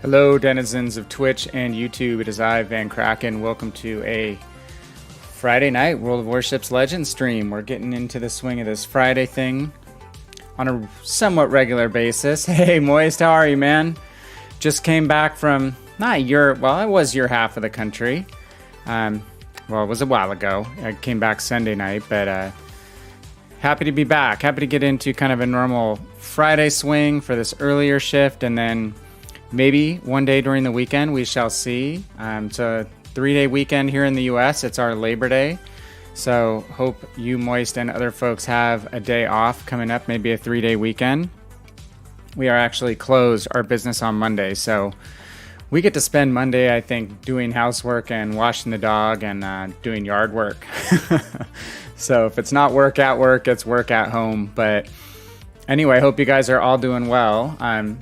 Hello, denizens of Twitch and YouTube. It is I, VannKraken. Welcome to a Friday night World of Warships Legends stream. We're getting into the swing of this Friday thing on a somewhat regular basis. Hey, Moist, how are you, man? Just came back from, not your, well, it was your half of the country. Well, it was a while ago. I came back Sunday night, but happy to be back. Happy to get into kind of a normal Friday swing for this earlier shift, and then maybe one day during the weekend, we shall see. It's a 3-day weekend here in the US. It's our Labor Day. So hope you, Moist, and other folks have a day off coming up, maybe a 3-day weekend. We are actually closed our business on Monday. So we get to spend Monday, I think, doing housework and washing the dog and doing yard work. So if it's not work at work, it's work at home. But anyway, hope you guys are all doing well.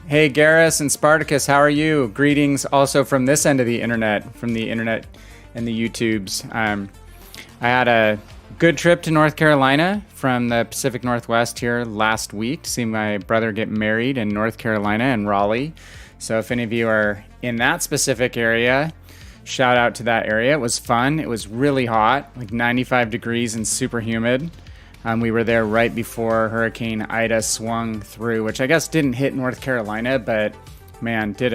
Hey, Garrus and Spartacus, how are you? Greetings also from this end of the internet, from the internet and the YouTubes. I had a good trip to North Carolina from the Pacific Northwest here last week to see my brother get married in North Carolina and Raleigh. So if any of you are in that specific area, shout out to that area. It was fun. It was really hot, like 95 degrees and super humid. We were there right before Hurricane Ida swung through, which I guess didn't hit North Carolina, but man, did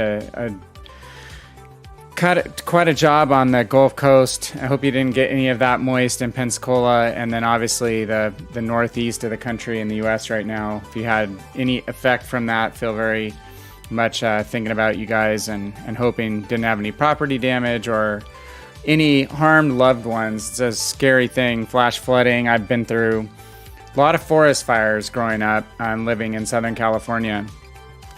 quite a job on the Gulf Coast. I hope you didn't get any of that moist in Pensacola, and then obviously the northeast of the country in the U.S. right now. If you had any effect from that, feel very much thinking about you guys and hoping didn't have any property damage or any harmed loved ones. It's a scary thing. Flash flooding. I've been through a lot of forest fires growing up. I'm living in Southern California,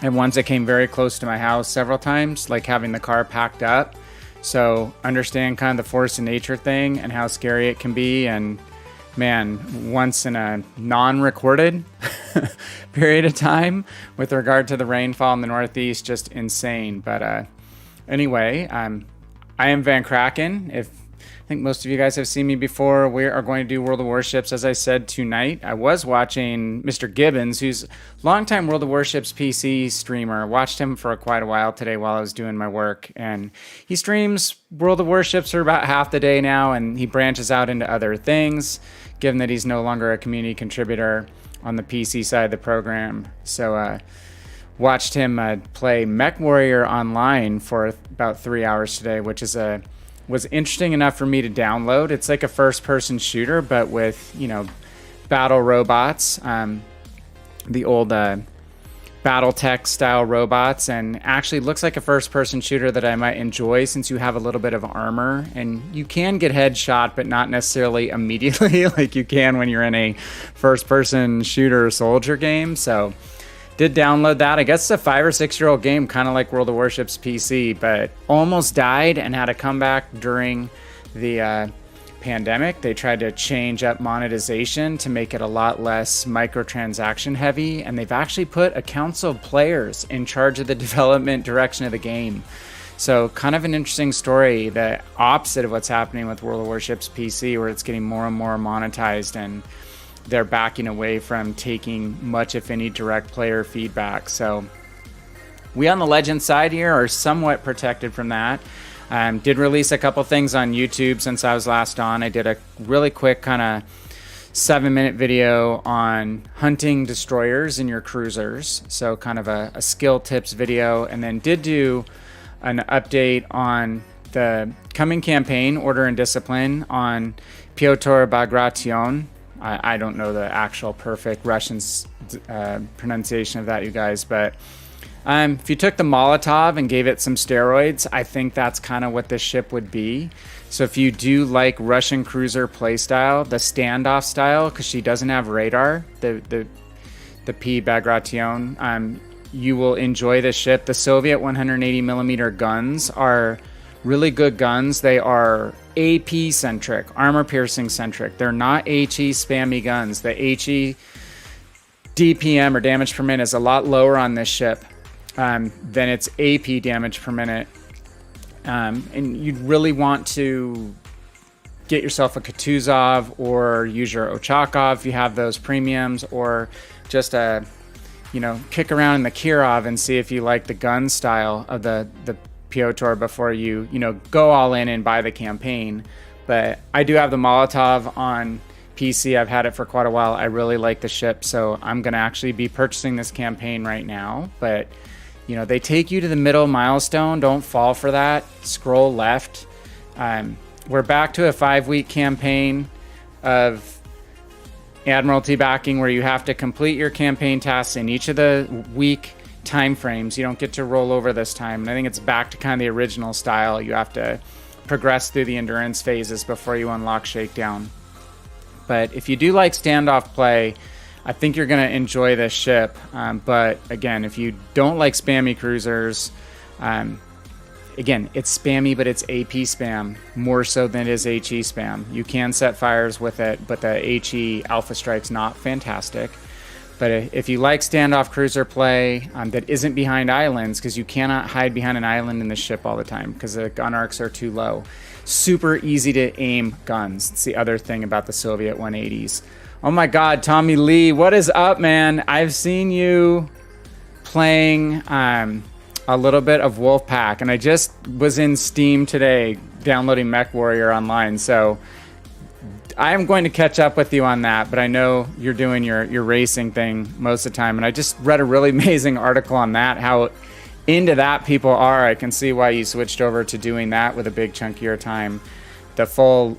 and ones that came very close to my house several times, like having the car packed up. So understand kind of the force of nature thing and how scary it can be. And man, once in a non-recorded period of time with regard to the rainfall in the Northeast, just insane. But anyway, I am VannKraken. I think most of you guys have seen me before. We are going to do World of Warships, as I said, tonight. I was watching Mr. Gibbons, who's a longtime World of Warships PC streamer. Watched him for quite a while today while I was doing my work. And he streams World of Warships for about half the day now, and he branches out into other things, given that he's no longer a community contributor on the PC side of the program. So watched him play Mech Warrior online for about 3 hours today, which was interesting enough for me to download. It's like a first-person shooter, but with, battle robots, the old BattleTech style robots, and actually looks like a first-person shooter that I might enjoy since you have a little bit of armor, and you can get headshot, but not necessarily immediately like you can when you're in a first-person shooter soldier game. So did download that. I guess it's a 5 or 6 year old game, kind of like World of Warships PC, but almost died and had a comeback during the pandemic. They tried to change up monetization to make it a lot less microtransaction heavy, and they've actually put a council of players in charge of the development direction of the game. So kind of an interesting story, the opposite of what's happening with World of Warships PC, where it's getting more and more monetized, and they're backing away from taking much, if any, direct player feedback. So we on the Legends side here are somewhat protected from that. Did release a couple things on YouTube since I was last on. I did a really quick kind of 7-minute video on hunting destroyers in your cruisers. So kind of a skill tips video, and then did do an update on the coming campaign, Order and Discipline, on Piotr Bagration. I don't know the actual perfect Russian pronunciation of that, you guys, but if you took the Molotov and gave it some steroids, I think that's kind of what this ship would be. So if you do like Russian cruiser playstyle, the standoff style, because she doesn't have radar, the P Bagration, you will enjoy this ship. The Soviet 180mm guns are really good guns. They are AP centric, armor piercing centric. They're not HE spammy guns. The HE DPM, or damage per minute, is a lot lower on this ship than its AP damage per minute. And you'd really want to get yourself a Kutuzov or use your Ochakov if you have those premiums, or just a kick around in the Kirov and see if you like the gun style of the Piotr before you go all in and buy the campaign. But I do have the Molotov on PC. I've had it for quite a while. I really like the ship, so I'm gonna actually be purchasing this campaign right now. But they take you to the middle milestone. Don't fall for that. Scroll left. We're back to a 5-week campaign of Admiralty backing where you have to complete your campaign tasks in each of the week time frames. You don't get to roll over this time. And I think it's back to kind of the original style. You have to progress through the endurance phases before you unlock Shakedown. But if you do like standoff play, I think you're going to enjoy this ship. But again, if you don't like spammy cruisers, again, it's spammy, but it's AP spam more so than it is HE spam. You can set fires with it, but the HE Alpha Strike's not fantastic. But if you like standoff cruiser play that isn't behind islands, because you cannot hide behind an island in the ship all the time because the gun arcs are too low. Super easy to aim guns. It's the other thing about the Soviet 180s. Oh my God, Tommy Lee, what is up, man? I've seen you playing a little bit of Wolfpack, and I just was in Steam today downloading Mech Warrior Online, so I'm going to catch up with you on that. But I know you're doing your racing thing most of the time, and I just read a really amazing article on that, how into that people are. I can see why you switched over to doing that with a big chunk of your time. The full,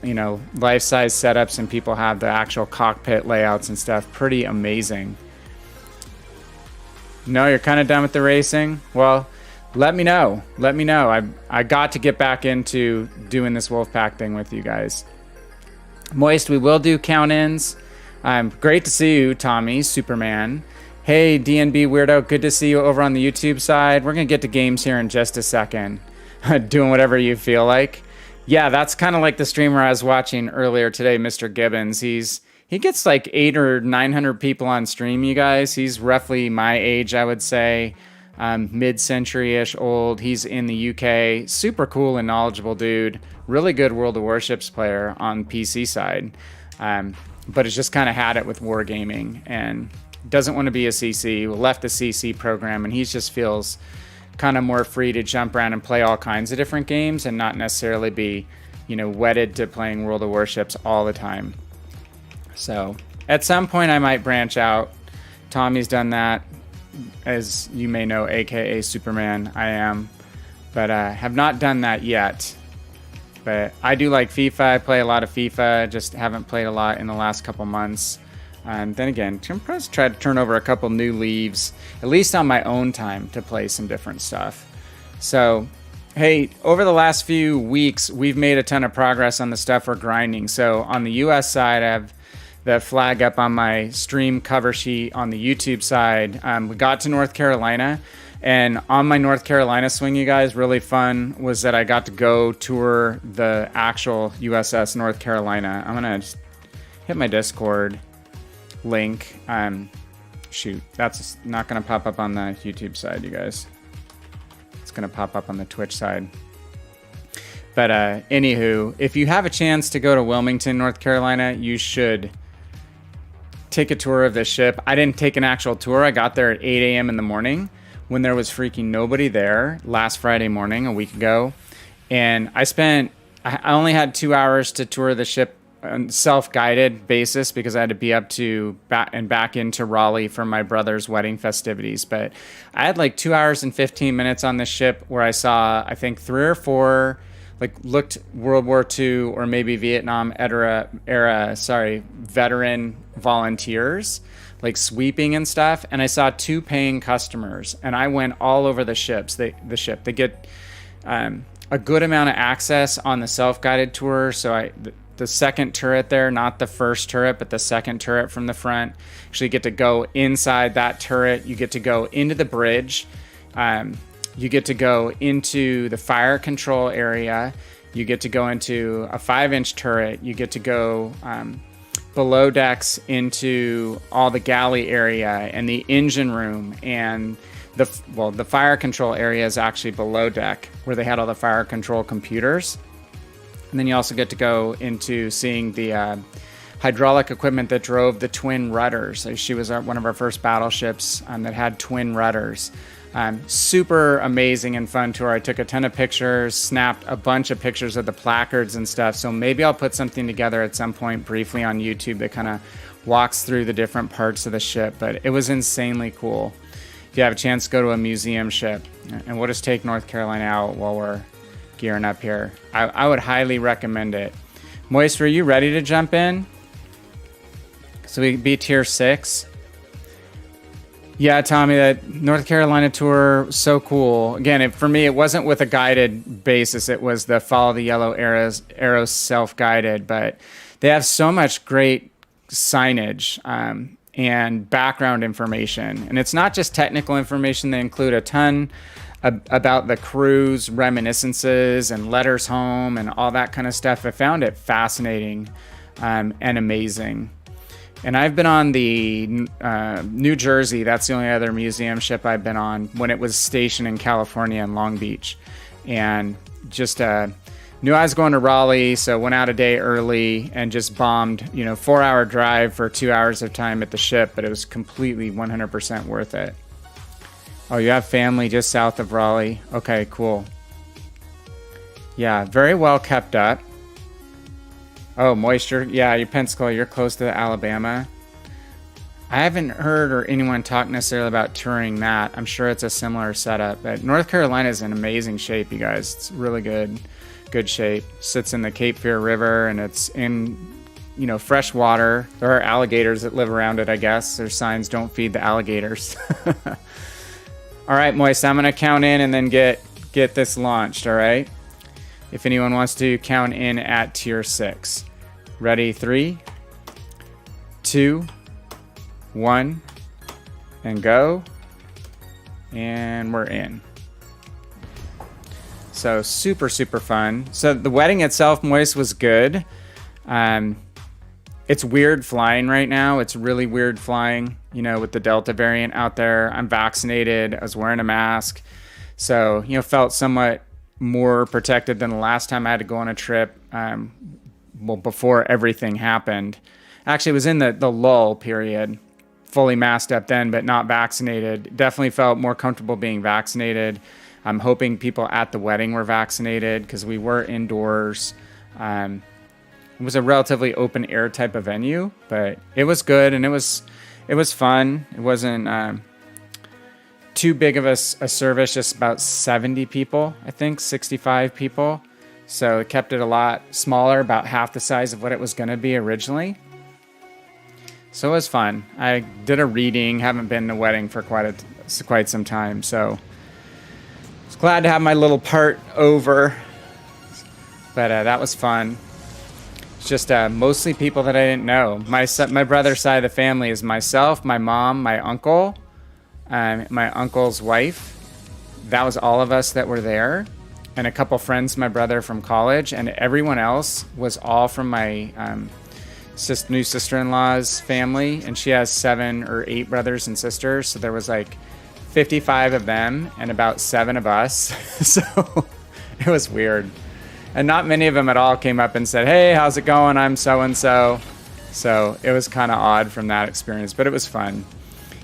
life-size setups, and people have the actual cockpit layouts and stuff. Pretty amazing. No, you're kind of done with the racing? Well, let me know. Let me know. I got to get back into doing this Wolfpack thing with you guys. Moist, we will do count-ins. Great to see you, Tommy, Superman. Hey, DNB Weirdo, good to see you over on the YouTube side. We're going to get to games here in just a second. Doing whatever you feel like. Yeah, that's kind of like the streamer I was watching earlier today, Mr. Gibbons. He gets like 800 or 900 people on stream, you guys. He's roughly my age, I would say. Mid-century-ish old. He's in the UK. Super cool and knowledgeable dude. Really good World of Warships player on PC side. But has just kind of had it with wargaming and doesn't want to be a CC. Left the CC program, and he just feels kind of more free to jump around and play all kinds of different games and not necessarily be, wedded to playing World of Warships all the time. So at some point I might branch out. Tommy's done that, as you may know, aka Superman. I am, but have not done that yet. But I do like FIFA. I play a lot of FIFA, just haven't played a lot in the last couple months. And then again, I'm try to turn over a couple new leaves, at least on my own time, to play some different stuff. So, hey, over the last few weeks, we've made a ton of progress on the stuff we're grinding. So on the US side, I have the flag up on my stream cover sheet. On the YouTube side, we got to North Carolina. And on my North Carolina swing, you guys, really fun was that I got to go tour the actual USS North Carolina. I'm going to hit my Discord link. Shoot, that's not going to pop up on the YouTube side, you guys. It's going to pop up on the Twitch side. But anywho, if you have a chance to go to Wilmington, North Carolina, you should take a tour of the ship. I didn't take an actual tour. I got there at 8 a.m. in the morning when there was freaking nobody there last Friday morning, a week ago. And I only had 2 hours to tour the ship on self-guided basis because I had to be up to back into Raleigh for my brother's wedding festivities. But I had like 2 hours and 15 minutes on this ship where I saw, I think, 3 or 4, looked World War II or maybe Vietnam era, veteran volunteers, sweeping and stuff. And I saw 2 paying customers, and I went all over the ship. They get a good amount of access on the self-guided tour. So the second turret there, not the first turret, but the second turret from the front. Actually get to go inside that turret. You get to go into the bridge. You get to go into the fire control area. You get to go into a 5-inch turret. You get to go below decks into all the galley area and the engine room, and the fire control area is actually below deck where they had all the fire control computers. And then you also get to go into seeing the hydraulic equipment that drove the twin rudders. She was one of our first battleships that had twin rudders. Super amazing and fun tour. I took a ton of pictures, snapped a bunch of pictures of the placards and stuff. So maybe I'll put something together at some point briefly on YouTube that kind of walks through the different parts of the ship. But it was insanely cool. If you have a chance, go to a museum ship. And we'll just take North Carolina out while we're gearing up here. I would highly recommend it. Moist, were you ready to jump in? So we be tier 6. Yeah, Tommy, that North Carolina tour, so cool. Again, for me, it wasn't with a guided basis. It was the follow the yellow arrows self-guided. But they have so much great signage and background information. And it's not just technical information. They include a ton about the crew's reminiscences and letters home and all that kind of stuff. I found it fascinating and amazing. And I've been on the New Jersey. That's the only other museum ship I've been on when it was stationed in California in Long Beach. And just knew I was going to Raleigh, so went out a day early and just bombed, 4-hour drive for 2 hours of time at the ship. But it was completely 100% worth it. Oh, you have family just south of Raleigh. Okay, cool. Yeah, very well kept up. Oh, moisture. Yeah, you Pensacola, you're close to Alabama. I haven't heard or anyone talk necessarily about touring that. I'm sure it's a similar setup. But North Carolina is in amazing shape, you guys. It's really good shape. Sits in the Cape Fear River, and it's in, fresh water. There are alligators that live around it, I guess. There's signs, don't feed the alligators. All right, Moist, I'm going to count in and then get this launched, all right? If anyone wants to count in at tier 6. Ready, 3, 2, 1, and go. And we're in. So super, super fun. So the wedding itself, Moist, was good. It's weird flying right now. It's really weird flying, with the Delta variant out there. I'm vaccinated. I was wearing a mask. So, felt somewhat more protected than the last time I had to go on a trip. Before everything happened. Actually, it was in the lull period. Fully masked up then, but not vaccinated. Definitely felt more comfortable being vaccinated. I'm hoping people at the wedding were vaccinated because we were indoors. It was a relatively open air type of venue, but it was good and it was fun. It wasn't too big of a service, just about 70 people, I think, 65 people. So it kept it a lot smaller, about half the size of what it was going to be originally. So it was fun. I did a reading, haven't been to a wedding for quite some time, so I was glad to have my little part over. But that was fun. It's just mostly people that I didn't know. My brother's side of the family is myself, my mom, my uncle, my uncle's wife. That was all of us that were there. And a couple friends, my brother from college, and everyone else was all from my new sister-in-law's family. And she has 7 or 8 brothers and sisters. So there was like 55 of them and about 7 of us. So it was weird. And not many of them at all came up and said, hey, how's it going? I'm so-and-so. So it was kind of odd from that experience, but it was fun.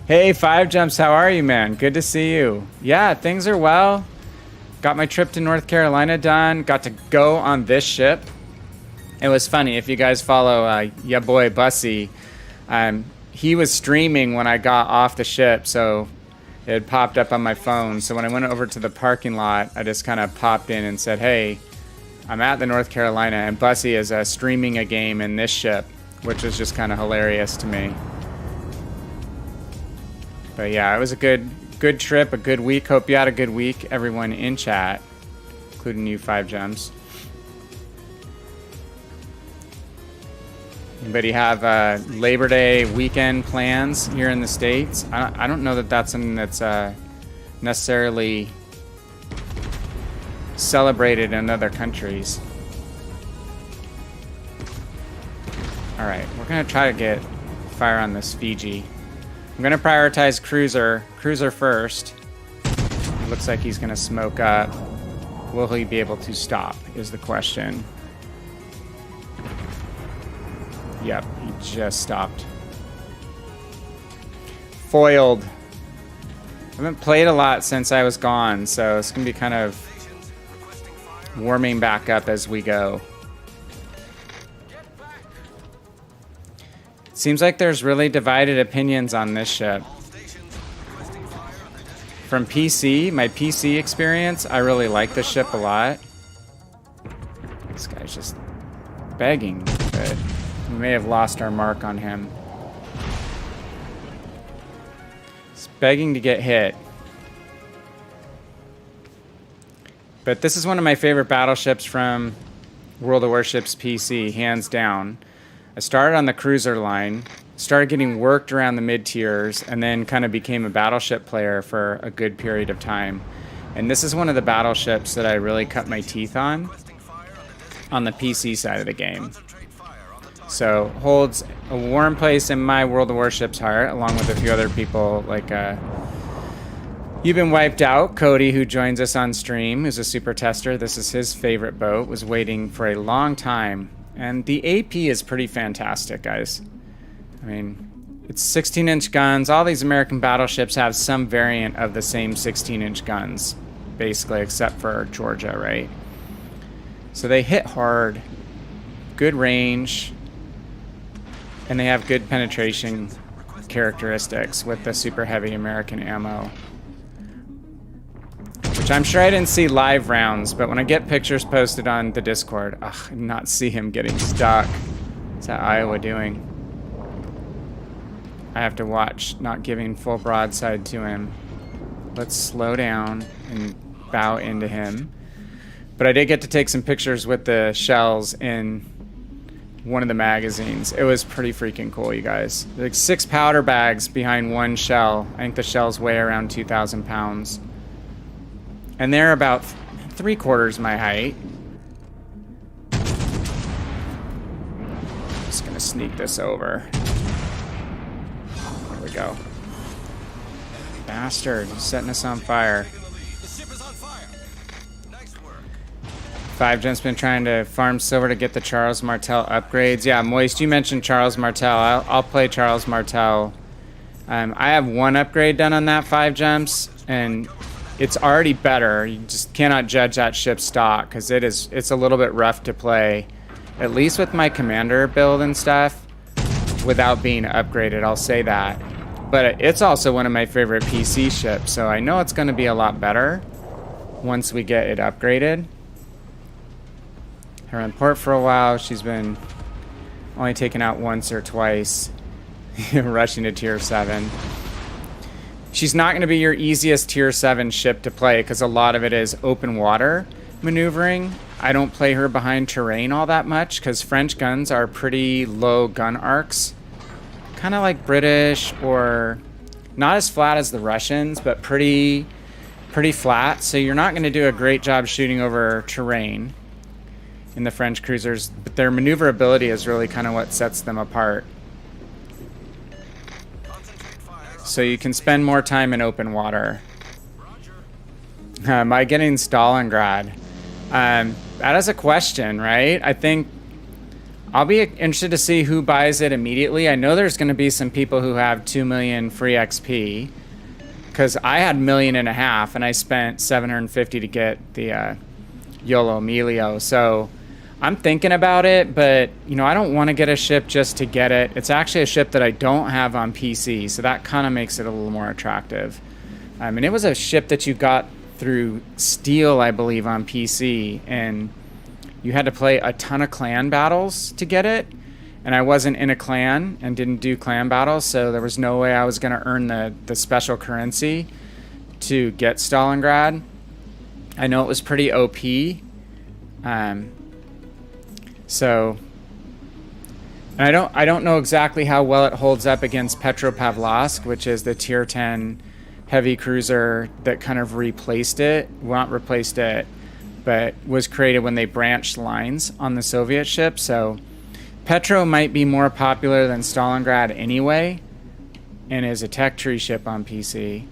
Hey, 5 Jumps, how are you, man? Good to see you. Yeah, things are well. Got my trip to North Carolina done. Got to go on this ship. It was funny. If you guys follow ya boy Bussy, he was streaming when I got off the ship, so it had popped up on my phone. So when I went over to the parking lot, I just kind of popped in and said, hey, I'm at the North Carolina, and Bussy is streaming a game in this ship, which was just kind of hilarious to me. But yeah, it was a good trip, a good week. Hope you had a good week, everyone in chat, including you 5 Gems. Anybody have Labor Day weekend plans here in the States? I don't know that that's something that's necessarily celebrated in other countries. All right, we're gonna try to get fire on this Fiji. I'm gonna prioritize cruiser first. It looks like he's gonna smoke up. Will he be able to stop is the question. Yep, he just stopped. Foiled. I haven't played a lot since I was gone, so it's going to be kind of warming back up as we go. It seems like there's really divided opinions on this ship. From PC, my PC experience, I really like this ship a lot. This guy's just begging, but we may have lost our mark on him. He's begging to get hit. But this is one of my favorite battleships from World of Warships PC, hands down. I started on the cruiser line, started getting worked around the mid-tiers, and then kind of became a battleship player for a good period of time. And this is one of the battleships that I really cut my teeth on the PC side of the game. So holds a warm place in my World of Warships heart, along with a few other people like You've Been Wiped Out, Cody, who joins us on stream, who's a super tester. This is his favorite boat, was waiting for a long time. And the AP is pretty fantastic, guys. I mean, it's 16-inch guns. All these American battleships have some variant of the same 16-inch guns, basically, except for Georgia, right? So they hit hard, good range, and they have good penetration characteristics with the super heavy American ammo. Which I'm sure I didn't see live rounds, but when I get pictures posted on the Discord, ugh, I did not see him getting stuck. What's that Iowa doing? I have to watch, not giving full broadside to him. Let's slow down and bow into him. But I did get to take some pictures with the shells in one of the magazines. It was pretty freaking cool, you guys. Like 6 powder bags behind one shell. I think the shells weigh around 2,000 pounds. And they're about 3/4 my height. Just gonna sneak this over. There we go. Bastard, he's setting us on fire. VI-VII's been trying to farm silver to get the Charles Martel upgrades. Yeah, Moist, you mentioned Charles Martel. I'll play Charles Martel. I have one upgrade done on that VI-VI, and it's already better. You just cannot judge that ship stock because it's a little bit rough to play, at least with my commander build and stuff, without being upgraded. I'll say that. But it's also one of my favorite PC ships, so I know it's going to be a lot better once we get it upgraded. Her in port for a while. She's been only taken out once or twice, rushing to tier 7. She's not going to be your easiest tier 7 ship to play because a lot of it is open water maneuvering. I don't play her behind terrain all that much because French guns are pretty low gun arcs. Kind of like British, or not as flat as the Russians, but pretty flat. So you're not going to do a great job shooting over terrain in the French cruisers, but their maneuverability is really kind of what sets them apart. So you can spend more time in open water. Am I getting Stalingrad? That is a question, right? I think I'll be interested to see who buys it immediately. I know there's going to be some people who have 2 million free XP, because I had 1.5 million and I spent 750 to get the YOLO Emilio. So I'm thinking about it, but you know, I don't want to get a ship just to get it. It's actually a ship that I don't have on PC, so that kind of makes it a little more attractive. And it was a ship that you got through Steel, I believe, on PC, and you had to play a ton of clan battles to get it. And I wasn't in a clan and didn't do clan battles, so there was no way I was going to earn the special currency to get Stalingrad. I know it was pretty OP. So, and I don't know exactly how well it holds up against Petropavlovsk, which is the tier 10 heavy cruiser that kind of replaced it. Well, not replaced it, but was created when they branched lines on the Soviet ship. So Petro might be more popular than Stalingrad anyway, and is a tech tree ship on PC.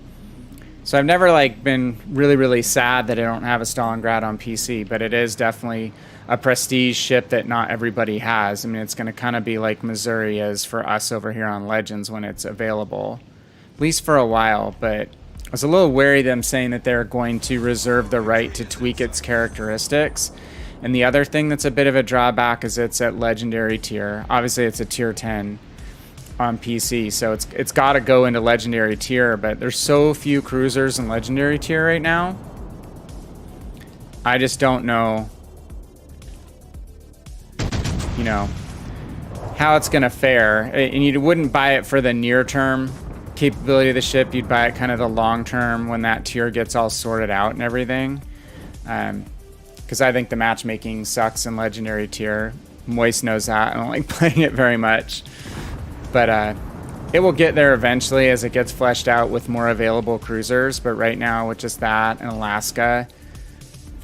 So I've never like been really sad that I don't have a Stalingrad on PC, but it is definitely a prestige ship that not everybody has. I mean, it's going to kind of be like Missouri is for us over here on Legends when it's available, at least for a while. But I was a little wary of them saying that they're going to reserve the right to tweak its characteristics. And the other thing that's a bit of a drawback is it's at Legendary tier. Obviously, it's a tier 10 on PC, so it's got to go into Legendary tier, but there's so few cruisers in Legendary tier right now. I just don't know, you know, how it's going to fare. And you wouldn't buy it for the near-term capability of the ship. You'd buy it kind of the long-term when that tier gets all sorted out and everything. Because I think the matchmaking sucks in Legendary tier. Moist knows that. I don't like playing it very much. But it will get there eventually as it gets fleshed out with more available cruisers. But right now, with just that and Alaska,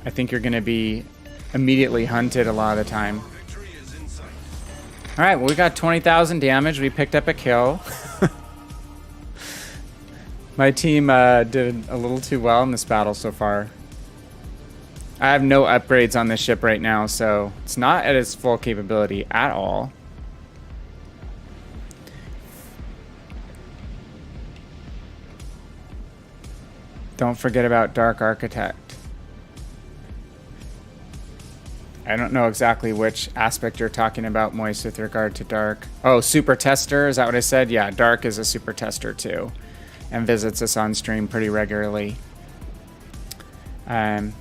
I think you're going to be immediately hunted a lot of the time. All right, well, we got 20,000 damage. We picked up a kill. My team did a little too well in this battle so far. I have no upgrades on this ship right now, so it's not at its full capability at all. Don't forget about Dark Architect. I don't know exactly which aspect you're talking about, Moist, with regard to Dark. Oh, Super Tester, is that what I said? Yeah, Dark is a Super Tester too, and visits us on stream pretty regularly. 5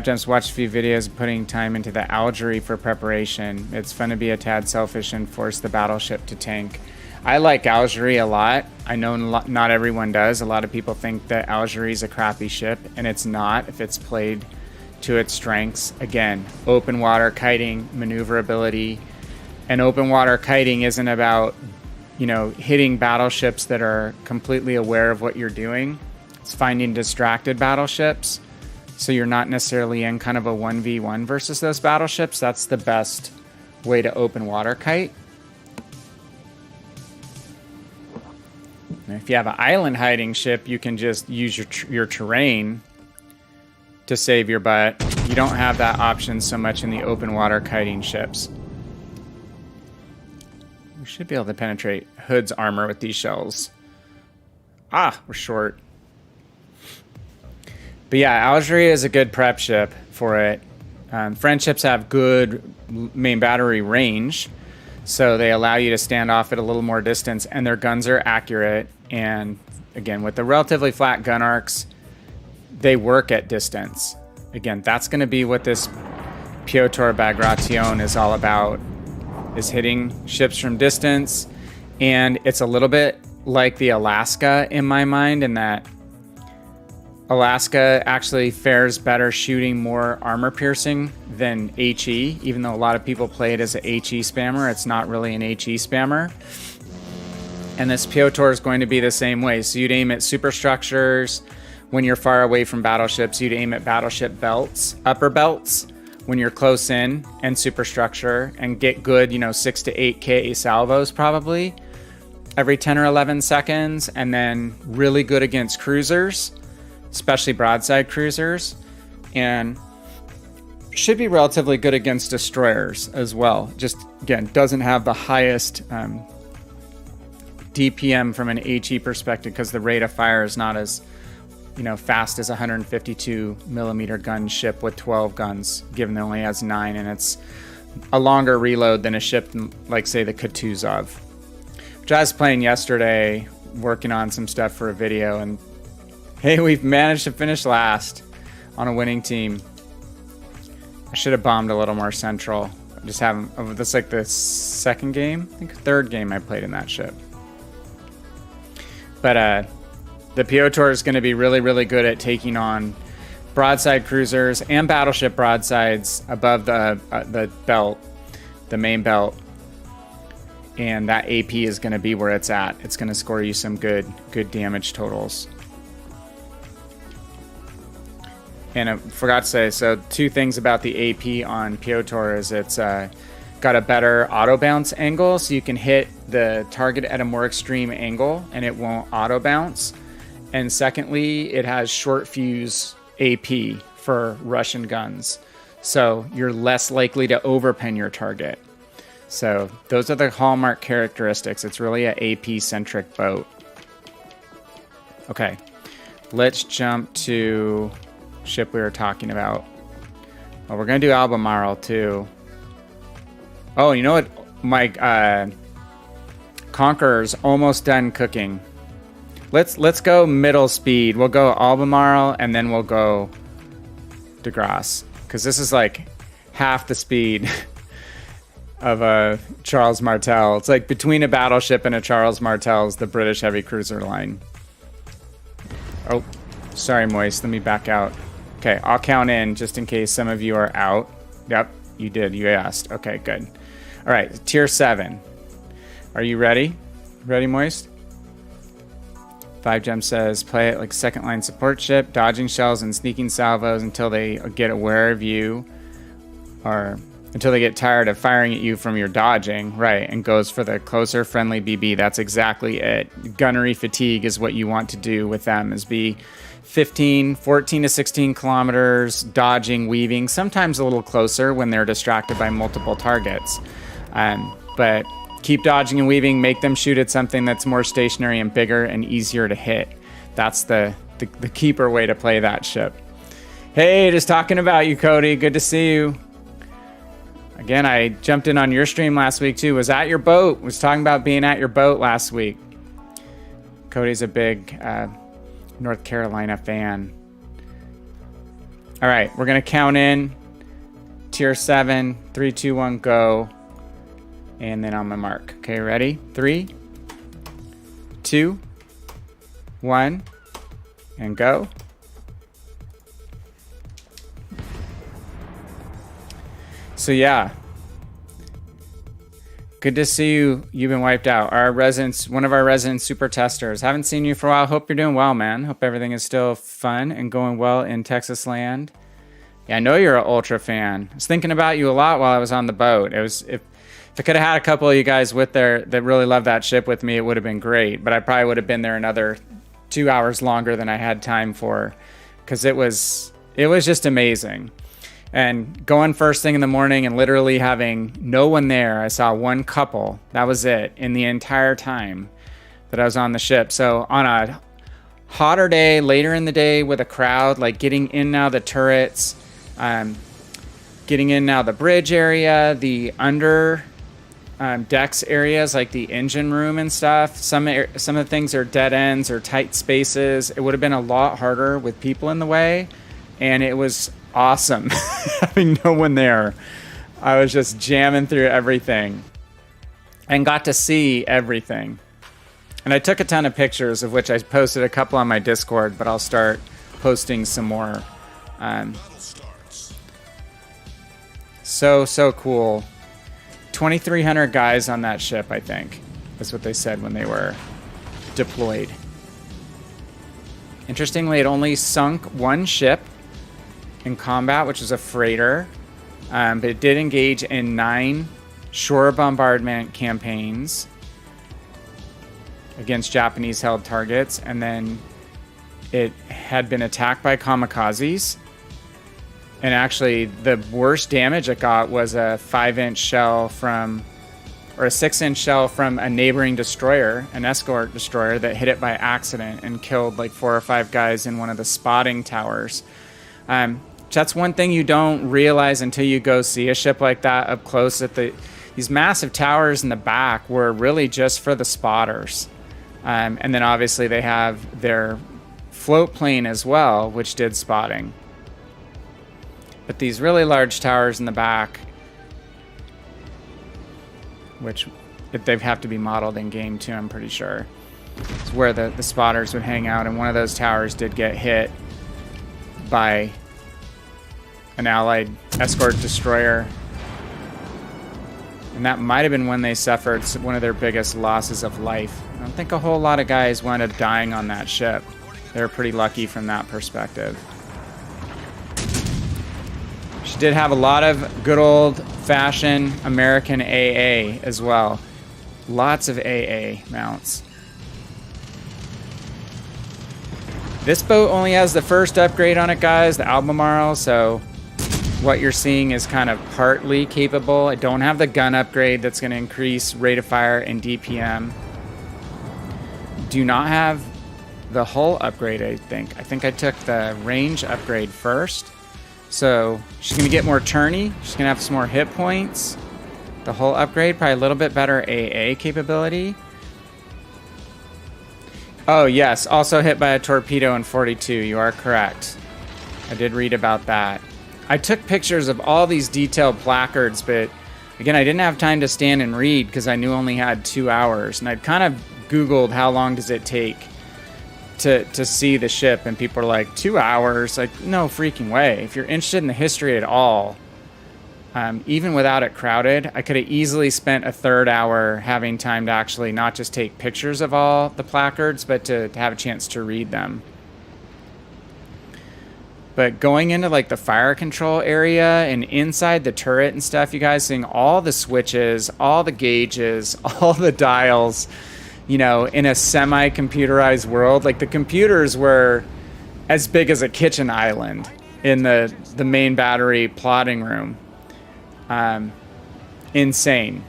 Gems watched a few videos putting time into the Algery for preparation. It's fun to be a tad selfish and force the battleship to tank. I like Algery a lot. I know not everyone does. A lot of people think that Algery is a crappy ship, and it's not if it's played to its strengths. Again, open water kiting, maneuverability, and open water kiting isn't about, you know, hitting battleships that are completely aware of what you're doing. It's finding distracted battleships, so you're not necessarily in kind of a 1v1 versus those battleships. That's the best way to open water kite. If you have an island hiding ship, you can just use your terrain to save your butt. You don't have that option so much in the open water kiting ships. We should be able to penetrate Hood's armor with these shells. Ah, we're short. But yeah, Algeria is a good prep ship for it. French ships have good main battery range, so they allow you to stand off at a little more distance, and their guns are accurate. And again, with the relatively flat gun arcs, they work at distance. Again, that's going to be what this Piotr Bagration is all about, is hitting ships from distance. And it's a little bit like the Alaska in my mind, in that Alaska actually fares better shooting more armor piercing than HE, even though a lot of people play it as a HE spammer. It's not really an HE spammer. And this Piotr is going to be the same way. So you'd aim at superstructures when you're far away from battleships. You'd aim at battleship belts, upper belts, when you're close in, and superstructure, and get good, you know, 6 to 8K salvos probably every 10 or 11 seconds. And then really good against cruisers, especially broadside cruisers, and should be relatively good against destroyers as well. Just, again, doesn't have the highest DPM from an HE perspective because the rate of fire is not as, you know, fast as a 152 millimeter gun ship with 12 guns, given it only has 9, and it's a longer reload than a ship like, say, the Kutuzov, which I was playing yesterday, working on some stuff for a video, and hey, we've managed to finish last on a winning team. I should have bombed a little more central. I just haven't. That's like the second game, I think third game I played in that ship. But the Piotr is going to be really good at taking on broadside cruisers and battleship broadsides above the belt, the main belt. And that AP is going to be where it's at. It's going to score you some good damage totals. And I forgot to say, so 2 things about the AP on Piotr is it's got a better auto bounce angle, so you can hit the target at a more extreme angle and it won't auto bounce. And secondly, it has short fuse AP for Russian guns. So you're less likely to overpen your target. So those are the hallmark characteristics. It's really an AP-centric boat. Okay, let's jump to ship we were talking about. Well, we're going to do Albemarle too. Oh, you know what? My Conqueror's almost done cooking. Let's go middle speed. We'll go Albemarle and then we'll go de Grasse, because this is like half the speed of a Charles Martel. It's like between a battleship and a Charles Martel is the British heavy cruiser line. Oh, sorry, Moist. Let me back out. Okay, I'll count in just in case some of you are out. Yep, you did. You asked. Okay, good. All right, tier 7. Are you ready? Ready, Moist? 5gem says, play it like second line support ship, dodging shells and sneaking salvos until they get aware of you, or until they get tired of firing at you from your dodging, right, and goes for the closer friendly BB. That's exactly it. Gunnery fatigue is what you want to do with them, is be 14 to 16 kilometers, dodging, weaving, sometimes a little closer when they're distracted by multiple targets. But keep dodging and weaving, make them shoot at something that's more stationary and bigger and easier to hit. That's the keeper way to play that ship. Hey, just talking about you, Cody. Good to see you. Again, I jumped in on your stream last week too. Was at your boat. Was talking about being at your boat last week. Cody's a big North Carolina fan. All right, we're going to count in. Tier 7, 3, 2, 1, go. And then on my mark. Okay, ready? 3, 2, 1, and go. So yeah, good to see you. You've been wiped out. Our residents, one of our resident super testers. Haven't seen you for a while. Hope you're doing well, man. Hope everything is still fun and going well in Texas land. Yeah, I know you're an ultra fan. I was thinking about you a lot while I was on the boat. It was if I could have had a couple of you guys with there that really love that ship with me, it would have been great. But I probably would have been there another 2 hours longer than I had time for, because it was just amazing. And going first thing in the morning and literally having no one there. I saw one couple. That was it in the entire time that I was on the ship. So on a hotter day, later in the day with a crowd, like getting in now the turrets, getting in now the bridge area, the under decks areas like the engine room and stuff. Some of the things are dead ends or tight spaces. It would have been a lot harder with people in the way, and it was awesome having no one there. I was just jamming through everything and got to see everything. And I took a ton of pictures, of which I posted a couple on my Discord, but I'll start posting some more. So cool. 2,300 guys on that ship, I think. That's what they said when they were deployed. Interestingly, it only sunk one ship in combat, which is a freighter, but it did engage in 9 shore bombardment campaigns against Japanese held targets, and then it had been attacked by kamikazes, and actually the worst damage it got was a 5-inch shell from, or a 6-inch shell from a neighboring destroyer, an escort destroyer, that hit it by accident and killed like 4 or 5 guys in one of the spotting towers. That's one thing you don't realize until you go see a ship like that up close, that these massive towers in the back were really just for the spotters. And then obviously they have their float plane as well, which did spotting. But these really large towers in the back, which they have to be modeled in game too, I'm pretty sure, is where the spotters would hang out. And one of those towers did get hit by an allied escort destroyer, and that might have been when they suffered one of their biggest losses of life. I don't think a whole lot of guys wound up dying on that ship. They were pretty lucky from that perspective. She did have a lot of good old-fashioned American AA as well. Lots of AA mounts. This boat only has the first upgrade on it, guys, the Albemarle, so what you're seeing is kind of partly capable. I don't have the gun upgrade that's going to increase rate of fire and DPM. Do not have the hull upgrade, I think. I think I took the range upgrade first. So she's going to get more tourney. She's going to have some more hit points. The hull upgrade, probably a little bit better AA capability. Oh, yes. Also hit by a torpedo in 42. You are correct. I did read about that. I took pictures of all these detailed placards, but again, I didn't have time to stand and read because I knew I only had 2 hours. And I'd kind of Googled how long does it take to see the ship, and people are like, 2 hours? Like, no freaking way. If you're interested in the history at all, even without it crowded, I could have easily spent a third hour having time to actually not just take pictures of all the placards, but to have a chance to read them. But going into like the fire control area and inside the turret and stuff, you guys, seeing all the switches, all the gauges, all the dials, you know, in a semi-computerized world. Like the computers were as big as a kitchen island in the main battery plotting room. Insane.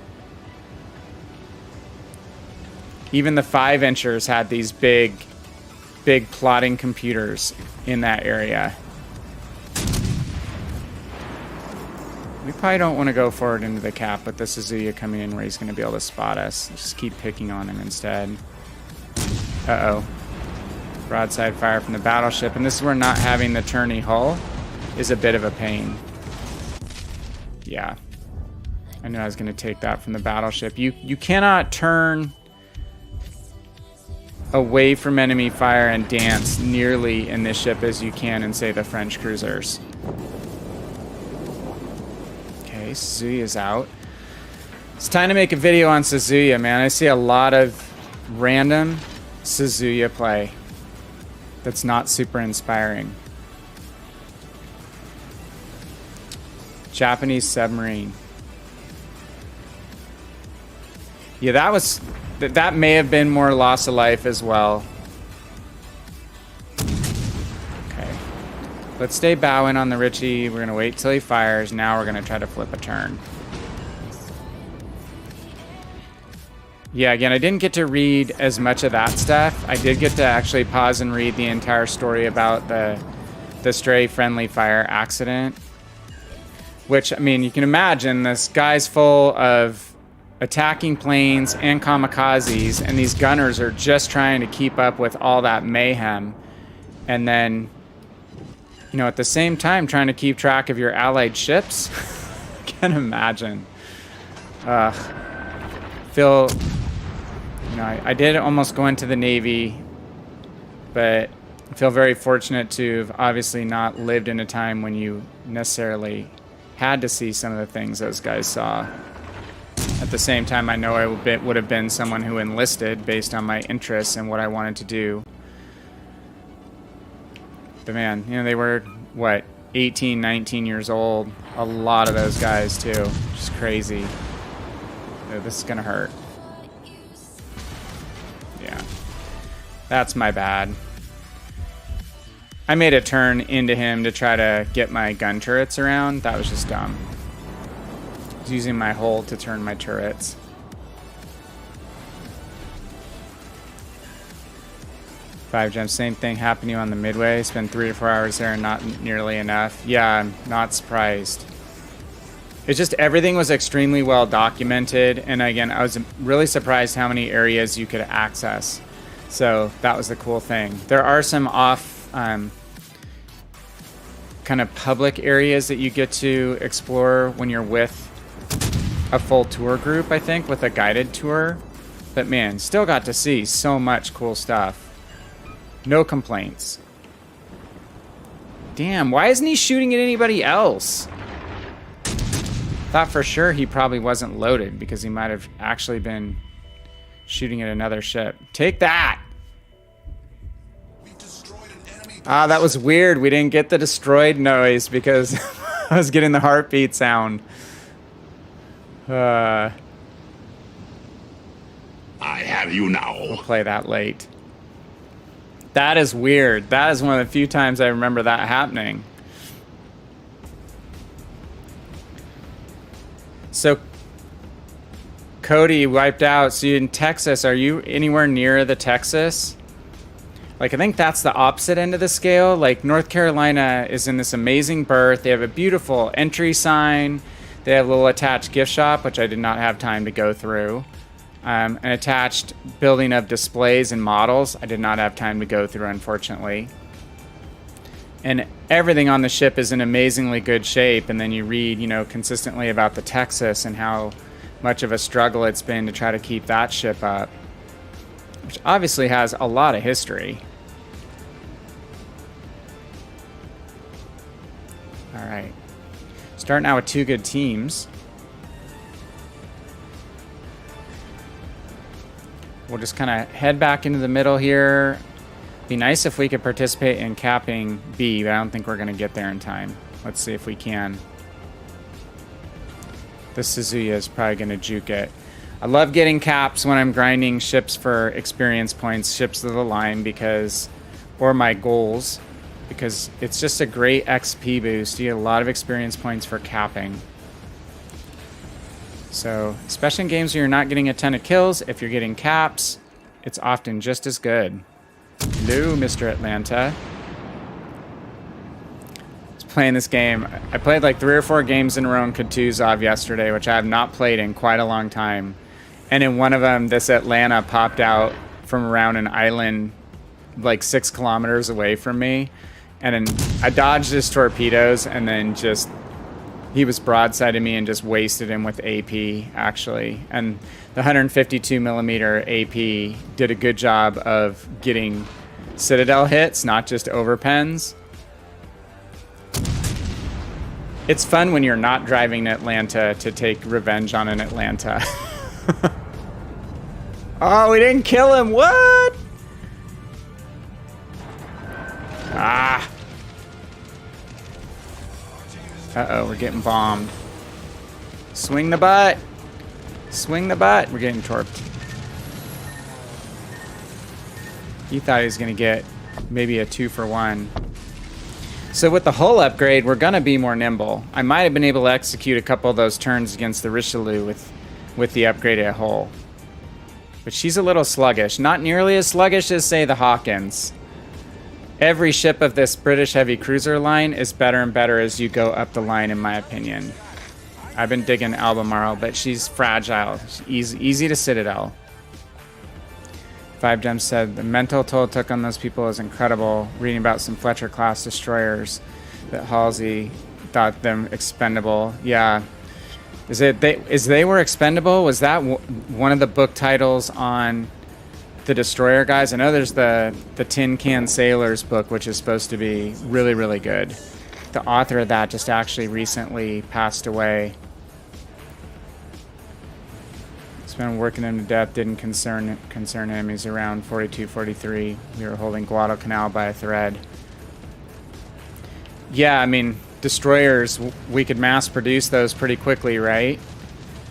Even the 5-inchers had these big plotting computers in that area. We probably don't want to go forward into the cap with the Suzuya coming in where he's going to be able to spot us. Just keep picking on him instead. Uh-oh. Broadside fire from the battleship. And this is where not having the tourney hull is a bit of a pain. Yeah. I knew I was going to take that from the battleship. You cannot turn away from enemy fire and dance nearly in this ship as you can in, say, the French cruisers. Okay, Suzuya's out. It's time to make a video on Suzuya, man. I see a lot of random Suzuya play that's not super inspiring. Japanese submarine. Yeah, that may have been more loss of life as well. Okay. Let's stay bowing on the Richie. We're going to wait till he fires. Now we're going to try to flip a turn. Yeah, again, I didn't get to read as much of that stuff. I did get to actually pause and read the entire story about the stray friendly fire accident. Which, I mean, you can imagine this guy's full of attacking planes and kamikazes, and these gunners are just trying to keep up with all that mayhem. And then, you know, at the same time, trying to keep track of your allied ships. Can't imagine. Phil, you know, I did almost go into the Navy, but I feel very fortunate to have obviously not lived in a time when you necessarily had to see some of the things those guys saw. At the same time, I know I would have been someone who enlisted based on my interests and what I wanted to do. But man, you know, they were, what, 18, 19 years old. A lot of those guys, too. Just crazy. Oh, this is gonna hurt. Yeah. That's my bad. I made a turn into him to try to get my gun turrets around. That was just dumb. I was using my hull to turn my turrets. Five gems, same thing happened to you on the Midway. Spend 3 to 4 hours there and not nearly enough. Yeah, I'm not surprised. It's just everything was extremely well documented. And again, I was really surprised how many areas you could access. So that was the cool thing. There are some off kind of public areas that you get to explore when you're with a full tour group, I think, with a guided tour. But man, still got to see so much cool stuff. No complaints. Damn, why isn't he shooting at anybody else? Thought for sure he probably wasn't loaded because he might have actually been shooting at another ship. Take that! Ah, that was weird. We didn't get the destroyed noise because I was getting the heartbeat sound. I have you now. We'll play that late. That is weird. That is one of the few times I remember that happening. So Cody wiped out. So you're in Texas. Are you anywhere near the Texas? Like, I think that's the opposite end of the scale. Like, North Carolina is in this amazing berth. They have a beautiful entry sign. They have a little attached gift shop, which I did not have time to go through. An attached building of displays and models. I did not have time to go through, unfortunately. And everything on the ship is in amazingly good shape. And then you read, you know, consistently about the Texas and how much of a struggle it's been to try to keep that ship up, which obviously has a lot of history. All right. Starting out with two good teams. We'll just kind of head back into the middle here. Be nice if we could participate in capping B, but I don't think we're going to get there in time. Let's see if we can. The Suzuya is probably going to juke it. I love getting caps when I'm grinding ships for experience points, ships of the line, because, or my goals, because it's just a great XP boost. You get a lot of experience points for capping. So, especially in games where you're not getting a ton of kills, if you're getting caps, it's often just as good. Hello, Mr. Atlanta. I was playing this game. I played like 3 or 4 games in a row in Kutuzov yesterday, which I have not played in quite a long time. And in one of them, this Atlanta popped out from around an island like 6 kilometers away from me. And then I dodged his torpedoes and then just... he was broadsiding me and just wasted him with AP, actually. And the 152 millimeter AP did a good job of getting Citadel hits, not just overpens. It's fun when you're not driving Atlanta to take revenge on an Atlanta. Oh, we didn't kill him. What? Ah. Uh-oh, we're getting bombed. Swing the butt. Swing the butt. We're getting torped. He thought he was going to get maybe a 2-for-1. So with the hull upgrade, we're going to be more nimble. I might have been able to execute a couple of those turns against the Richelieu with the upgraded hull. But she's a little sluggish. Not nearly as sluggish as, say, the Hawkins. Every ship of this British heavy cruiser line is better and better as you go up the line, in my opinion. I've been digging Albemarle, but she's fragile. She's easy to Citadel. 5 Gems said, the mental toll it took on those people is incredible. Reading about some Fletcher-class destroyers that Halsey thought them expendable. Yeah. Is they were expendable? Was that one of the book titles on the destroyer guys? I know there's the Tin Can Sailors book, which is supposed to be really, really good. The author of that just actually recently passed away. It's been working him to death, didn't concern him. He's around 42, 43. We were holding Guadalcanal by a thread. Yeah, I mean, destroyers, we could mass produce those pretty quickly, right?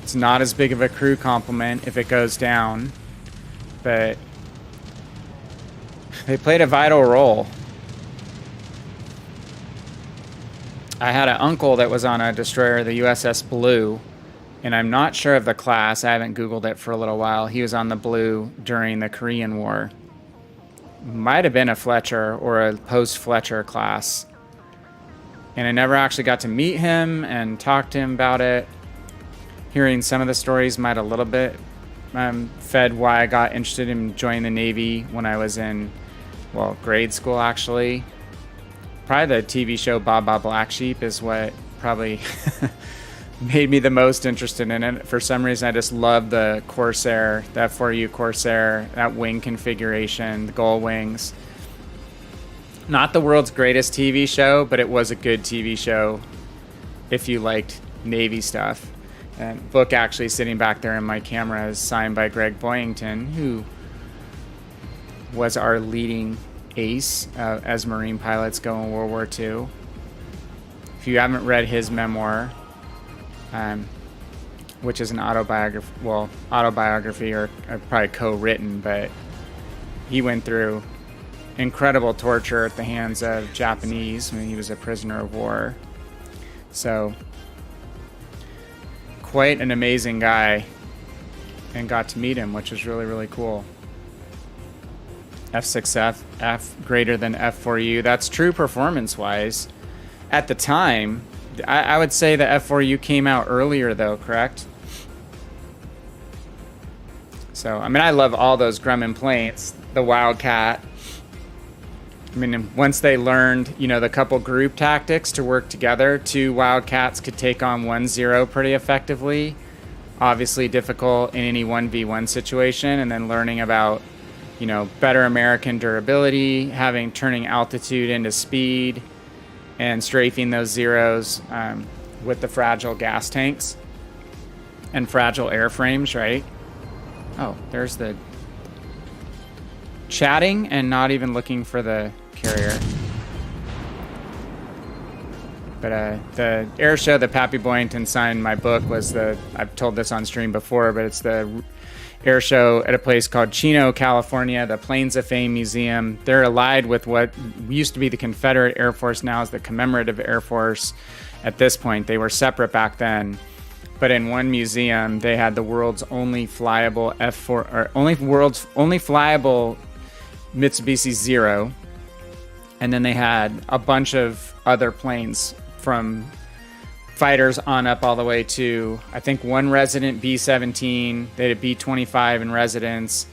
It's not as big of a crew complement if it goes down, but they played a vital role. I had an uncle that was on a destroyer, the USS Blue, and I'm not sure of the class. I haven't Googled it for a little while. He was on the Blue during the Korean War. Might have been a Fletcher or a post-Fletcher class. And I never actually got to meet him and talk to him about it. Hearing some of the stories might a little bit fed why I got interested in joining the Navy when I was in, well, grade school, actually. Probably the TV show Bob Black Sheep is what probably made me the most interested in it. For some reason, I just love the Corsair, the F4U Corsair, that wing configuration, the gull wings. Not the world's greatest TV show, but it was a good TV show if you liked Navy stuff. And book actually sitting back there in my camera is signed by Greg Boyington, who was our leading ace as Marine pilots go in World War II. If you haven't read his memoir, which is an autobiography or probably co-written, but he went through incredible torture at the hands of Japanese when he was a prisoner of war. So, quite an amazing guy, and got to meet him, which was really, really cool. F6F, F greater than F4U. That's true performance-wise. At the time, I would say the F4U came out earlier, though, correct? So, I mean, I love all those Grumman planes. The Wildcat. I mean, once they learned, you know, the couple group tactics to work together, 2 Wildcats could take on 1-0 pretty effectively. Obviously difficult in any 1v1 situation, and then learning about, you know, better American durability, turning altitude into speed, and strafing those zeros with the fragile gas tanks and fragile airframes, right? Oh, there's the chatting and not even looking for the carrier. But the air show that Pappy Boyington signed my book was I've told this on stream before, but it's the air show at a place called Chino, California, the Planes of Fame Museum. They're allied with what used to be the Confederate Air Force, now is the Commemorative Air Force. At this point, they were separate back then. But in one museum, they had the world's only flyable F4, or only flyable Mitsubishi Zero. And then they had a bunch of other planes from fighters on up all the way to, I think, one resident B-17. They had a B-25 in residence.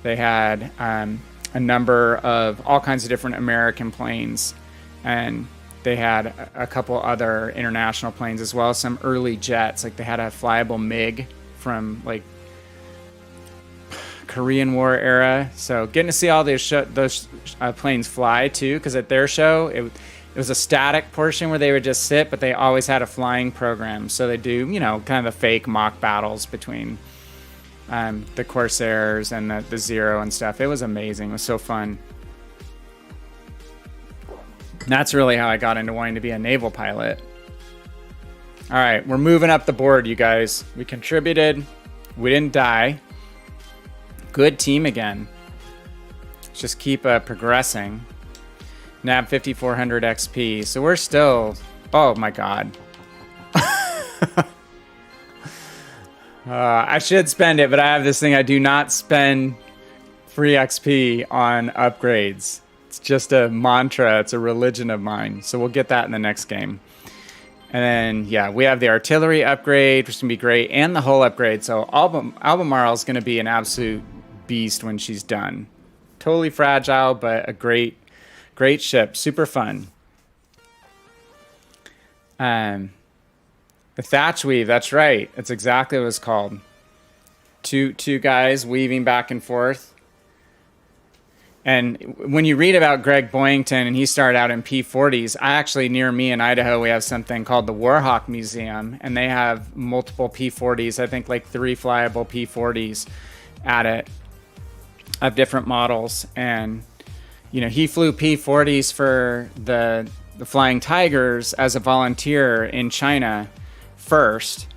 They had a number of all kinds of different American planes. And they had a couple other international planes as well, some early jets. Like they had a flyable MiG from like Korean War era. So getting to see all those planes fly too, because at their show it was a static portion where they would just sit, but they always had a flying program. So they do, you know, kind of the fake mock battles between the Corsairs and the Zero and stuff. It was amazing. It was so fun. That's really how I got into wanting to be a naval pilot. All right, we're moving up the board, you guys. We contributed. We didn't die. Good team again. Let's just keep progressing. NAB 5400 XP. So we're still... Oh, my God. I should spend it, but I have this thing. I do not spend free XP on upgrades. It's just a mantra. It's a religion of mine. So we'll get that in the next game. And then, yeah, we have the artillery upgrade, which is going to be great, and the hull upgrade. So Albemarle is going to be an absolute beast when she's done. Totally fragile, but a great ship. Super fun. The thatch weave, that's right. That's exactly what it's called. Two guys weaving back and forth. And when you read about Greg Boyington, and he started out in P-40s, near me in Idaho, we have something called the Warhawk Museum, and they have multiple P-40s, I think like 3 flyable P-40s at it of different models. And, you know, he flew P-40s for the Flying Tigers as a volunteer in China first.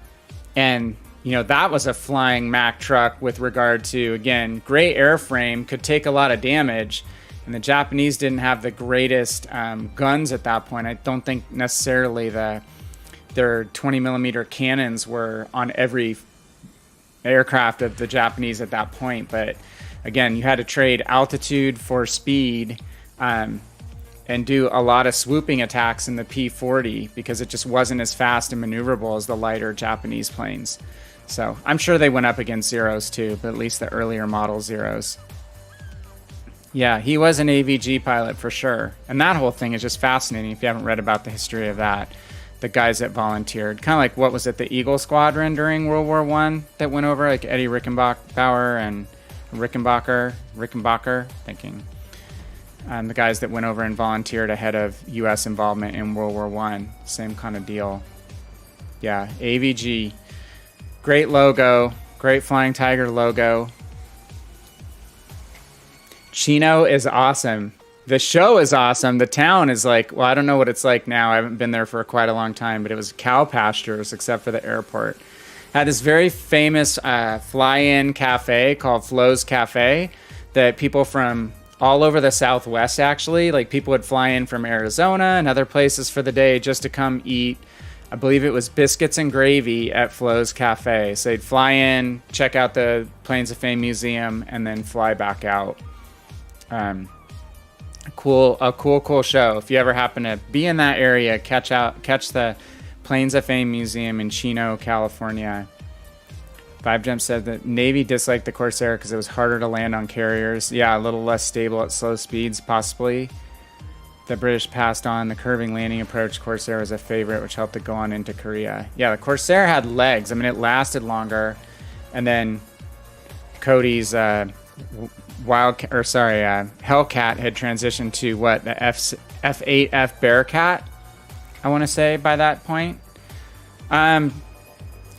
And you know, that was a flying Mack truck with regard to, again, great airframe, could take a lot of damage. And the Japanese didn't have the greatest guns at that point. I don't think necessarily their 20-millimeter cannons were on every aircraft of the Japanese at that point. But again, you had to trade altitude for speed and do a lot of swooping attacks in the P-40 because it just wasn't as fast and maneuverable as the lighter Japanese planes. So I'm sure they went up against Zeros too, but at least the earlier model Zeros. Yeah, he was an AVG pilot for sure. And that whole thing is just fascinating if you haven't read about the history of that. The guys that volunteered. Kind of like, what was it, the Eagle Squadron during World War I that went over? Like Eddie Rickenbacker and Rickenbacker, thinking. The guys that went over and volunteered ahead of U.S. involvement in World War I. Same kind of deal. Yeah, AVG. Great logo. Great Flying Tiger logo. Chino is awesome. The show is awesome. The town is like, well, I don't know what it's like now. I haven't been there for quite a long time, but it was cow pastures except for the airport. Had this very famous fly-in cafe called Flo's Cafe that people from all over the Southwest, actually. Like, people would fly in from Arizona and other places for the day just to come eat. I believe it was biscuits and gravy at Flo's Cafe. So they'd fly in, check out the Planes of Fame Museum, and then fly back out. A cool show. If you ever happen to be in that area, catch the Planes of Fame Museum in Chino, California. VI-VII said that Navy disliked the Corsair because it was harder to land on carriers. Yeah, a little less stable at slow speeds, possibly. The British passed on the curving landing approach. Corsair was a favorite, which helped it go on into Korea. Yeah, the Corsair had legs. I mean, it lasted longer. And then Cody's Hellcat had transitioned to what, the F8F Bearcat, I want to say, by that point.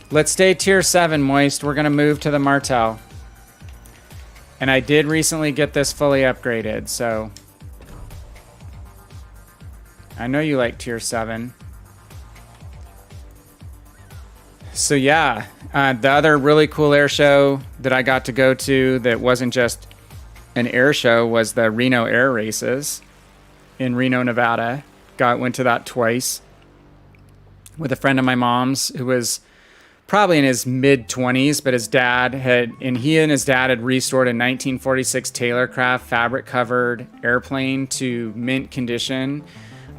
Let's stay tier 7, Moist. We're going to move to the Martel. And I did recently get this fully upgraded, so I know you like tier 7. So yeah, the other really cool air show that I got to go to that wasn't just an air show was the Reno Air Races in Reno, Nevada. Went to that twice with a friend of my mom's who was probably in his mid-20s, but he and his dad had restored a 1946 Taylorcraft fabric-covered airplane to mint condition.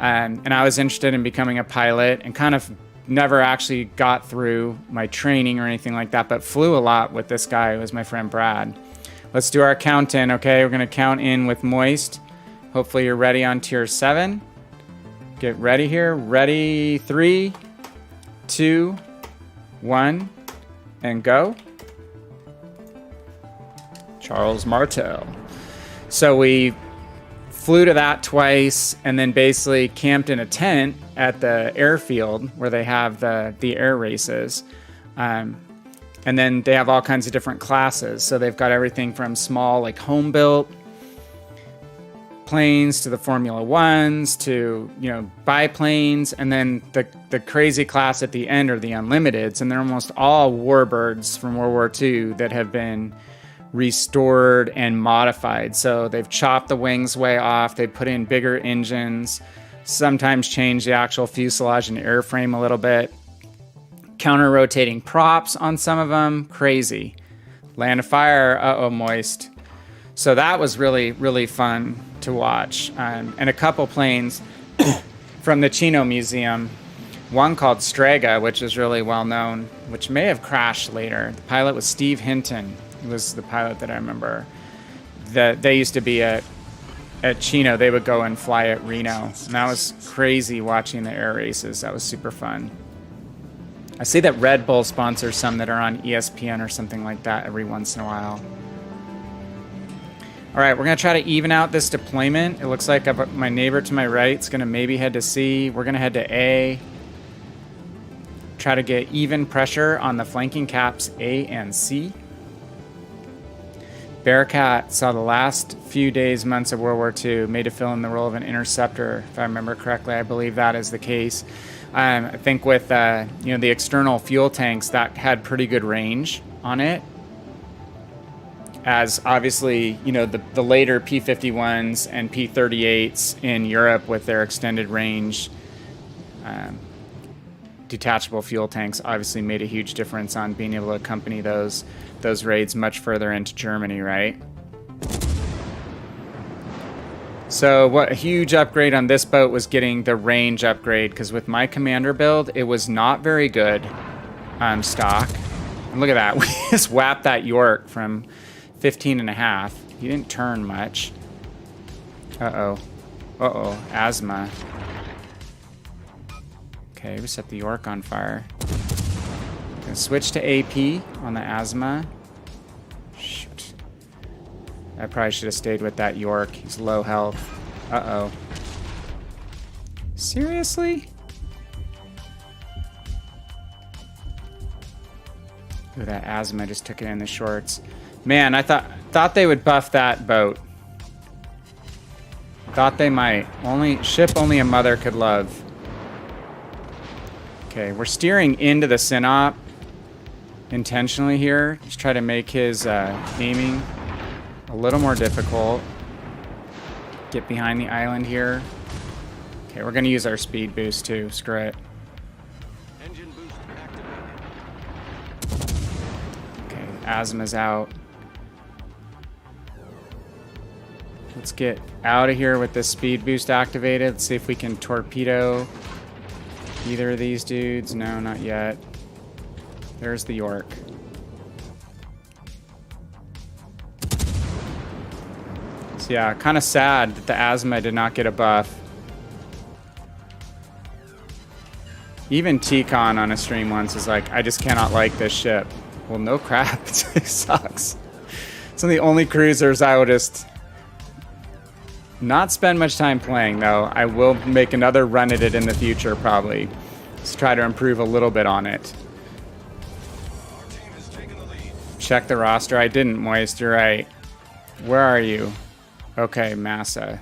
And I was interested in becoming a pilot and kind of never actually got through my training or anything like that, but flew a lot with this guy who was my friend Brad. Let's do our count in, okay? We're going to count in with Moist. Hopefully you're ready on tier 7. Get ready here. Ready, 3, 2, 1, and go. Charles Martel. So we flew to that twice and then basically camped in a tent at the airfield where they have the air races. And then they have all kinds of different classes. So they've got everything from small, like home-built planes to the Formula Ones to, biplanes, and then the crazy class at the end are the Unlimiteds, and they're almost all warbirds from World War II that have been restored and modified. So they've chopped the wings way off, they put in bigger engines, sometimes change the actual fuselage and airframe a little bit, counter-rotating props on some of them, crazy. Land of Fire, Moist. So that was really, really fun to watch. And a couple planes from the Chino Museum. One called Strega, which is really well known, which may have crashed later. The pilot was Steve Hinton. He was the pilot that I remember. They used to be at Chino. They would go and fly at Reno. And that was crazy watching the air races. That was super fun. I see that Red Bull sponsors some that are on ESPN or something like that every once in a while. All right, we're going to try to even out this deployment. It looks like my neighbor to my right is going to maybe head to C. We're going to head to A. Try to get even pressure on the flanking caps A and C. Bearcat saw the last few days, months of World War II, made to fill in the role of an interceptor, if I remember correctly. I believe that is the case. I think with the external fuel tanks, that had pretty good range on it. As obviously, the later P-51s and P-38s in Europe with their extended range detachable fuel tanks obviously made a huge difference on being able to accompany those raids much further into Germany, right? So what a huge upgrade on this boat was getting the range upgrade, because with my commander build, it was not very good on stock. And look at that, we just whapped that York from 15.5. He didn't turn much. Asthma. Okay, we set the York on fire. Gonna switch to AP on the Asthma. Shoot. I probably should have stayed with that York. He's low health. Seriously? Ooh, that Asthma just took it in the shorts. Man, I thought they would buff that boat. Thought they might. Only a mother could love. Okay, we're steering into the Synop intentionally here. Just try to make his aiming a little more difficult. Get behind the island here. Okay, we're gonna use our speed boost too. Screw it. Engine boost activated. Okay, Asma's out. Let's get out of here with this speed boost activated. Let's see if we can torpedo either of these dudes. No, not yet. There's the York. So yeah, kind of sad that the Asma did not get a buff. Even T-Con on a stream once is like, I just cannot like this ship. Well, no crap. It sucks. It's one of the only cruisers I would just not spend much time playing, though. I will make another run at it in the future, probably. Let's try to improve a little bit on it. Check the roster. I didn't, Moist. You're right. Where are you? Okay, Massa.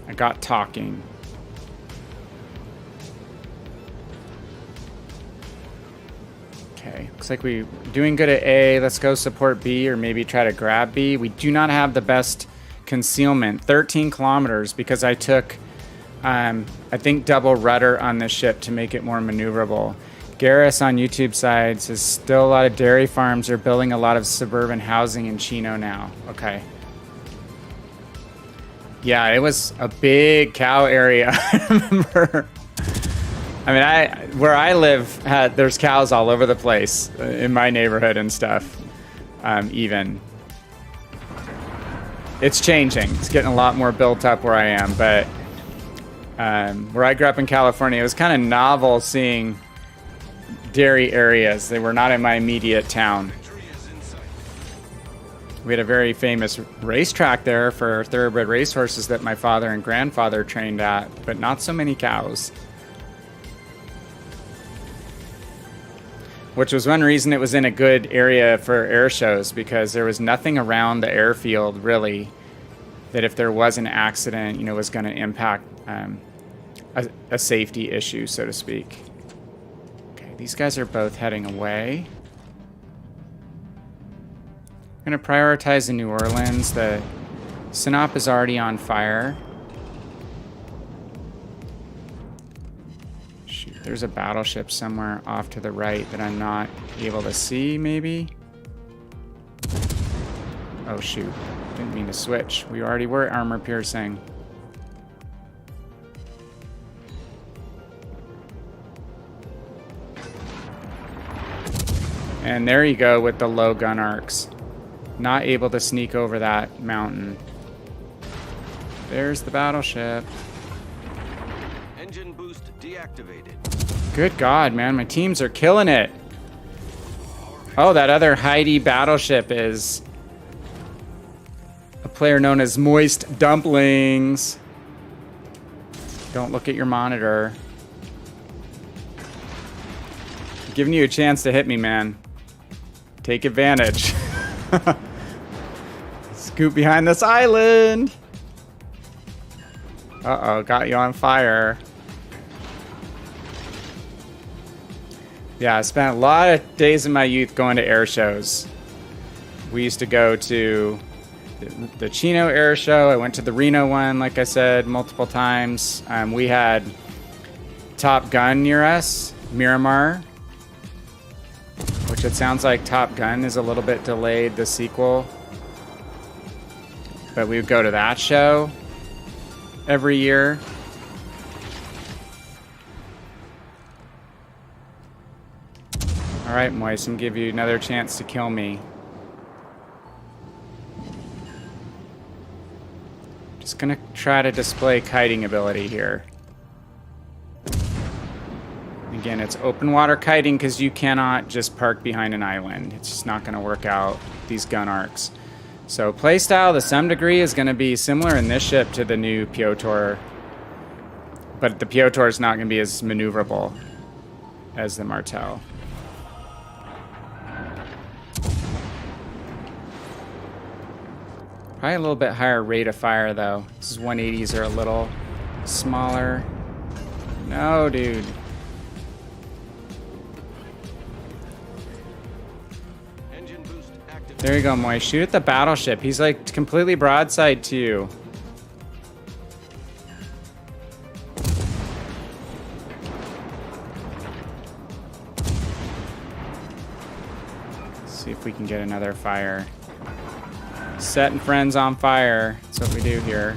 I got talking. Okay, looks like we're doing good at A. Let's go support B or maybe try to grab B. We do not have the best concealment. 13 kilometers because I took, I think, double rudder on this ship to make it more maneuverable. Garrus on YouTube side says still a lot of dairy farms are building a lot of suburban housing in Chino now. Okay. Yeah, it was a big cow area. I remember. I mean, where I live, there's cows all over the place in my neighborhood and stuff. Even. It's changing. It's getting a lot more built up where I am, but where I grew up in California, it was kind of novel seeing dairy areas. They were not in my immediate town. We had a very famous racetrack there for thoroughbred racehorses that my father and grandfather trained at, but not so many cows. Which was one reason it was in a good area for air shows, because there was nothing around the airfield really that if there was an accident, was going to impact a safety issue, so to speak. Okay, these guys are both heading away. I'm going to prioritize the New Orleans. The Sinop is already on fire. Shoot, there's a battleship somewhere off to the right that I'm not able to see, maybe? Oh, shoot. Didn't mean to switch. We already were armor piercing. And there you go with the low gun arcs. Not able to sneak over that mountain. There's the battleship. Engine boost deactivated. Good God, man. My teams are killing it. Oh, that other Heidi battleship is a player known as Moist Dumplings. Don't look at your monitor. I'm giving you a chance to hit me, man. Take advantage. Scoot behind this island. Uh-oh, got you on fire. Yeah, I spent a lot of days in my youth going to air shows. We used to go to the Chino air show. I went to the Reno one, like I said, multiple times. We had Top Gun near us, Miramar, which it sounds like Top Gun is a little bit delayed, the sequel. But we would go to that show every year. All right, Moist, I'm gonna give you another chance to kill me. Just gonna try to display kiting ability here. Again, it's open water kiting because you cannot just park behind an island. It's just not gonna work out, these gun arcs. So playstyle to some degree is gonna be similar in this ship to the new Piotr. But the Piotr is not gonna be as maneuverable as the Martel. Probably a little bit higher rate of fire, though. These 180s are a little smaller. No, dude. Engine boost activated. There you go, Moy. Shoot at the battleship. He's like completely broadside to you. Let's see if we can get another fire. Setting friends on fire. That's what we do here.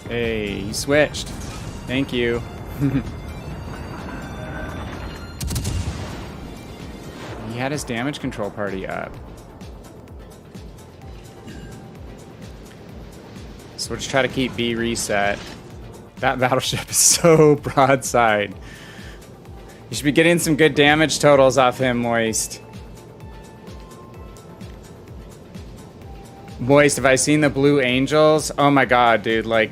Hey, he switched. Thank you. He had his damage control party up. So we'll just try to keep B reset. That battleship is so broadside. You should be getting some good damage totals off him, Moist. Moist, have I seen the Blue Angels? Oh my god, dude, like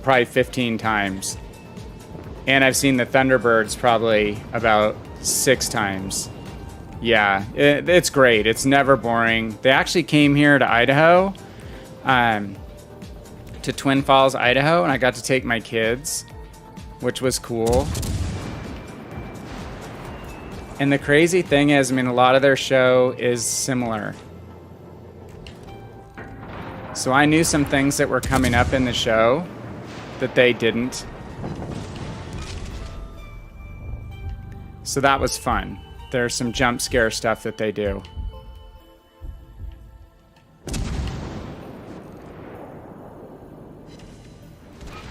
probably 15 times. And I've seen the Thunderbirds probably about 6 times. Yeah, it's great. It's never boring. They actually came here to Idaho, to Twin Falls, Idaho, and I got to take my kids, which was cool. And the crazy thing is, I mean, a lot of their show is similar. So I knew some things that were coming up in the show that they didn't. So that was fun. There's some jump scare stuff that they do. Okay,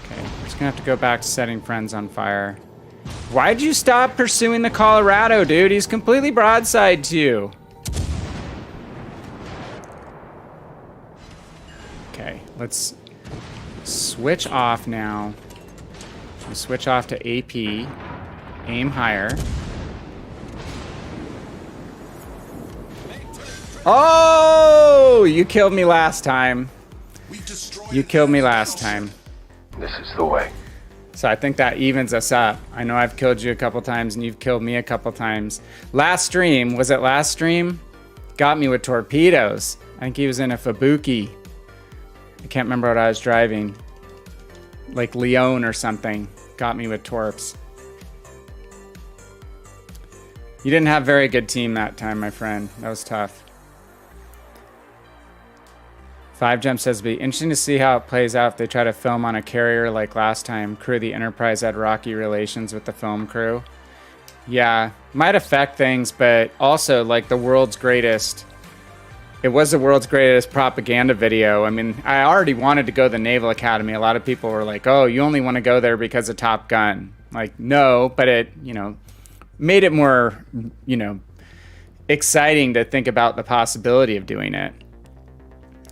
we're just gonna have to go back to setting friends on fire. Why'd you stop pursuing the Colorado, dude? He's completely broadside to you. Okay, let's switch off now. We'll switch off to AP. Aim higher. Oh! You killed me last time. You killed me last time. This is the way. So I think that evens us up. I know I've killed you a couple times and you've killed me a couple times. Last stream, was it last stream? Got me with torpedoes. I think he was in a Fubuki. I can't remember what I was driving. Like Leon or something. Got me with torps. You didn't have a very good team that time, my friend. That was tough. 5Jump says, it'd be interesting to see how it plays out if they try to film on a carrier like last time. Crew of the Enterprise had rocky relations with the film crew. Yeah, might affect things, but also like the world's greatest. It was the world's greatest propaganda video. I mean, I already wanted to go to the Naval Academy. A lot of people were like, oh, you only want to go there because of Top Gun. Like, no, but it, you know, made it more, you know, exciting to think about the possibility of doing it.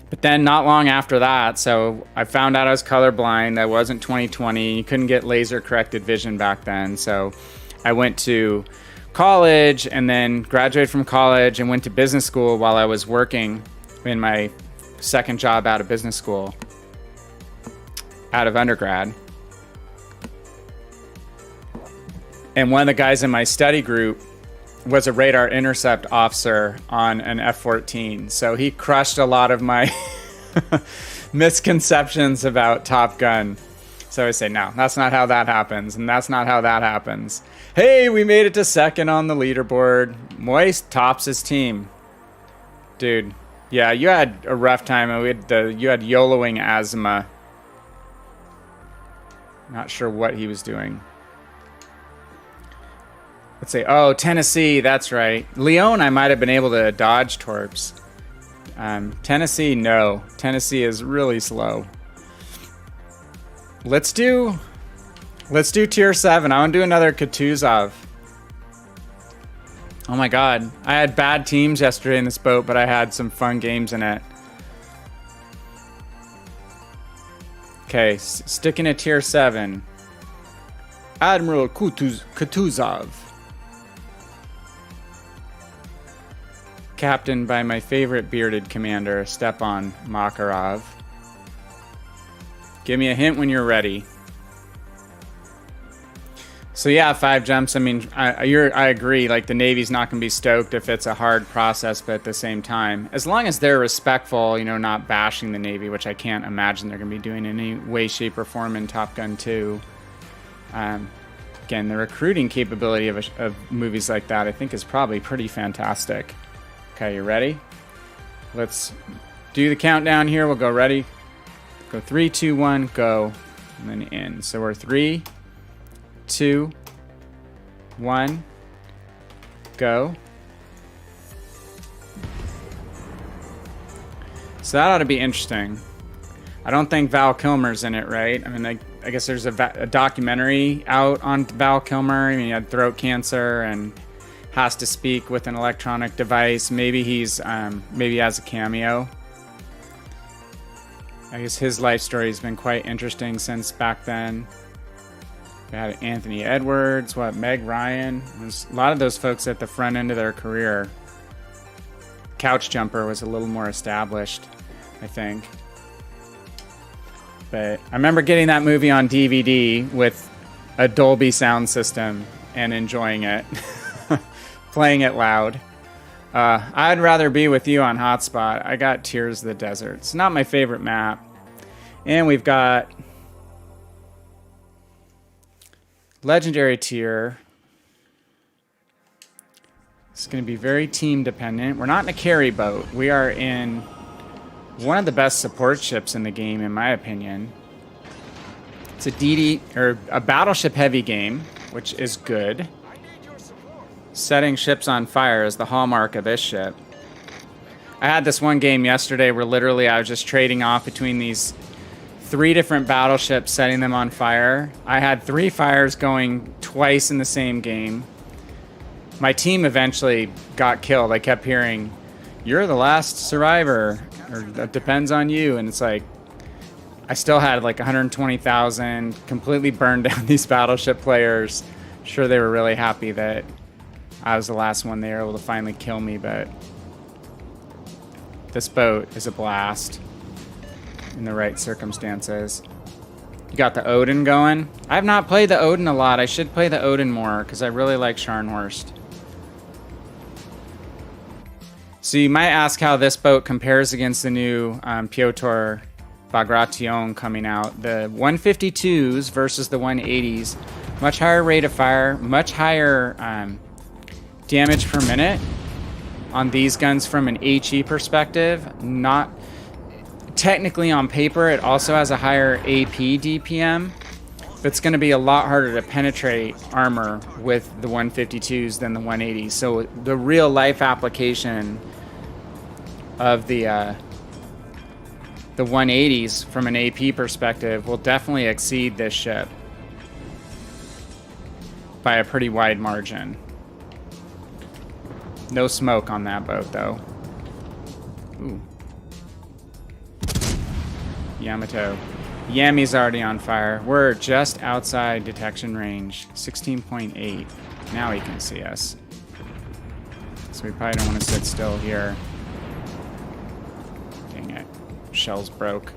But then not long after that, so I found out I was colorblind. That wasn't 2020. You couldn't get laser corrected vision back then. So I went to college and then graduated from college and went to business school while I was working in my second job out of business school, out of undergrad. And one of the guys in my study group was a radar intercept officer on an F-14. So he crushed a lot of my misconceptions about Top Gun. So I say, no, that's not how that happens. And that's not how that happens. Hey, we made it to second on the leaderboard. Moist tops his team. Dude, yeah, you had a rough time. You had YOLOing asthma. Not sure what he was doing. Let's say, oh, Tennessee, that's right. Leon, I might have been able to dodge torps. Tennessee, no. Tennessee is really slow. Let's do tier 7. I want to do another Kutuzov. Oh my god. I had bad teams yesterday in this boat, but I had some fun games in it. Okay, sticking at tier 7. Admiral Kutuzov. Captained by my favorite bearded commander, Stepan Makarov. Give me a hint when you're ready. So yeah, 5Jumps. I mean, I agree. Like the Navy's not going to be stoked if it's a hard process, but at the same time, as long as they're respectful, you know, not bashing the Navy, which I can't imagine they're going to be doing in any way, shape, or form in Top Gun 2. again, the recruiting capability of movies like that, I think, is probably pretty fantastic. Okay, you ready? Let's do the countdown here. We'll go ready. Go 3, 2, 1, go, and then in. So we're 3, 2, 1, go. So that ought to be interesting. I don't think Val Kilmer's in it, right? I mean, I guess there's a documentary out on Val Kilmer. I mean, he had throat cancer and has to speak with an electronic device. Maybe he's maybe he has a cameo. I guess his life story has been quite interesting since back then. We had Anthony Edwards, Meg Ryan. There's a lot of those folks at the front end of their career. Couch Jumper was a little more established, I think. But I remember getting that movie on DVD with a Dolby sound system and enjoying it. Playing it loud. I'd rather be with you on Hotspot. I got Tears of the Desert. It's not my favorite map. And we've got Legendary tier. It's going to be very team dependent. We're not in a carry boat. We are in one of the best support ships in the game, in my opinion. It's a DD or a battleship heavy game, which is good. Setting ships on fire is the hallmark of this ship. I had this one game yesterday where literally I was just trading off between these 3 different battleships, setting them on fire. I had 3 fires going twice in the same game. My team eventually got killed. I kept hearing, "You're the last survivor," or "That depends on you." And it's like, I still had like 120,000, completely burned down these battleship players. Sure, they were really happy that I was the last one they were able to finally kill me, but this boat is a blast in the right circumstances. You got the Odin going. I have not played the Odin a lot. I should play the Odin more because I really like Scharnhorst. So you might ask how this boat compares against the new Piotr Bagration coming out. The 152s versus the 180s. Much higher rate of fire, much higher damage per minute on these guns from an HE perspective. Not technically on paper, it also has a higher AP DPM, but it's going to be a lot harder to penetrate armor with the 152s than the 180s. So the real life application of the 180s from an AP perspective will definitely exceed this ship by a pretty wide margin. No smoke on that boat, though. Ooh. Yamato. Yami's already on fire. We're just outside detection range. 16.8. Now he can see us. So we probably don't want to sit still here. Dang it. Shells broke.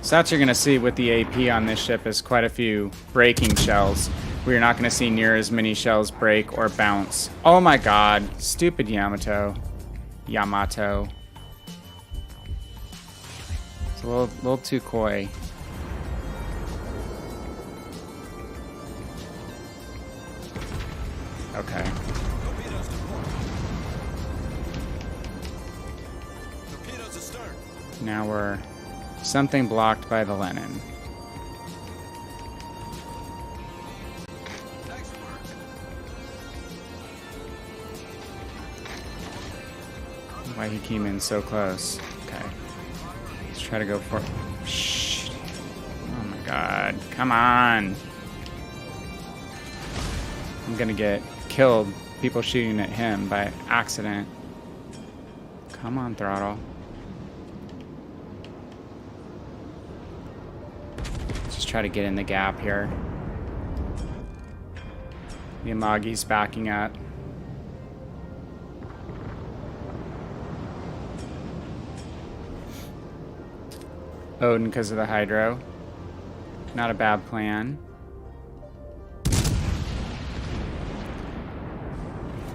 So that's what you're going to see with the AP on this ship is quite a few breaking shells. We're not going to see near as many shells break or bounce. Oh my god. Stupid Yamato. Yamato. It's a little too coy. Okay. Now we're something blocked by the Lenin. Why he came in so close. Okay. Let's try to go for it. Shh. Oh my god. Come on. I'm gonna get killed. People shooting at him by accident. Come on, Throttle. Let's just try to get in the gap here. Yamagi's backing up. Odin because of the hydro. Not a bad plan.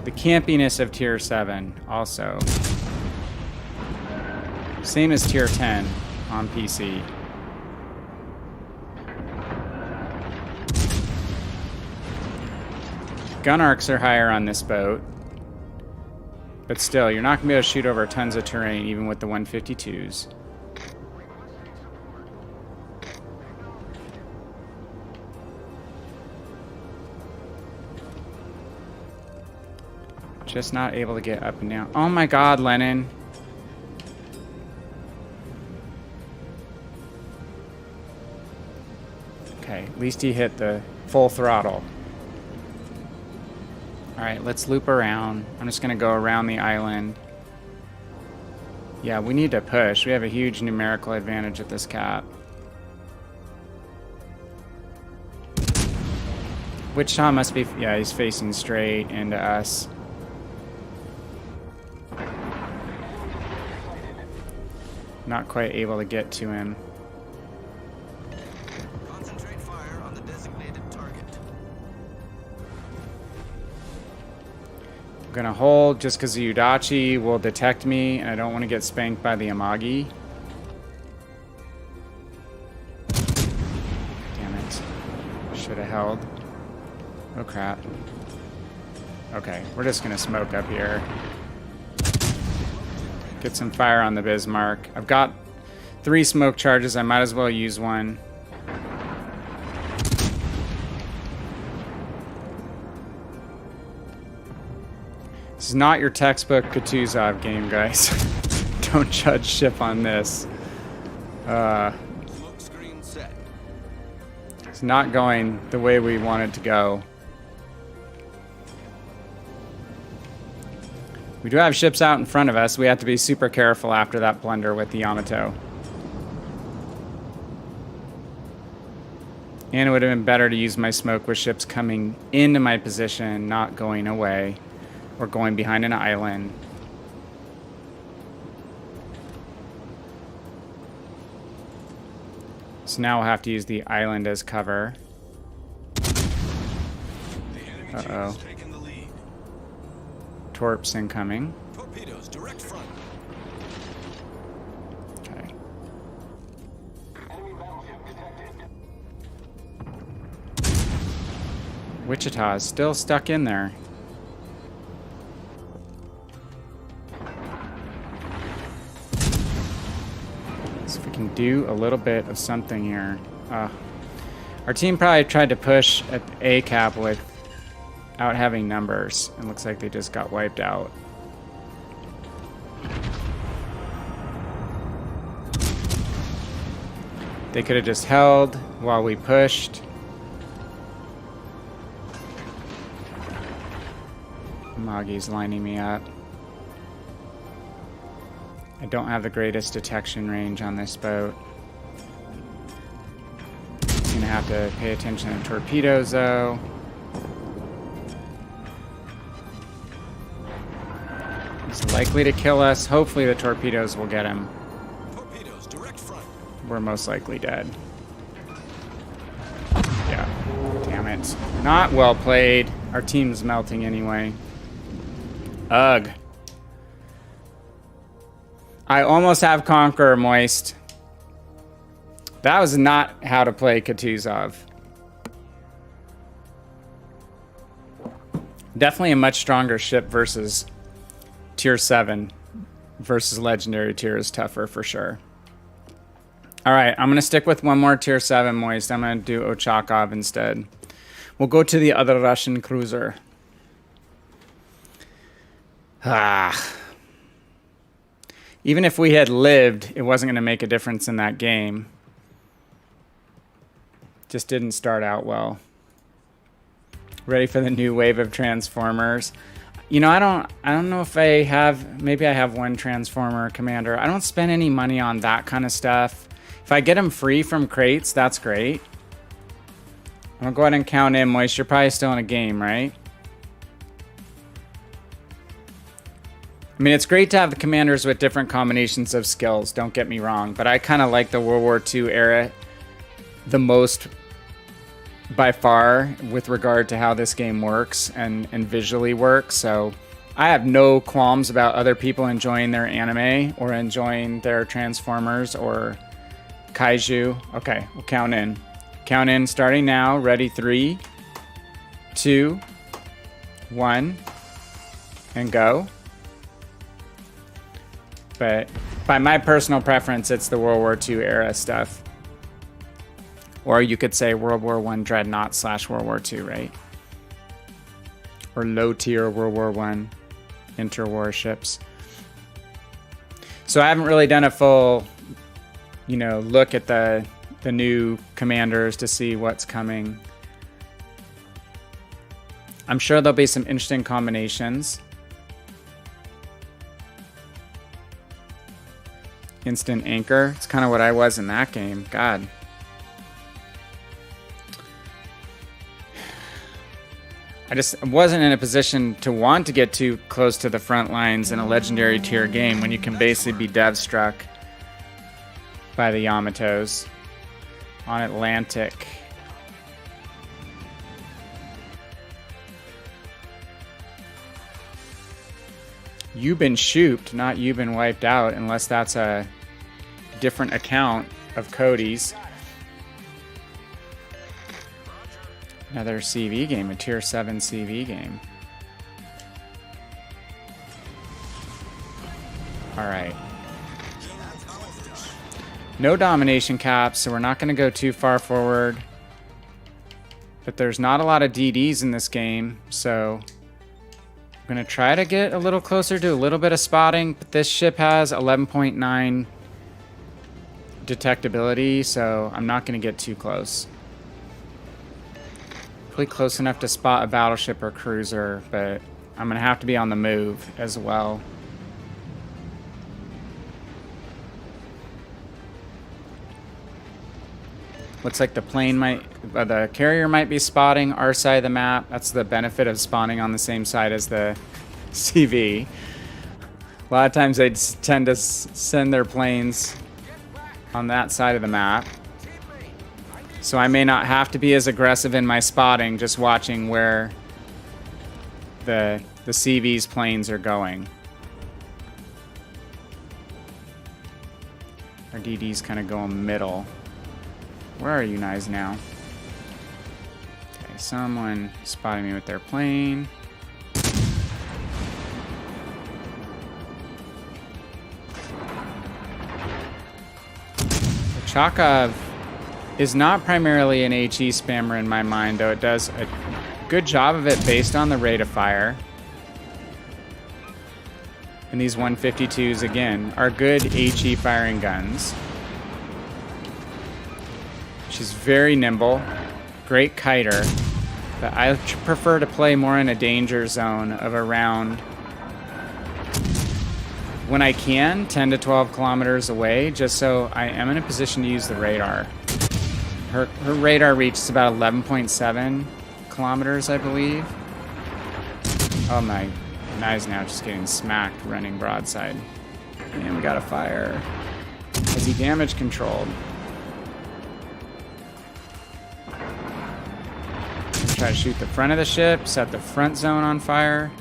The campiness of tier 7 also. Same as tier 10 on PC. gun arcs are higher on this boat. But still, you're not going to be able to shoot over tons of terrain, even with the 152s. Just not able to get up and down. Oh my god, Lennon. Okay, at least he hit the full throttle. Alright, let's loop around. I'm just going to go around the island. Yeah, we need to push. We have a huge numerical advantage at this cap. Wichita must be... Yeah, he's facing straight into us. Not quite able to get to him. Concentrate fire on the designated target. I'm gonna hold just because the Udachi will detect me, and I don't want to get spanked by the Amagi. Damn it. Should have held. Oh crap. Okay, we're just gonna smoke up here. Get some fire on the Bismarck. I've got 3 smoke charges. I might as well use one. This is not your textbook Kutuzov game, guys. Don't judge ship on this. Smoke screen set. It's not going the way we want it to go. We do have ships out in front of us. We have to be super careful after that blunder with the Yamato. And it would have been better to use my smoke with ships coming into my position, not going away or going behind an island. So now we'll have to use the island as cover. Uh-oh. Torps incoming. Torpedoes direct front. Okay. Wichita is still stuck in there. So if we can do a little bit of something here. Our team probably tried to push at A cap without having numbers. It looks like they just got wiped out. They could have just held while we pushed. Magi's lining me up. I don't have the greatest detection range on this boat. Gonna have to pay attention to torpedoes though. He's likely to kill us. Hopefully the torpedoes will get him. Torpedoes direct front. We're most likely dead. Yeah. Damn it. Not well played. Our team's melting anyway. Ugh. I almost have Conqueror, Moist. That was not how to play Kutuzov. Definitely a much stronger ship versus Tier 7 versus Legendary Tier is tougher for sure. Alright, I'm going to stick with one more Tier 7, Moist. I'm going to do Ochakov instead. We'll go to the other Russian cruiser. Even if we had lived, it wasn't going to make a difference in that game. Just didn't start out well. Ready for the new wave of Transformers. You know, I don't know if I have, maybe I have one Transformer Commander. I don't spend any money on that kind of stuff. If I get them free from crates, that's great. I'm gonna go ahead and count in, Moist. You're probably still in a game, right? I mean, it's great to have the commanders with different combinations of skills, don't get me wrong, but I kind of like the World War II era the most by far with regard to how this game works and visually works. So I have no qualms about other people enjoying their anime or enjoying their Transformers or Kaiju. Okay, we'll count in. Count in starting now. Ready? 3, 2, 1 and go. But by my personal preference, it's the World War II era stuff. Or you could say World War I Dreadnought / World War II, right? Or low tier World War I interwar ships. So I haven't really done a full, you know, look at the new commanders to see what's coming. I'm sure there'll be some interesting combinations. Instant anchor. It's kind of what I was in that game. God. I just wasn't in a position to want to get too close to the front lines in a legendary tier game when you can basically be dev struck by the Yamatos on Atlantic. You've been shooped, not you've been wiped out, unless that's a different account of Cody's. Another CV game, a tier 7 CV game. Alright. No domination caps, so we're not going to go too far forward. But there's not a lot of DDs in this game, so I'm going to try to get a little closer to a little bit of spotting. But this ship has 11.9 detectability, so I'm not going to get too close. Probably close enough to spot a battleship or cruiser, but I'm going to have to be on the move as well. Looks like the plane the carrier might be spotting our side of the map. That's the benefit of spawning on the same side as the CV. A lot of times they tend to send their planes on that side of the map. So I may not have to be as aggressive in my spotting, just watching where the CV's planes are going. Our DD's kind of going middle. Where are you guys now? Okay, someone spotted me with their plane. Chakov is not primarily an HE spammer in my mind, though it does a good job of it based on the rate of fire. And these 152s, again, are good HE firing guns. She's very nimble, great kiter, but I prefer to play more in a danger zone of around, when I can, 10 to 12 kilometers away, just so I am in a position to use the radar. Her radar reach is about 11.7 kilometers, I believe. Oh my, Nye's now just getting smacked running broadside. And we got a fire. Is he damage controlled? Try to shoot the front of the ship, set the front zone on fire.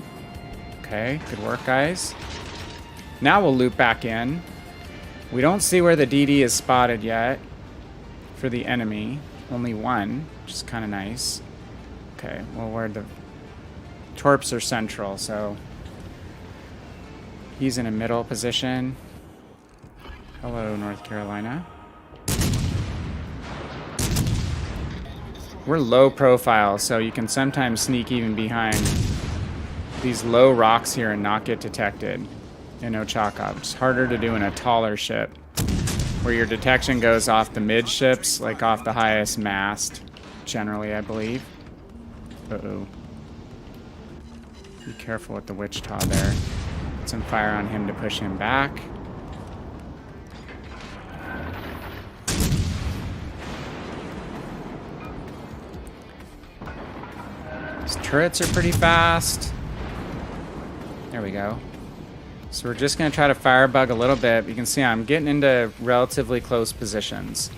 Okay, good work, guys. Now we'll loop back in. We don't see where the DD is spotted yet for the enemy. Only one, which is kind of nice. Okay, well, where the torps are central, so he's in a middle position. Hello, North Carolina. We're low profile, so you can sometimes sneak even behind these low rocks here and not get detected in Ochakov. It's harder to do in a taller ship, where your detection goes off the midships, like off the highest mast, generally, I believe. Uh-oh. Be careful with the Wichita there. Put some fire on him to push him back. These turrets are pretty fast. There we go. So we're just going to try to firebug a little bit. You can see I'm getting into relatively close positions.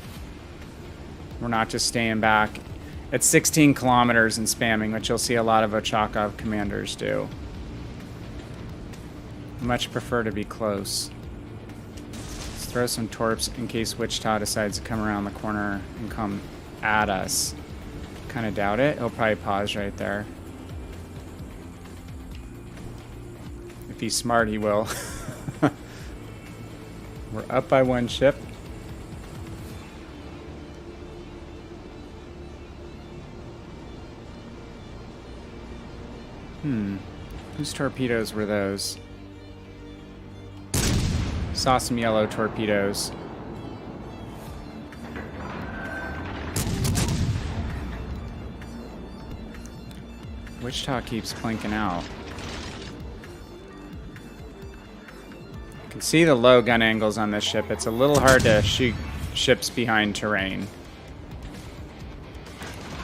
We're not just staying back at 16 kilometers and spamming, which you'll see a lot of Ochakov commanders do. Much prefer to be close. Let's throw some torps in case Wichita decides to come around the corner and come at us. Kind of doubt it. He'll probably pause right there. If he's smart, he will. We're up by one ship. Whose torpedoes were those? Saw some yellow torpedoes. Wichita keeps blinking out. You can see the low gun angles on this ship. It's a little hard to shoot ships behind terrain.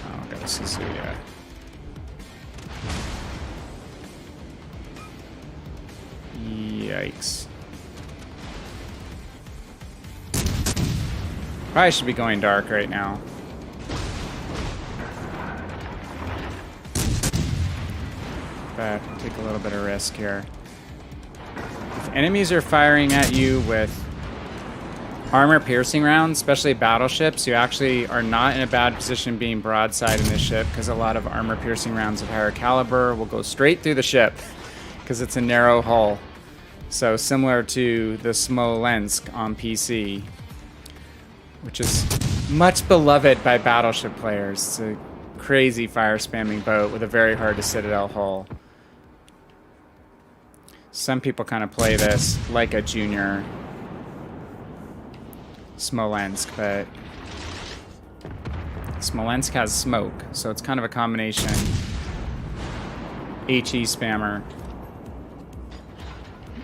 Oh, go Suzuya. Yikes. Probably should be going dark right now. But take a little bit of risk here. If enemies are firing at you with armor-piercing rounds, especially battleships, you actually are not in a bad position being broadside in this ship, because a lot of armor-piercing rounds of higher caliber will go straight through the ship because it's a narrow hull. So similar to the Smolensk on PC, which is much beloved by battleship players. It's a crazy fire-spamming boat with a very hard-to-citadel hull. Some people kind of play this like a junior Smolensk, but Smolensk has smoke, so it's kind of a combination HE spammer,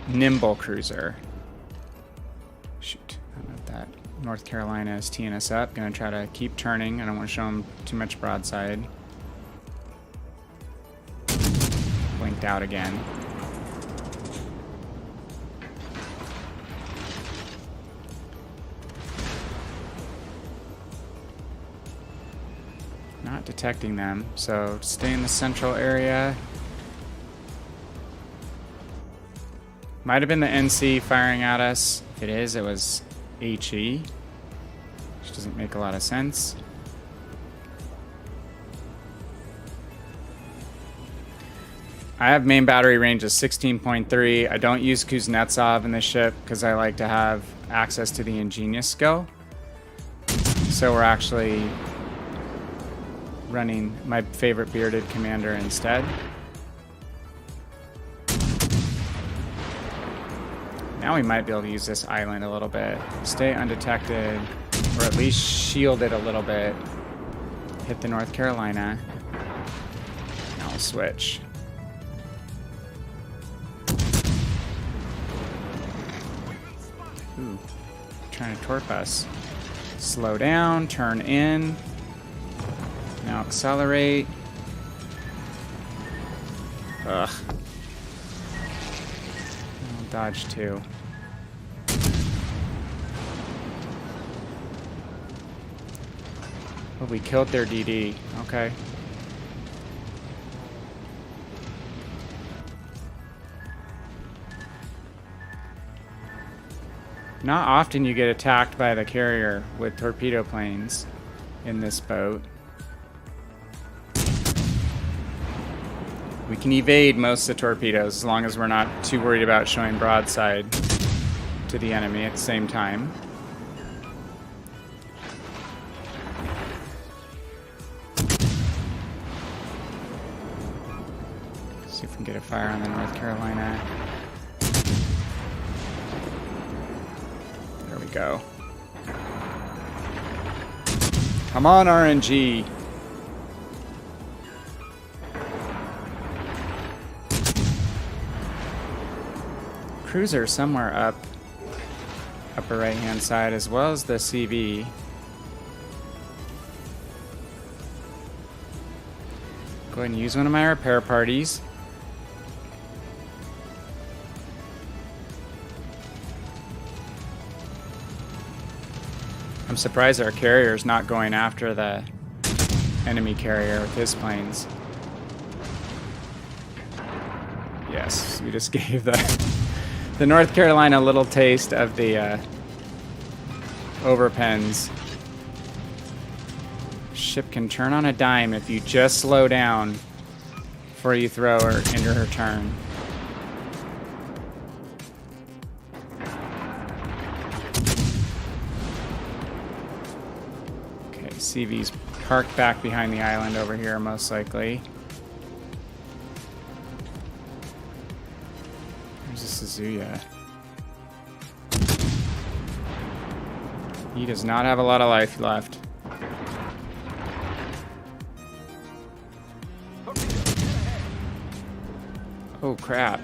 nimble cruiser. Shoot, I don't know if that North Carolina is teeing us up. Gonna try to keep turning. I don't want to show them too much broadside. Blinked out again. Not detecting them, so stay in the central area. Might have been the NC firing at us. If it is, it was HE, which doesn't make a lot of sense. I have main battery range of 16.3. I don't use Kuznetsov in this ship because I like to have access to the Ingenious skill. So we're actually running my favorite bearded commander instead. Now we might be able to use this island a little bit. Stay undetected, or at least shield it a little bit. Hit the North Carolina. Now we'll switch. Ooh, trying to torp us. Slow down, turn in. Now accelerate. Ugh. I'll dodge too. Oh, we killed their DD. Okay. Not often you get attacked by the carrier with torpedo planes in this boat. We can evade most of the torpedoes as long as we're not too worried about showing broadside to the enemy at the same time. See if we can get a fire on the North Carolina. There we go. Come on, RNG. Cruiser somewhere up upper right hand side, as well as the CV. Go ahead and use one of my repair parties. I'm surprised our carrier is not going after the enemy carrier with his planes. Yes, we just gave the North Carolina a little taste of the overpens. Ship can turn on a dime if you just slow down before you throw her into her turn. CV's parked back behind the island over here, most likely. There's a Suzuya. He does not have a lot of life left. Oh crap.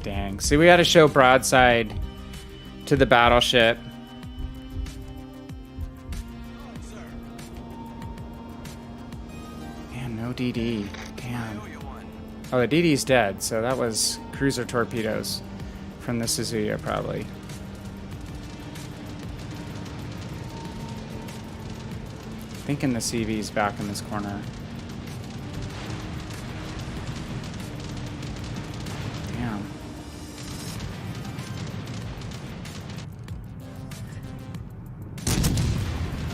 Dang. See, we had to show broadside to the battleship. Man, no DD. Damn. Oh, the DD's dead, so that was cruiser torpedoes from the Suzuya, probably. Thinking the CV's back in this corner. Damn.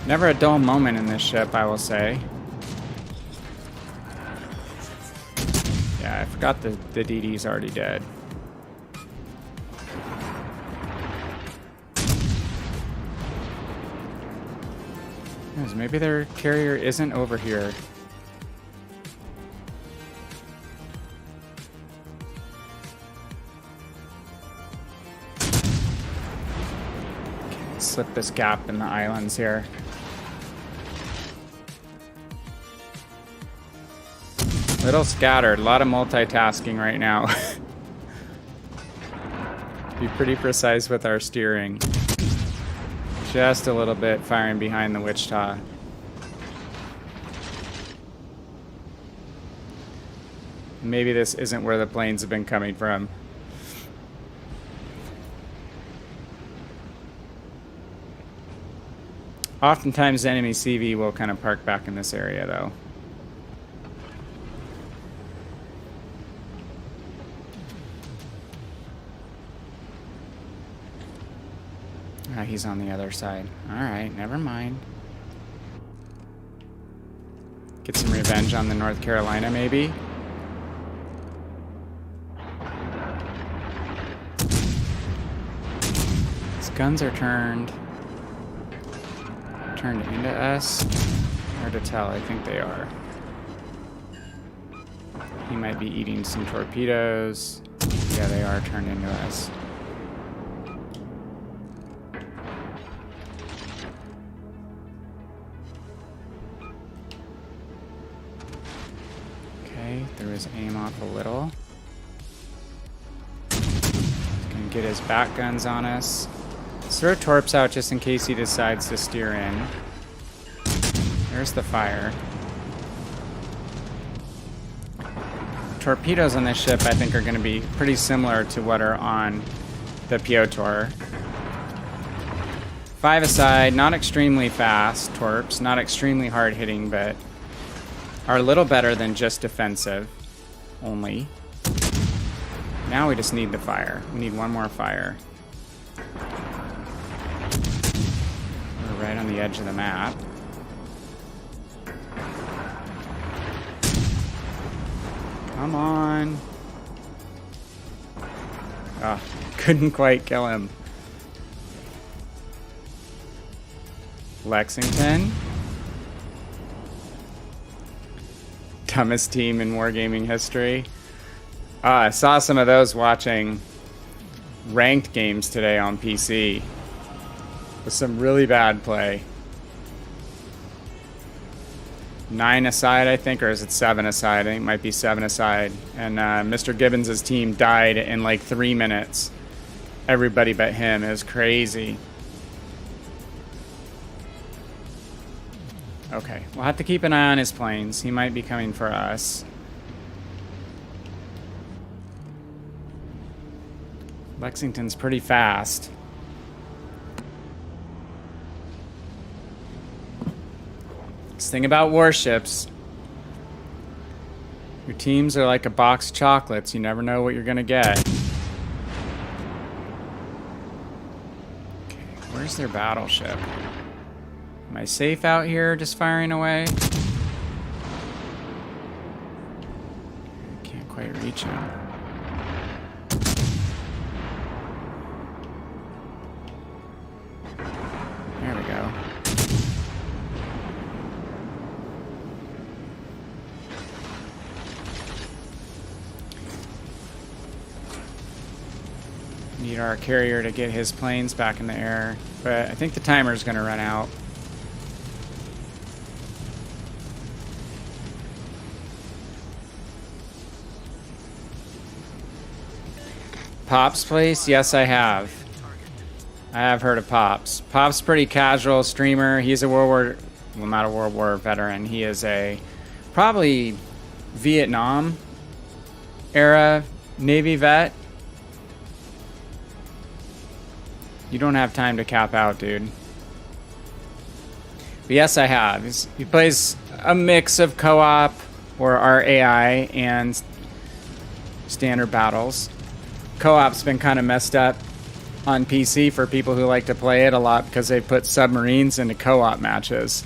Never a dull moment in this ship, I will say. Yeah, I forgot the DD's already dead. Maybe their carrier isn't over here. Okay, let's slip this gap in the islands here. Little scattered, a lot of multitasking right now. Be pretty precise with our steering. Just a little bit firing behind the Wichita. Maybe this isn't where the planes have been coming from. Oftentimes the enemy CV will kind of park back in this area though. He's on the other side. Alright, never mind. Get some revenge on the North Carolina, maybe? His guns are turned into us. Hard to tell, I think they are. He might be eating some torpedoes. Yeah, they are turned into us. Threw his aim off a little. He's gonna get his back guns on us. Let's throw torps out just in case he decides to steer in. There's the fire. Torpedoes on this ship, I think, are going to be pretty similar to what are on the Piotr. 5 aside, not extremely fast torps, not extremely hard hitting, but are a little better than just defensive only. Now we just need the fire. We need one more fire. We're right on the edge of the map. Come on. Ah, couldn't quite kill him. Lexington. Dumbest team in wargaming history. I saw some of those watching ranked games today on PC. With some really bad play. 9 aside, I think, or is it 7 aside? I think it might be 7 aside. And Mr. Gibbons' team died in like 3 minutes. Everybody but him. It was crazy. Okay, we'll have to keep an eye on his planes. He might be coming for us. Lexington's pretty fast. This thing about warships, your teams are like a box of chocolates. You never know what you're gonna get. Okay, where's their battleship? Am I safe out here just firing away? Can't quite reach him. Need our carrier to get his planes back in the air. But I think the timer's going to run out. Pop's place? Yes, I have. I have heard of Pops. Pop's pretty casual streamer. He's a well, not a World War veteran. He is a probably Vietnam era Navy vet. You don't have time to cap out, dude. But yes, I have. He plays a mix of co-op or RAI and standard battles. Co-op's been kind of messed up on PC for people who like to play it a lot because they put submarines into co-op matches.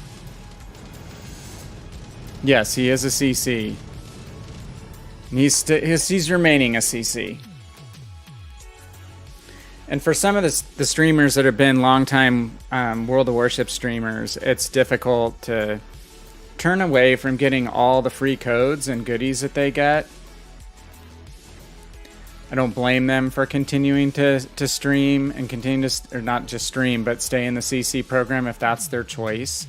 Yes, he is a CC. He's remaining a CC. And for some of the streamers that have been longtime World of Warships streamers, it's difficult to turn away from getting all the free codes and goodies that they get. I don't blame them for continuing to stream and continue to, or not just stream, but stay in the CC program if that's their choice.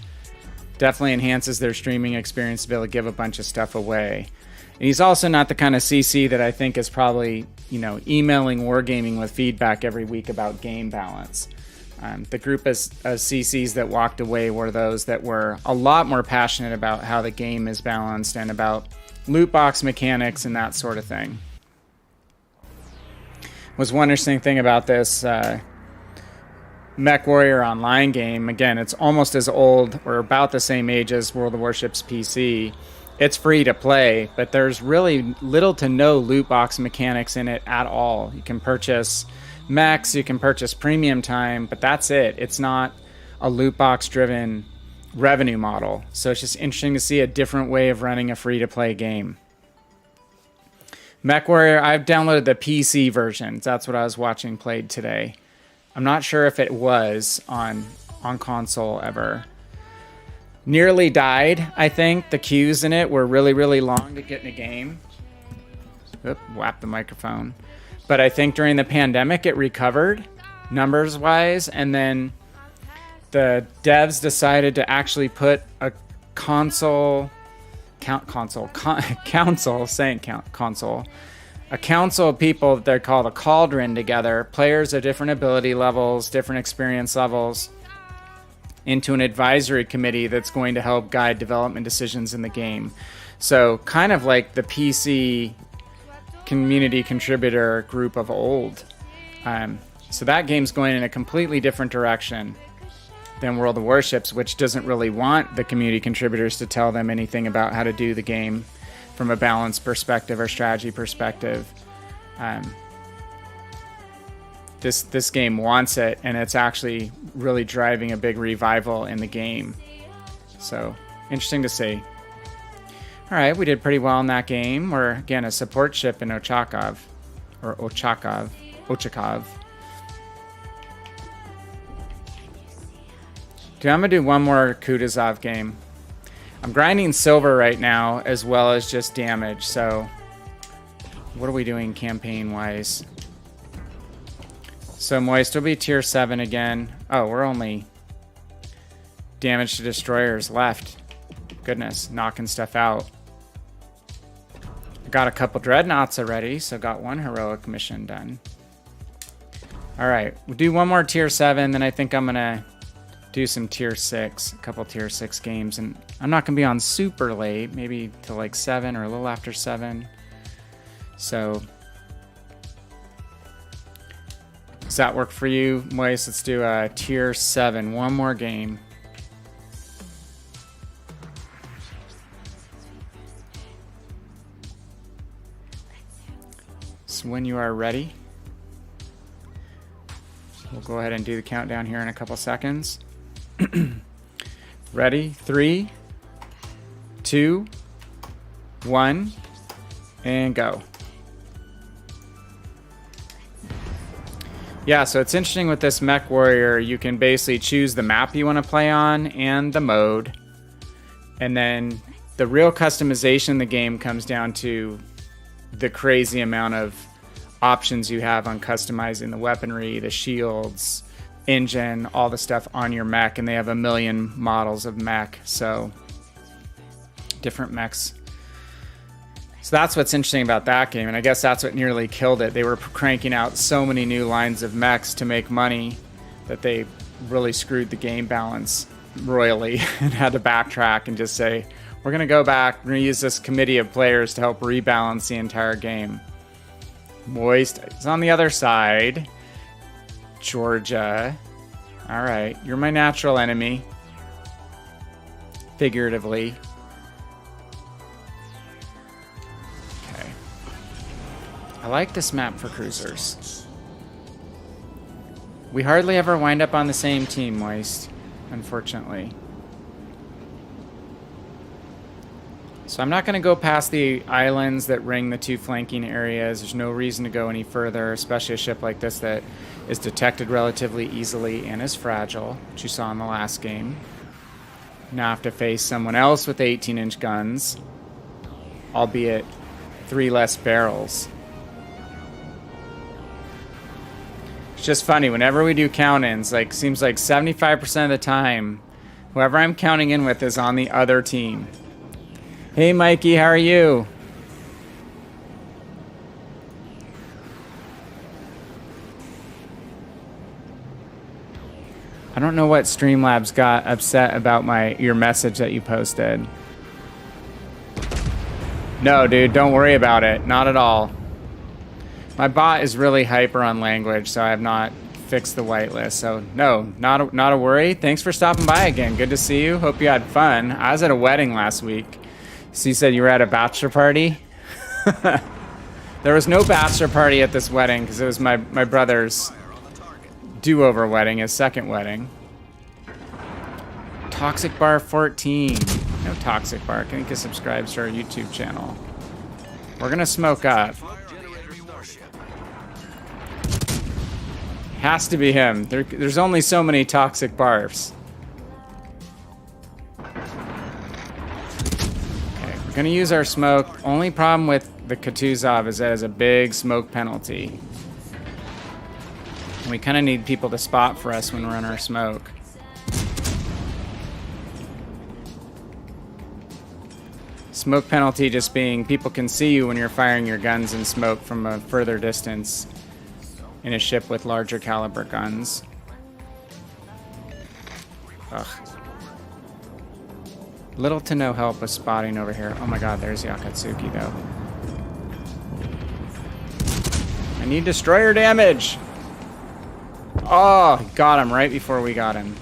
Definitely enhances their streaming experience to be able to give a bunch of stuff away. And he's also not the kind of CC that I think is probably, emailing Wargaming with feedback every week about game balance. The group of CCs that walked away were those that were a lot more passionate about how the game is balanced and about loot box mechanics and that sort of thing. Was one interesting thing about this Mech Warrior Online game. Again, it's almost as old or about the same age as World of Warships PC. It's free to play, but there's really little to no loot box mechanics in it at all. You can purchase mechs, you can purchase premium time, but that's it. It's not a loot box driven revenue model. So it's just interesting to see a different way of running a free to play game. Mech Warrior, I've downloaded the PC version. That's what I was watching played today. I'm not sure if it was on console ever. Nearly died, I think. The queues in it were really, really long to get in a game. Oop, whap the microphone. But I think during the pandemic it recovered, numbers-wise, and then the devs decided to actually put a council of people that they call the cauldron together, players of different ability levels, different experience levels, into an advisory committee that's going to help guide development decisions in the game. So kind of like the PC community contributor group of old. So that game's going in a completely different direction than World of Warships, which doesn't really want the community contributors to tell them anything about how to do the game from a balance perspective or strategy perspective. This game wants it, and it's actually really driving a big revival in the game. So, interesting to see. Alright, we did pretty well in that game. We're, again, a support ship in Ochakov. Dude, I'm going to do one more Kutuzov game. I'm grinding silver right now, as well as just damage, so... What are we doing campaign-wise? So Moist will be tier 7 again. Oh, we're only damage to destroyers left. Goodness, knocking stuff out. I got a couple dreadnoughts already, so got one heroic mission done. Alright, we'll do one more tier 7, then I think I'm gonna do some tier 6, a couple tier 6 games, and I'm not gonna be on super late, maybe till like 7 or a little after 7. So... does that work for you, Moist? Let's do a tier 7. One more game. So when you are ready, we'll go ahead and do the countdown here in a couple seconds. Ready? 3, 2, 1, and go. Yeah, so it's interesting with this Mech Warrior, you can basically choose the map you want to play on and the mode. And then the real customization in the game comes down to the crazy amount of options you have on customizing the weaponry, the shields, engine, all the stuff on your mech, and they have a million models of mech, so different mechs. So that's what's interesting about that game, and I guess that's what nearly killed it. They were cranking out so many new lines of mechs to make money that they really screwed the game balance royally and had to backtrack and just say, we're going to go back, we're going to use this committee of players to help rebalance the entire game. Moist is on the other side. Georgia. All right, you're my natural enemy. Figuratively. Okay. I like this map for cruisers. We hardly ever wind up on the same team, Moist, unfortunately. So I'm not going to go past the islands that ring the two flanking areas. There's no reason to go any further, especially a ship like this that is detected relatively easily and is fragile, which you saw in the last game. Now I have to face someone else with 18-inch guns, albeit 3 less barrels. It's just funny, whenever we do count-ins, like, seems like 75% of the time, whoever I'm counting in with is on the other team. Hey Mikey, how are you? I don't know what Streamlabs got upset about your message that you posted. No, dude, don't worry about it. Not at all. My bot is really hyper on language, so I have not fixed the whitelist. So no, not a worry. Thanks for stopping by again. Good to see you. Hope you had fun. I was at a wedding last week. So you said you were at a bachelor party? There was no bachelor party at this wedding because it was my brother's do-over wedding, his second wedding. Toxic Bar 14. No Toxic Bar. I think he subscribes to our YouTube channel. We're going to smoke up. Has to be him. There's only so many Toxic Barfs. We're going to use our smoke. Only problem with the Kutuzov is that it has a big smoke penalty. And we kind of need people to spot for us when we're in our smoke. Smoke penalty just being people can see you when you're firing your guns in smoke from a further distance in a ship with larger caliber guns. Ugh. Little to no help with spotting over here. Oh my god, there's Yakatsuki though. I need destroyer damage! Oh, got him right before we got him.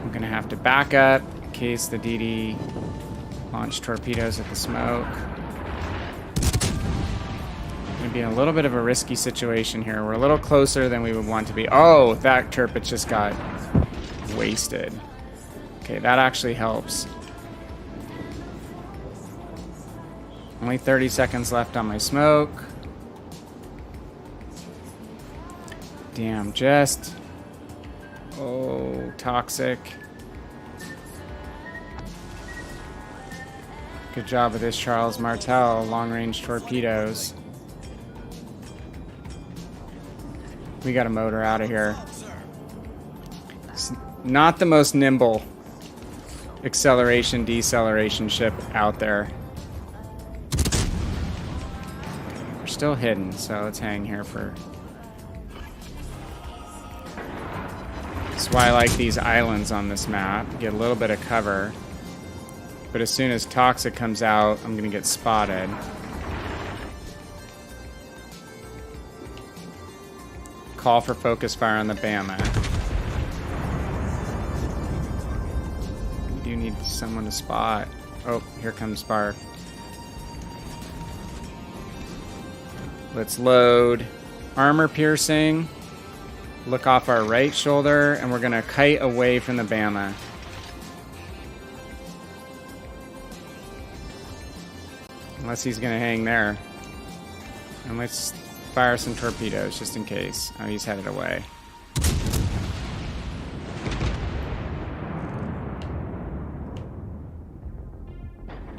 I'm gonna have to back up in case the DD launch torpedoes at the smoke. Gonna be in a little bit of a risky situation here. We're a little closer than we would want to be. Oh, that turret just got wasted. Okay, that actually helps. Only 30 seconds left on my smoke. Damn, just... Oh, toxic. Good job with this Charles Martel, long-range torpedoes. We got a motor out of here. It's not the most nimble acceleration, deceleration ship out there. We're still hidden, so let's hang here for... That's why I like these islands on this map. Get a little bit of cover. But as soon as Toxic comes out, I'm gonna get spotted. Call for focus fire on the Bama. We do need someone to spot. Oh, here comes Spark. Let's load. Armor piercing. Look off our right shoulder, and we're gonna kite away from the Bama. Unless he's gonna hang there. And let's fire some torpedoes just in case. Oh, he's headed away.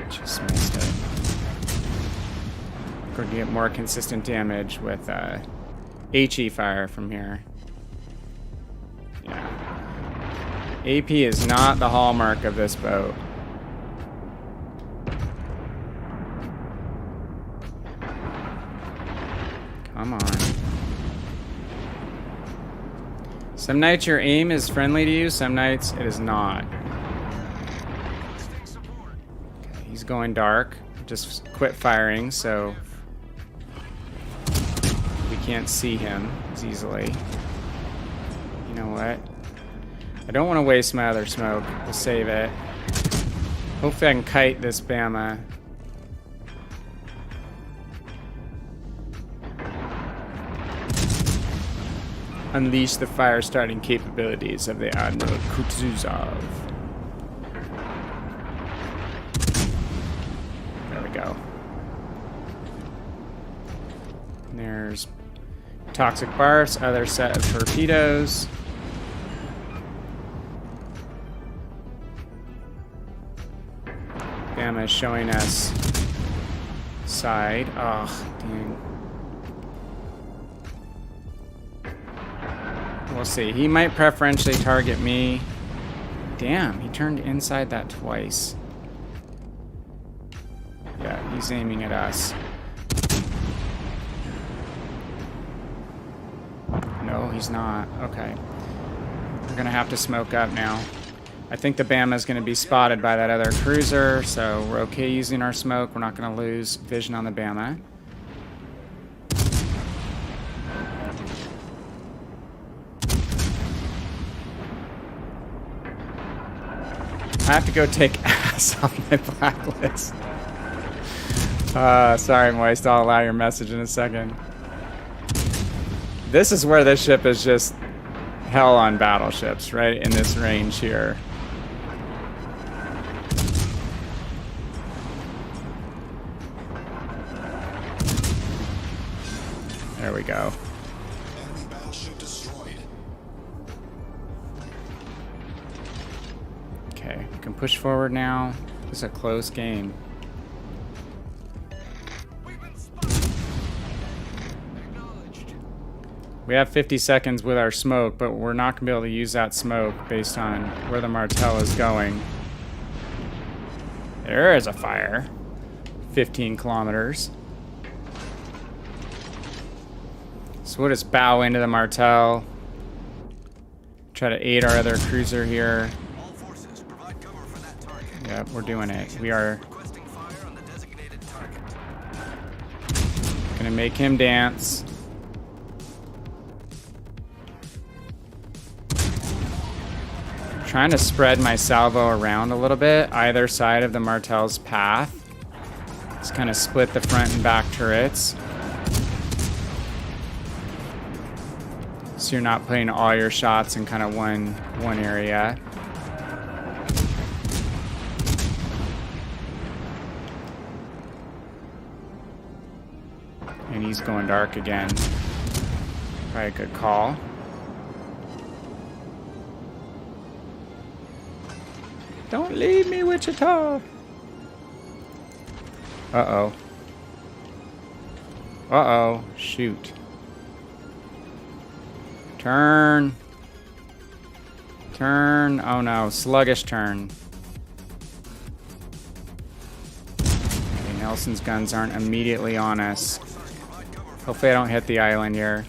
Just missed it. We're gonna get more consistent damage with HE fire from here. Yeah. AP is not the hallmark of this boat. Come on. Some nights your aim is friendly to you, some nights it is not. Okay, he's going dark. Just quit firing, so we can't see him as easily. You know what? I don't want to waste my other smoke. We'll save it. Hopefully I can kite this Bama. Unleash the fire-starting capabilities of the Admiral Kutuzov. There we go. And there's toxic barfs, other set of torpedoes. Bama is showing us side. Oh, dang. We'll see. He might preferentially target me. Damn, he turned inside that twice. Yeah, he's aiming at us. No, he's not. Okay. We're gonna have to smoke up now. I think the Bama is gonna be spotted by that other cruiser, so we're okay using our smoke. We're not gonna lose vision on the Bama. I have to go take ass off my blacklist. Sorry, Moist. I'll allow your message in a second. This is where this ship is just hell on battleships, right? In this range here. There we go. Okay, we can push forward now. This is a close game. We have 50 seconds with our smoke, but we're not going to be able to use that smoke based on where the Martel is going. There is a fire. 15 kilometers. So we'll just bow into the Martel. Try to aid our other cruiser here. All forces provide cover for that target. Yep, we're doing it. We are Requesting fire on the designated target. gonna make him dance. Trying to spread my salvo around a little bit, either side of the Martel's path. Just kind of split the front and back turrets. So you're not putting all your shots in kind of one area. And he's going dark again. Probably a good call. Don't leave me, Wichita! Uh-oh. Uh-oh. Shoot. Turn. Turn. Oh no, sluggish turn. Okay, Nelson's guns aren't immediately on us. Hopefully I don't hit the island here.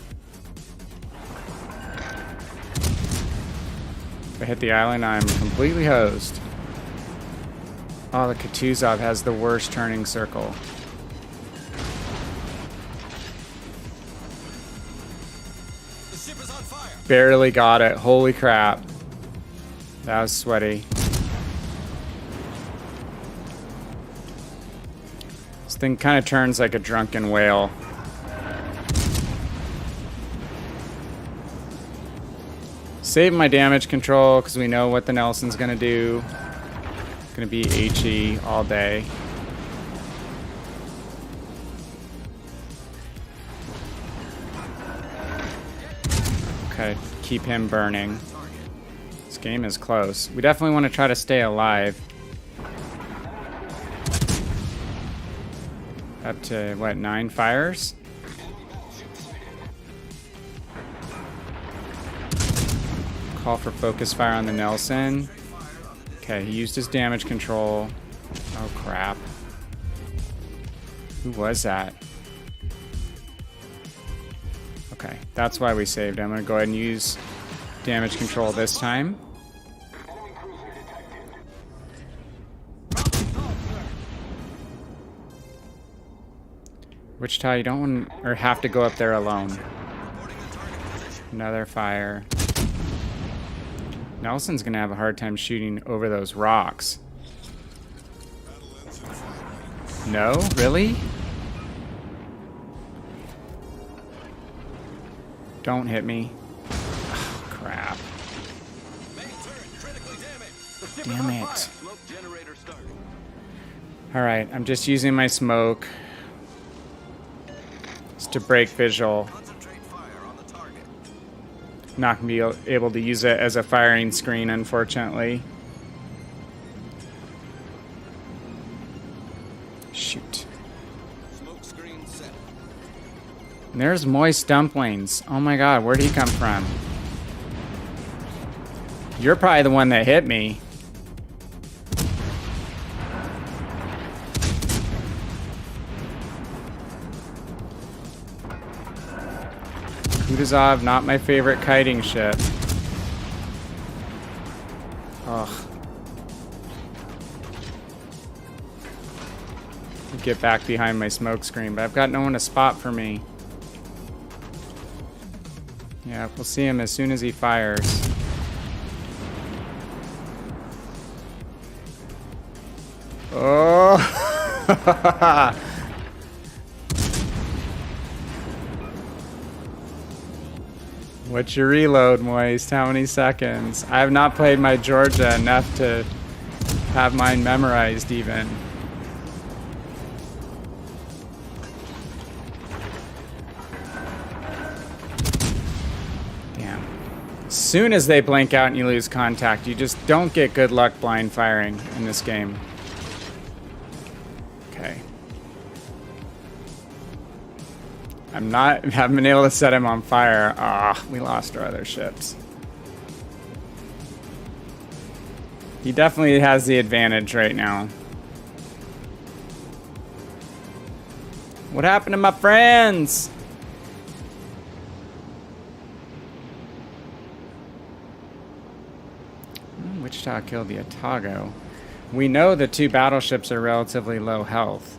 If I hit the island, I'm completely hosed. Oh, the Kutuzov has the worst turning circle. The ship is on fire. Barely got it. Holy crap. That was sweaty. This thing kind of turns like a drunken whale. Save my damage control because we know what the Nelson's going to do. It's going to be HE all day. Okay, keep him burning. This game is close. We definitely want to try to stay alive. Up to, what, 9 fires? Call for focus fire on the Nelson. Okay, he used his damage control. Oh, crap. Who was that? Okay, that's why we saved. I'm going to go ahead and use damage control this time. Wichita, you don't want or have to go up there alone. Another fire. Nelson's gonna have a hard time shooting over those rocks. No? Really? Don't hit me. Oh, crap. Damn it. Alright, I'm just using my smoke. Just to break visual. Not gonna be able to use it as a firing screen, unfortunately. Shoot. And there's Moist Dumplings. Oh my god, where'd he come from? You're probably the one that hit me. Kutuzov, not my favorite kiting ship. Ugh. Get back behind my smoke screen, but I've got no one to spot for me. Yeah, we'll see him as soon as he fires. Oh! What's your reload, Moist? How many seconds? I have not played my Georgia enough to have mine memorized even. Damn. As soon as they blink out and you lose contact, you just don't get good luck blind firing in this game. Okay. Haven't been able to set him on fire. Ah, we lost our other ships. He definitely has the advantage right now. What happened to my friends? Wichita killed the Otago. We know the 2 battleships are relatively low health.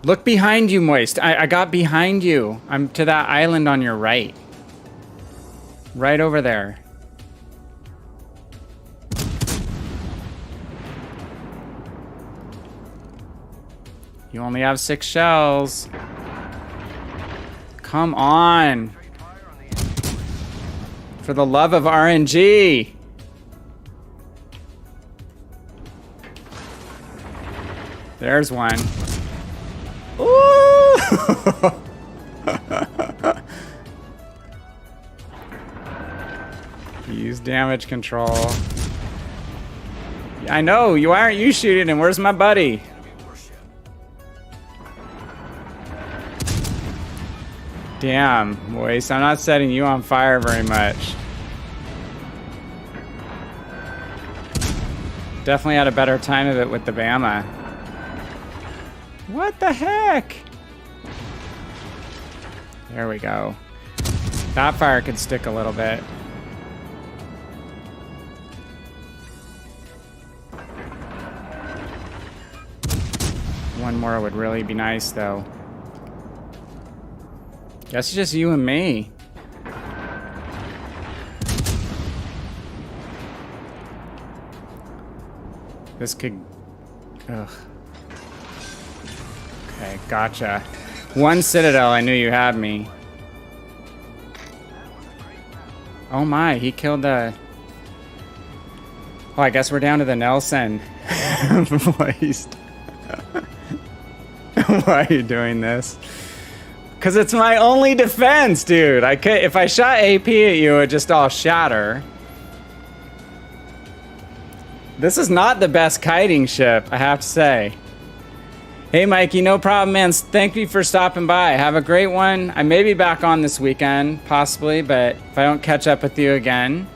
Look behind you, Moist. I got behind you. I'm to that island on your right. Right over there. You only have 6 shells. Come on. For the love of RNG. There's one. Ooh! Use damage control. I know, why aren't you shooting him? Where's my buddy? Damn, Moist, I'm not setting you on fire very much. Definitely had a better time of it with the Bama. What the heck? There we go. That fire could stick a little bit. One more would really be nice, though. Guess it's just you and me. This could... Ugh. Okay, gotcha. 1 Citadel, I knew you had me. Oh my, he killed the... Oh, I guess we're down to the Nelson. Moist. Why are you doing this? Because it's my only defense, dude. I could, if I shot AP at you, it would just all shatter. This is not the best kiting ship, I have to say. Hey, Mikey, no problem, man. Thank you for stopping by. Have a great one. I may be back on this weekend, possibly, but if I don't catch up with you again,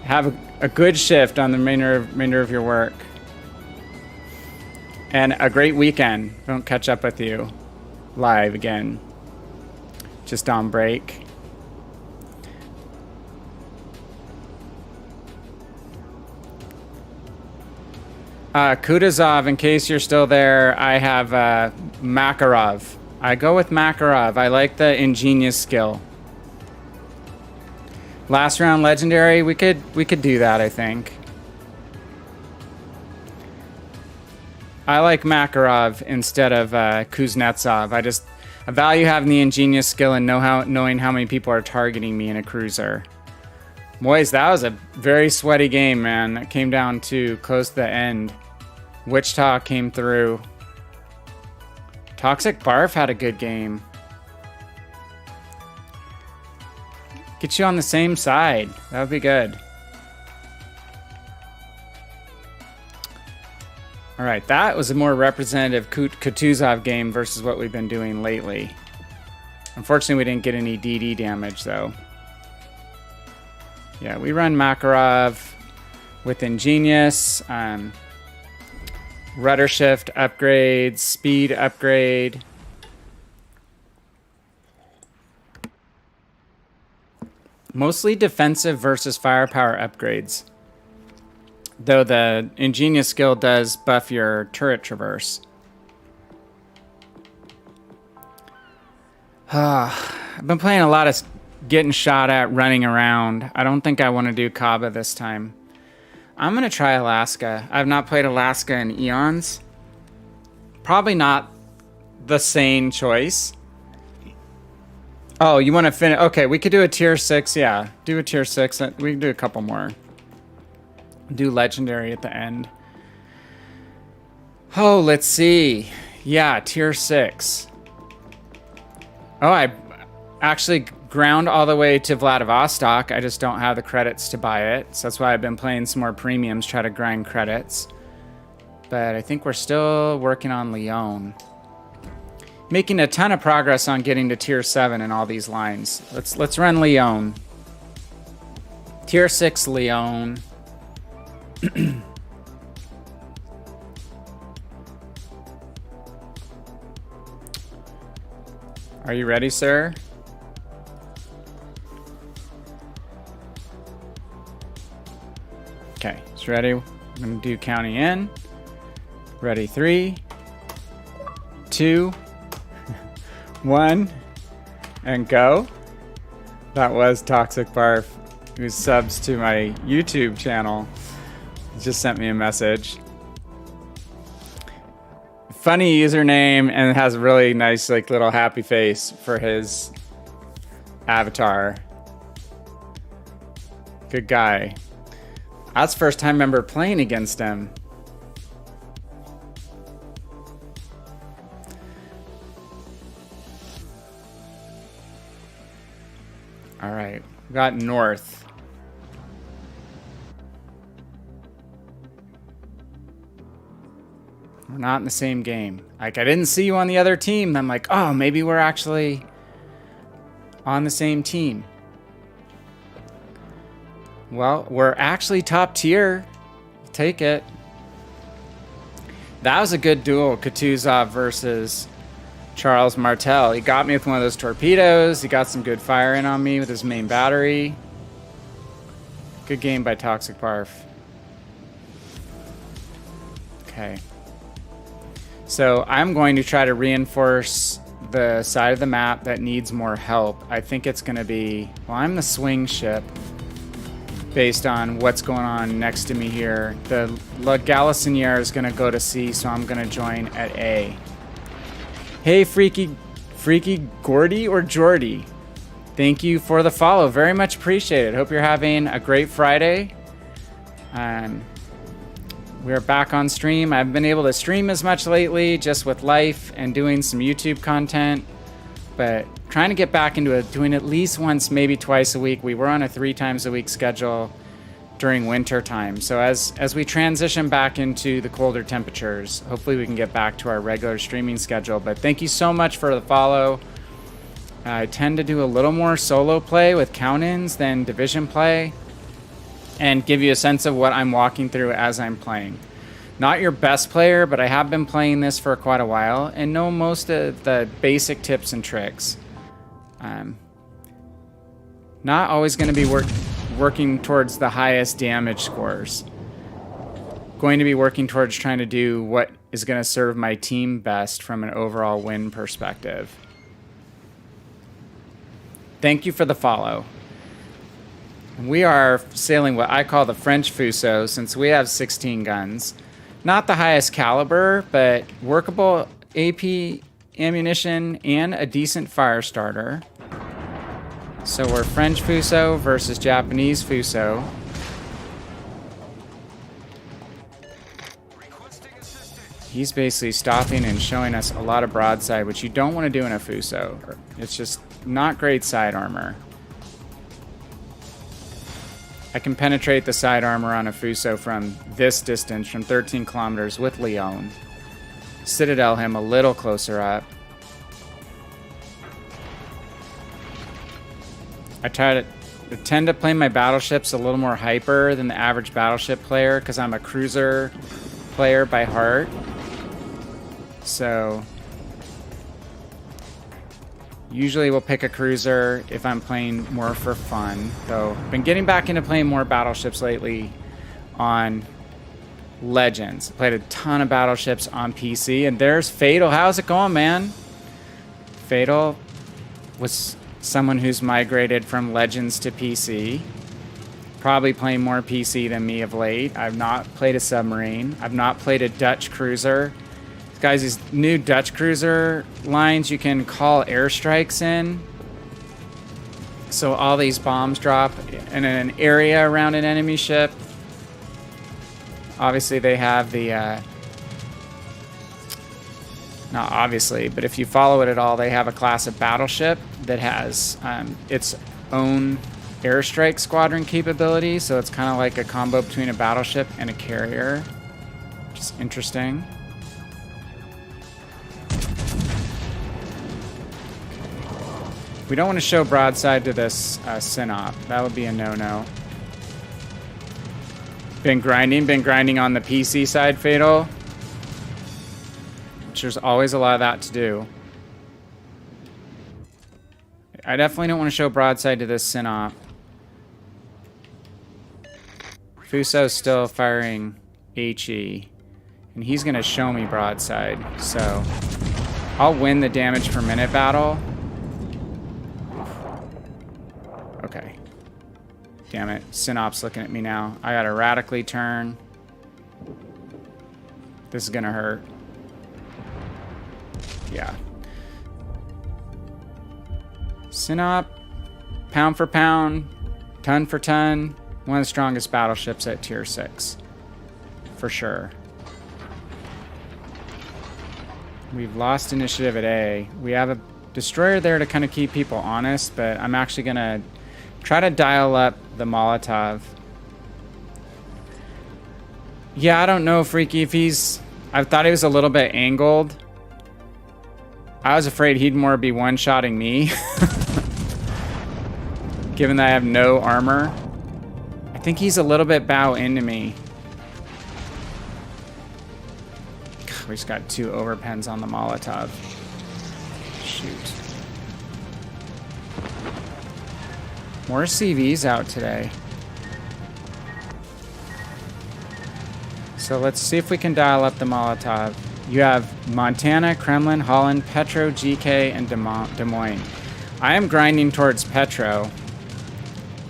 have a good shift on the remainder of your work. And a great weekend. If I don't catch up with you live again, just on break. Kutuzov, in case you're still there, I have Makarov. I go with Makarov. I like the ingenious skill. Last round legendary, we could do that, I think. I like Makarov instead of Kuznetsov. I value having the ingenious skill and knowing how many people are targeting me in a cruiser. Boys, that was a very sweaty game, man. It came down to close to the end. Wichita came through. Toxic Barf had a good game. Get you on the same side. That would be good. All right, that was a more representative Kutuzov game versus what we've been doing lately. Unfortunately, we didn't get any DD damage, though. Yeah, we run Makarov with Ingenious, rudder shift upgrades, speed upgrade. Mostly defensive versus firepower upgrades. Though the Ingenious skill does buff your turret traverse. I've been playing a lot of getting shot at, running around. I don't think I want to do Kaba this time. I'm going to try Alaska. I've not played Alaska in eons. Probably not the sane choice. Oh, you want to finish? Okay, we could do a tier 6. Yeah, do a tier 6. We can do a couple more. Do legendary at the end. Oh, let's see. Yeah, tier 6. Oh, I actually ground all the way to Vladivostok. I just don't have the credits to buy it. So that's why I've been playing some more premiums, try to grind credits. But I think we're still working on Lyon. Making a ton of progress on getting to tier 7 in all these lines. Let's run Lyon. Tier 6 Lyon. Are you ready, sir? Okay, it's ready. I'm gonna do counting in. Ready, 3, 2, 1, and go. That was Toxic Barf, who subs to my YouTube channel. He just sent me a message. Funny username, and it has a really nice, like, little happy face for his avatar. Good guy. That's the first time I remember playing against him. All right, we got north. We're not in the same game. Like, I didn't see you on the other team. I'm like, oh, maybe we're actually on the same team. Well, we're actually top tier. I'll take it. That was a good duel, Kutuzov versus Charles Martel. He got me with one of those torpedoes. He got some good fire in on me with his main battery. Good game by Toxic Barf. Okay. So I'm going to try to reinforce the side of the map that needs more help. I think it's going to be, well, I'm the swing ship based on what's going on next to me here. The La Galissoniere is going to go to C, so I'm going to join at A. Hey, Freaky Gordy or Jordy? Thank you for the follow. Very much appreciated. Hope you're having a great Friday. We're back on stream. I haven't been able to stream as much lately, just with life and doing some YouTube content. But trying to get back into it, doing at least once, maybe twice a week. We were on a 3 times a week schedule. during winter time. So as we transition back into the colder temperatures, hopefully we can get back to our regular streaming schedule. But thank you so much for the follow. I tend to do a little more solo play with count-ins than division play, and give you a sense of what I'm walking through as I'm playing. Not your best player, but I have been playing this for quite a while and know most of the basic tips and tricks. Not always going to be working towards the highest damage scores. Going to be working towards trying to do what is going to serve my team best from an overall win perspective. Thank you for the follow. We are sailing what I call the French Fuso, since we have 16 guns. Not the highest caliber, but workable AP ammunition and a decent fire starter. So we're French Fuso versus Japanese Fuso. He's basically stopping and showing us a lot of broadside, which you don't want to do in a Fuso. It's just not great side armor. I can penetrate the side armor on a Fuso from this distance, from 13 kilometers with Leon. Citadel him a little closer up. I tend to play my battleships a little more hyper than the average battleship player because I'm a cruiser player by heart. So usually we'll pick a cruiser if I'm playing more for fun, though I've been getting back into playing more battleships lately on Legends. Played a ton of battleships on PC, and there's Fatal. How's it going, man? Fatal was someone who's migrated from Legends to PC. Probably playing more PC than me of late. I've not played a submarine. I've not played a Dutch cruiser. Guys, these new Dutch cruiser lines, you can call airstrikes in. So all these bombs drop in an area around an enemy ship. Obviously, they have the... not obviously, but if you follow it at all, they have a class of battleship that has its own airstrike squadron capability. So it's kind of like a combo between a battleship and a carrier. Which is interesting. We don't want to show broadside to this Synop. That would be a no-no. Been grinding on the PC side, Fatal. Which there's always a lot of that to do. I definitely don't want to show broadside to this Synop. Fuso's still firing HE. And he's going to show me broadside. So I'll win the damage per minute battle. Okay. Damn it. Synop's looking at me now. I gotta radically turn. This is gonna hurt. Yeah. Synop, pound for pound, ton for ton, one of the strongest battleships at tier 6. For sure. We've lost initiative at A. We have a destroyer there to kind of keep people honest, but I'm actually gonna try to dial up the Molotov. Yeah, I don't know, Freaky, if he's... I thought he was a little bit angled. I was afraid he'd more be one-shotting me. Given that I have no armor. I think he's a little bit bow into me. God, we just got 2 overpens on the Molotov. Shoot. More CVs out today. So let's see if we can dial up the Molotov. You have Montana, Kremlin, Holland, Petro, GK, and Des Moines. I am grinding towards Petro.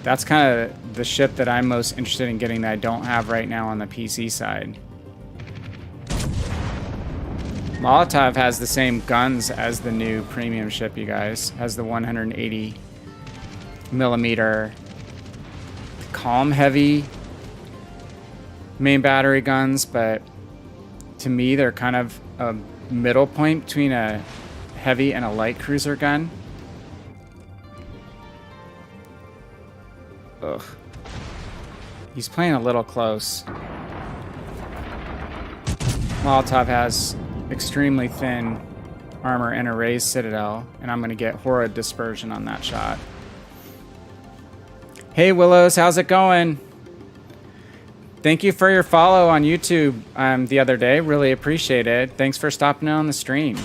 That's kind of the ship that I'm most interested in getting that I don't have right now on the PC side. Molotov has the same guns as the new premium ship, you guys. Has the 180 millimeter calm heavy main battery guns, but to me they're kind of a middle point between a heavy and a light cruiser gun. Ugh. He's playing a little close. Molotov has extremely thin armor and a raised citadel, and I'm going to get horrid dispersion on that shot. Hey Willows, how's it going? Thank you for your follow on YouTube the other day. Really appreciate it. Thanks for stopping in on the stream.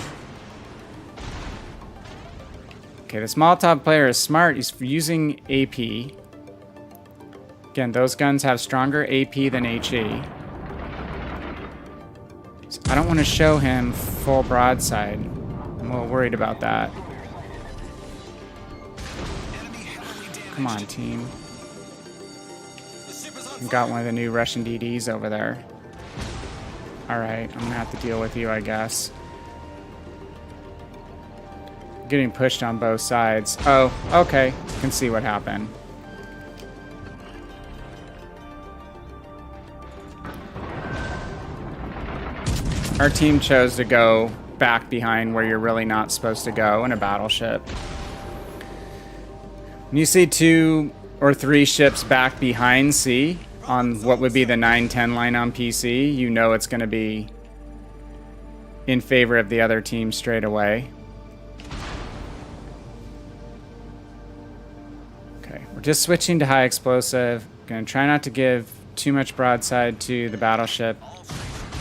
Okay, this Molotov player is smart. He's using AP. Again, those guns have stronger AP than HE. So I don't want to show him full broadside. I'm a little worried about that. Come on, team. We've got one of the new Russian DDs over there. Alright, I'm gonna have to deal with you, I guess. Getting pushed on both sides. Oh, okay. Can see what happened. Our team chose to go back behind where you're really not supposed to go in a battleship. When you see 2 or 3 ships back behind C on what would be the 9-10 line on PC, you know it's going to be in favor of the other team straight away. Okay, we're just switching to high explosive. Going to try not to give too much broadside to the battleship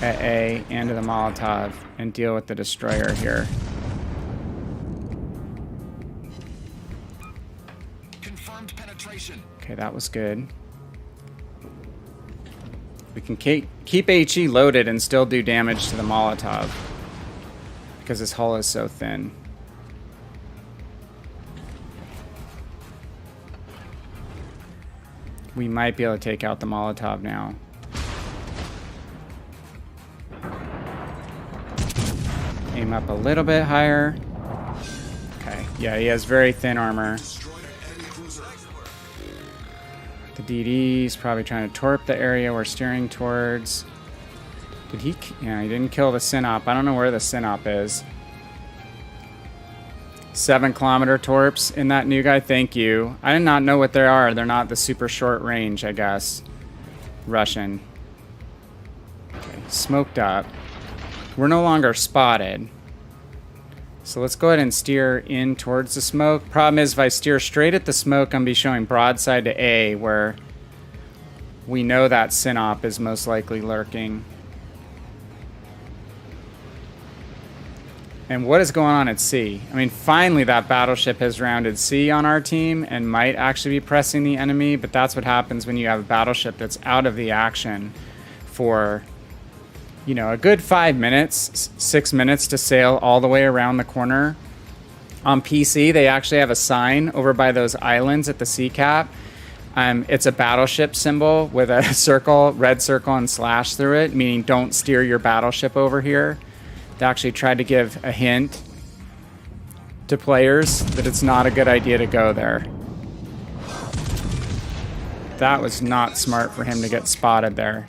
at A and to the Molotov and deal with the destroyer here. Confirmed penetration. Okay, that was good. We can keep HE loaded and still do damage to the Molotov because his hull is so thin. We might be able to take out the Molotov now. Aim up a little bit higher. Okay, yeah, he has very thin armor. The DD's probably trying to torp the area we're steering towards. Did he? Yeah, he didn't kill the Synop. I don't know where the Synop is. 7-kilometer torps in that new guy. Thank you. I did not know what they are. They're not the super short range, I guess. Russian. Okay, smoked up. We're no longer spotted. So let's go ahead and steer in towards the smoke. Problem is, if I steer straight at the smoke, I'm going to be showing broadside to A, where we know that Synop is most likely lurking. And what is going on at C? I mean, finally that battleship has rounded C on our team and might actually be pressing the enemy, but that's what happens when you have a battleship that's out of the action for, you know, a good 5 minutes, 6 minutes to sail all the way around the corner. On PC, they actually have a sign over by those islands at the sea cap. It's a battleship symbol with a circle, red circle and slash through it, meaning don't steer your battleship over here. They actually tried to give a hint to players that it's not a good idea to go there. That was not smart for him to get spotted there.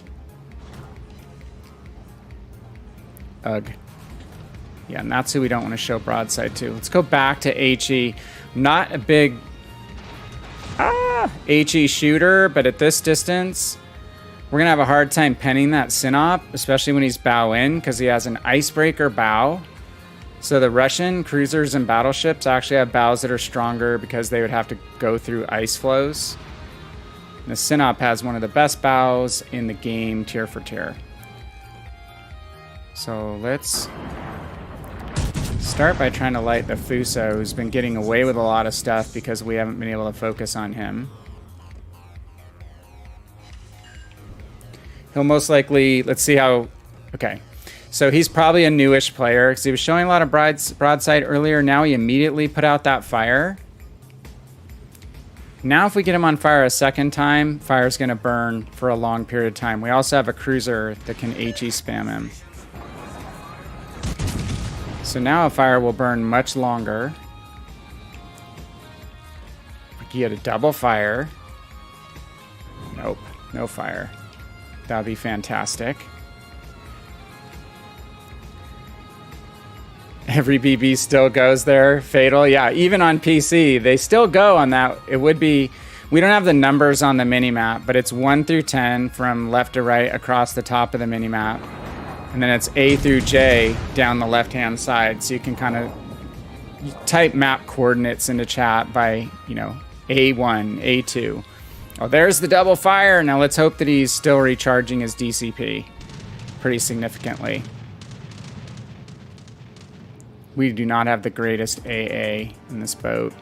Ugh. Yeah, and that's who we don't want to show broadside to. Let's go back to HE. Not a big HE shooter, but at this distance, we're going to have a hard time penning that Synop, especially when he's bow in, because he has an icebreaker bow. So the Russian cruisers and battleships actually have bows that are stronger because they would have to go through ice flows. And the Synop has one of the best bows in the game, tier for tier. So let's start by trying to light the Fuso, who's been getting away with a lot of stuff because we haven't been able to focus on him. He'll most likely, let's see how, okay. So he's probably a newish player because he was showing a lot of broadside earlier. Now he immediately put out that fire. Now if we get him on fire a second time, fire's going to burn for a long period of time. We also have a cruiser that can HE spam him. So now a fire will burn much longer. We can get a double fire. Nope, no fire. That would be fantastic. Every BB still goes there. Fatal. Yeah, even on PC, they still go on that. It would be We don't have the numbers on the mini-map, but it's 1 through 10 from left to right across the top of the mini-map. And then it's A through J down the left-hand side. So you can kind of type map coordinates into chat by, you know, A1, A2. Oh, there's the double fire. Now let's hope that he's still recharging his DCP pretty significantly. We do not have the greatest AA in this boat.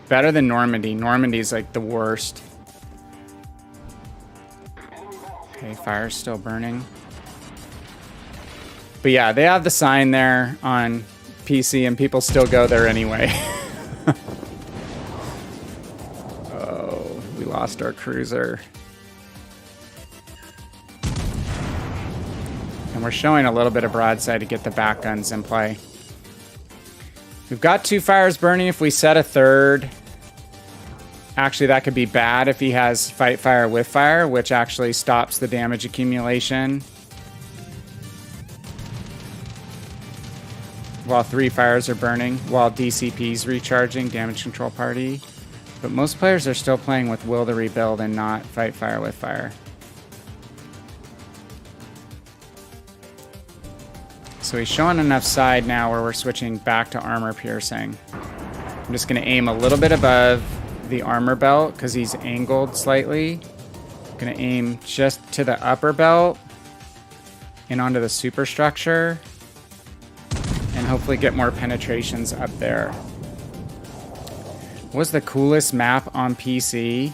Better than Normandy. Normandy's like the worst. Okay, fire's still burning. But yeah, they have the sign there on PC and people still go there anyway. Oh, we lost our cruiser. And we're showing a little bit of broadside to get the back guns in play. We've got 2 fires burning. If we set a third, actually that could be bad if he has fight fire with fire, which actually stops the damage accumulation. While 3 fires are burning, while DCP's recharging, damage control party. But most players are still playing with will to rebuild and not fight fire with fire. So he's showing enough side now where we're switching back to armor piercing. I'm just going to aim a little bit above the armor belt because he's angled slightly. I'm going to aim just to the upper belt and onto the superstructure and hopefully get more penetrations up there. What's the coolest map on PC?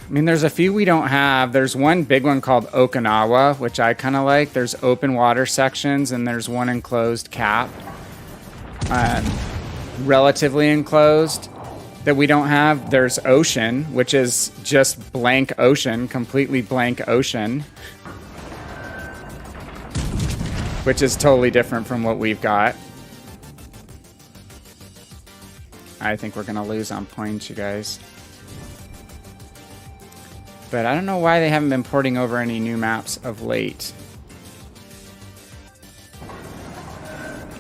I mean, there's a few we don't have. There's one big one called Okinawa, which I kind of like. There's open water sections, and there's one enclosed cap. Relatively enclosed that we don't have. There's ocean, which is just blank ocean, completely blank ocean. Which is totally different from what we've got. I think we're going to lose on points, you guys. But I don't know why they haven't been porting over any new maps of late.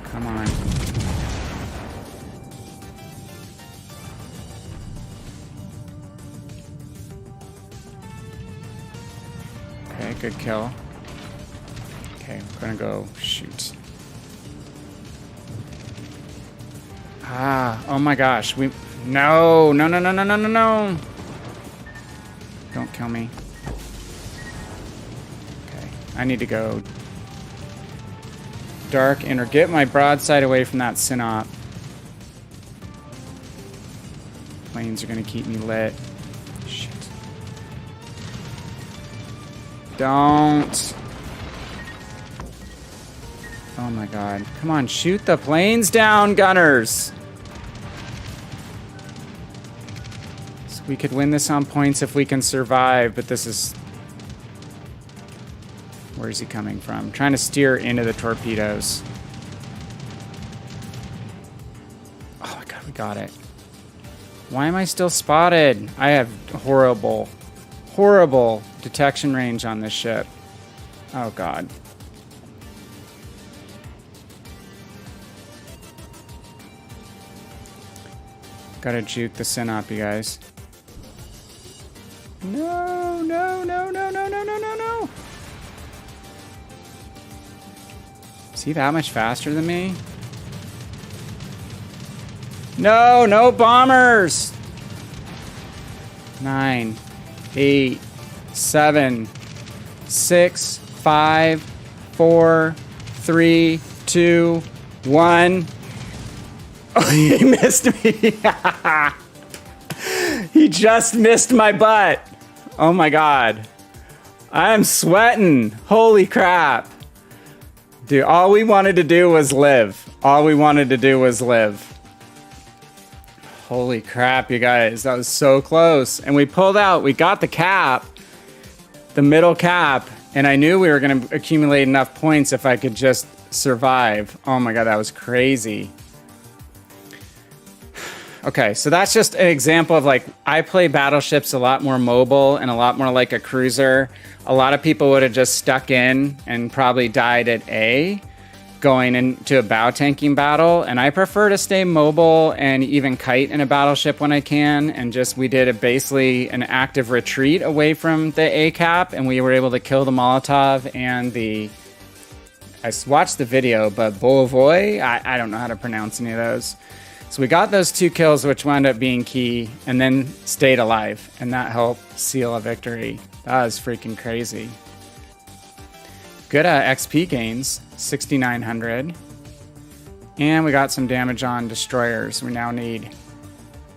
Come on. Okay, good kill. Okay, we're gonna go shoot. Ah, oh my gosh. No. Don't kill me. Okay, I need to go dark inner. Get my broadside away from that synop. Planes are gonna keep me lit. Shit. Don't. Oh my god. Come on, shoot the planes down, gunners! So we could win this on points if we can survive, but this is... Where is he coming from? I'm trying to steer into the torpedoes. Oh my god, we got it. Why am I still spotted? I have horrible detection range on this ship. Oh god. Gotta juke the synop, you guys. No. Is he that much faster than me? No bombers! 9, 8, 7, 6, 5, 4, 3, 2, 1. Oh, he missed me. He just missed my butt. Oh my god. I'm sweating. Holy crap. Dude, all we wanted to do was live. Holy crap, you guys. That was so close. And we pulled out. We got the cap. The middle cap. And I knew we were going to accumulate enough points if I could just survive. Oh my god, that was crazy. Okay, so that's just an example of like, I play battleships a lot more mobile and a lot more like a cruiser. A lot of people would have just stuck in and probably died at A. going into a bow tanking battle, and I prefer to stay mobile and even kite in a battleship when I can. And just we did basically an active retreat away from the ACAP, and we were able to kill the Molotov and the. I watched the video, but Bovoy, I don't know how to pronounce any of those. So we got those 2 kills, which wound up being key, and then stayed alive, and that helped seal a victory. That was freaking crazy. Good XP gains, 6,900. And we got some damage on destroyers. We now need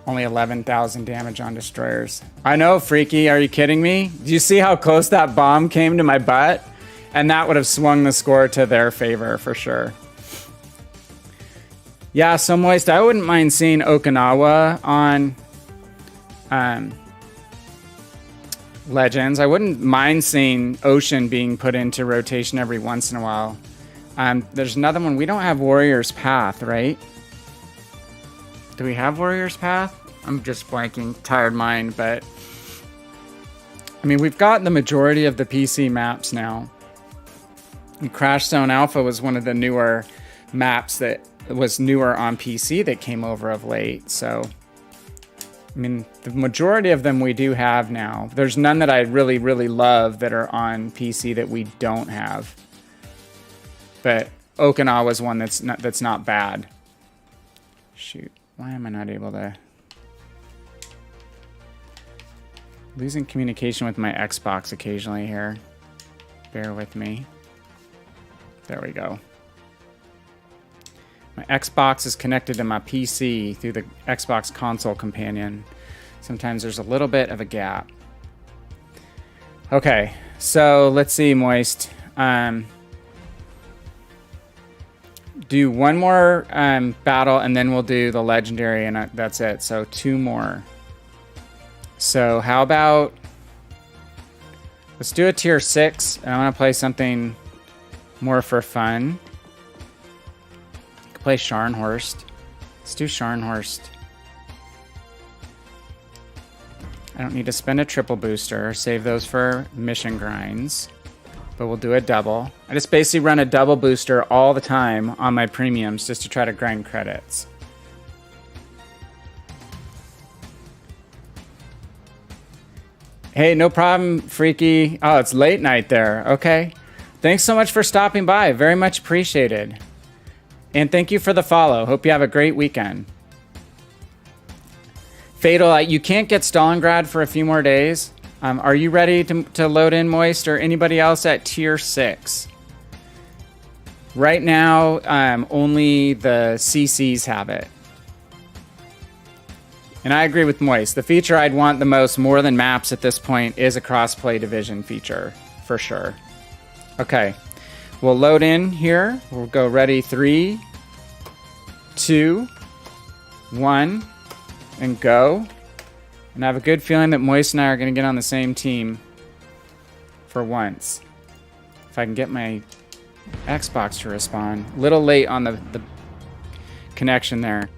only 11,000 damage on destroyers. I know, Freaky, are you kidding me? Do you see how close that bomb came to my butt? And that would have swung the score to their favor for sure. Yeah, so Moist, I wouldn't mind seeing Okinawa on Legends. I wouldn't mind seeing Ocean being put into rotation every once in a while. There's another one. We don't have Warrior's Path, right? Do we have Warrior's Path? I'm just blanking. Tired mind, but... I mean, we've got the majority of the PC maps now. And Crash Zone Alpha was one of the newer maps that was newer on PC that came over of late, so... I mean, the majority of them we do have now. There's none that I really, really love that are on PC that we don't have. But Okinawa's one that's not bad. Shoot, why am I not able to... Losing communication with my Xbox occasionally here. Bear with me. There we go. My Xbox is connected to my PC through the Xbox console companion. Sometimes there's a little bit of a gap. Okay, so let's see, Moist. Do one more battle, and then we'll do the legendary, and that's it. So 2 more. So how about... Let's do a tier 6, and I want to play something more for fun. Play Scharnhorst. Let's do Scharnhorst. I don't need to spend a triple booster. Save those for mission grinds. But we'll do a double. I just basically run a double booster all the time on my premiums just to try to grind credits. Hey, no problem, Freaky. Oh, it's late night there. Okay. Thanks so much for stopping by. Very much appreciated. And thank you for the follow. Hope you have a great weekend. Fatal, you can't get Stalingrad for a few more days. Are you ready to load in, Moist, or anybody else at tier 6? Right now, only the CCs have it. And I agree with Moist. The feature I'd want the most, more than maps at this point, is a crossplay division feature, for sure. Okay. We'll load in here. We'll go ready. 3, 2, 1, and go. And I have a good feeling that Moist and I are going to get on the same team for once. If I can get my Xbox to respond. A little late on the connection there.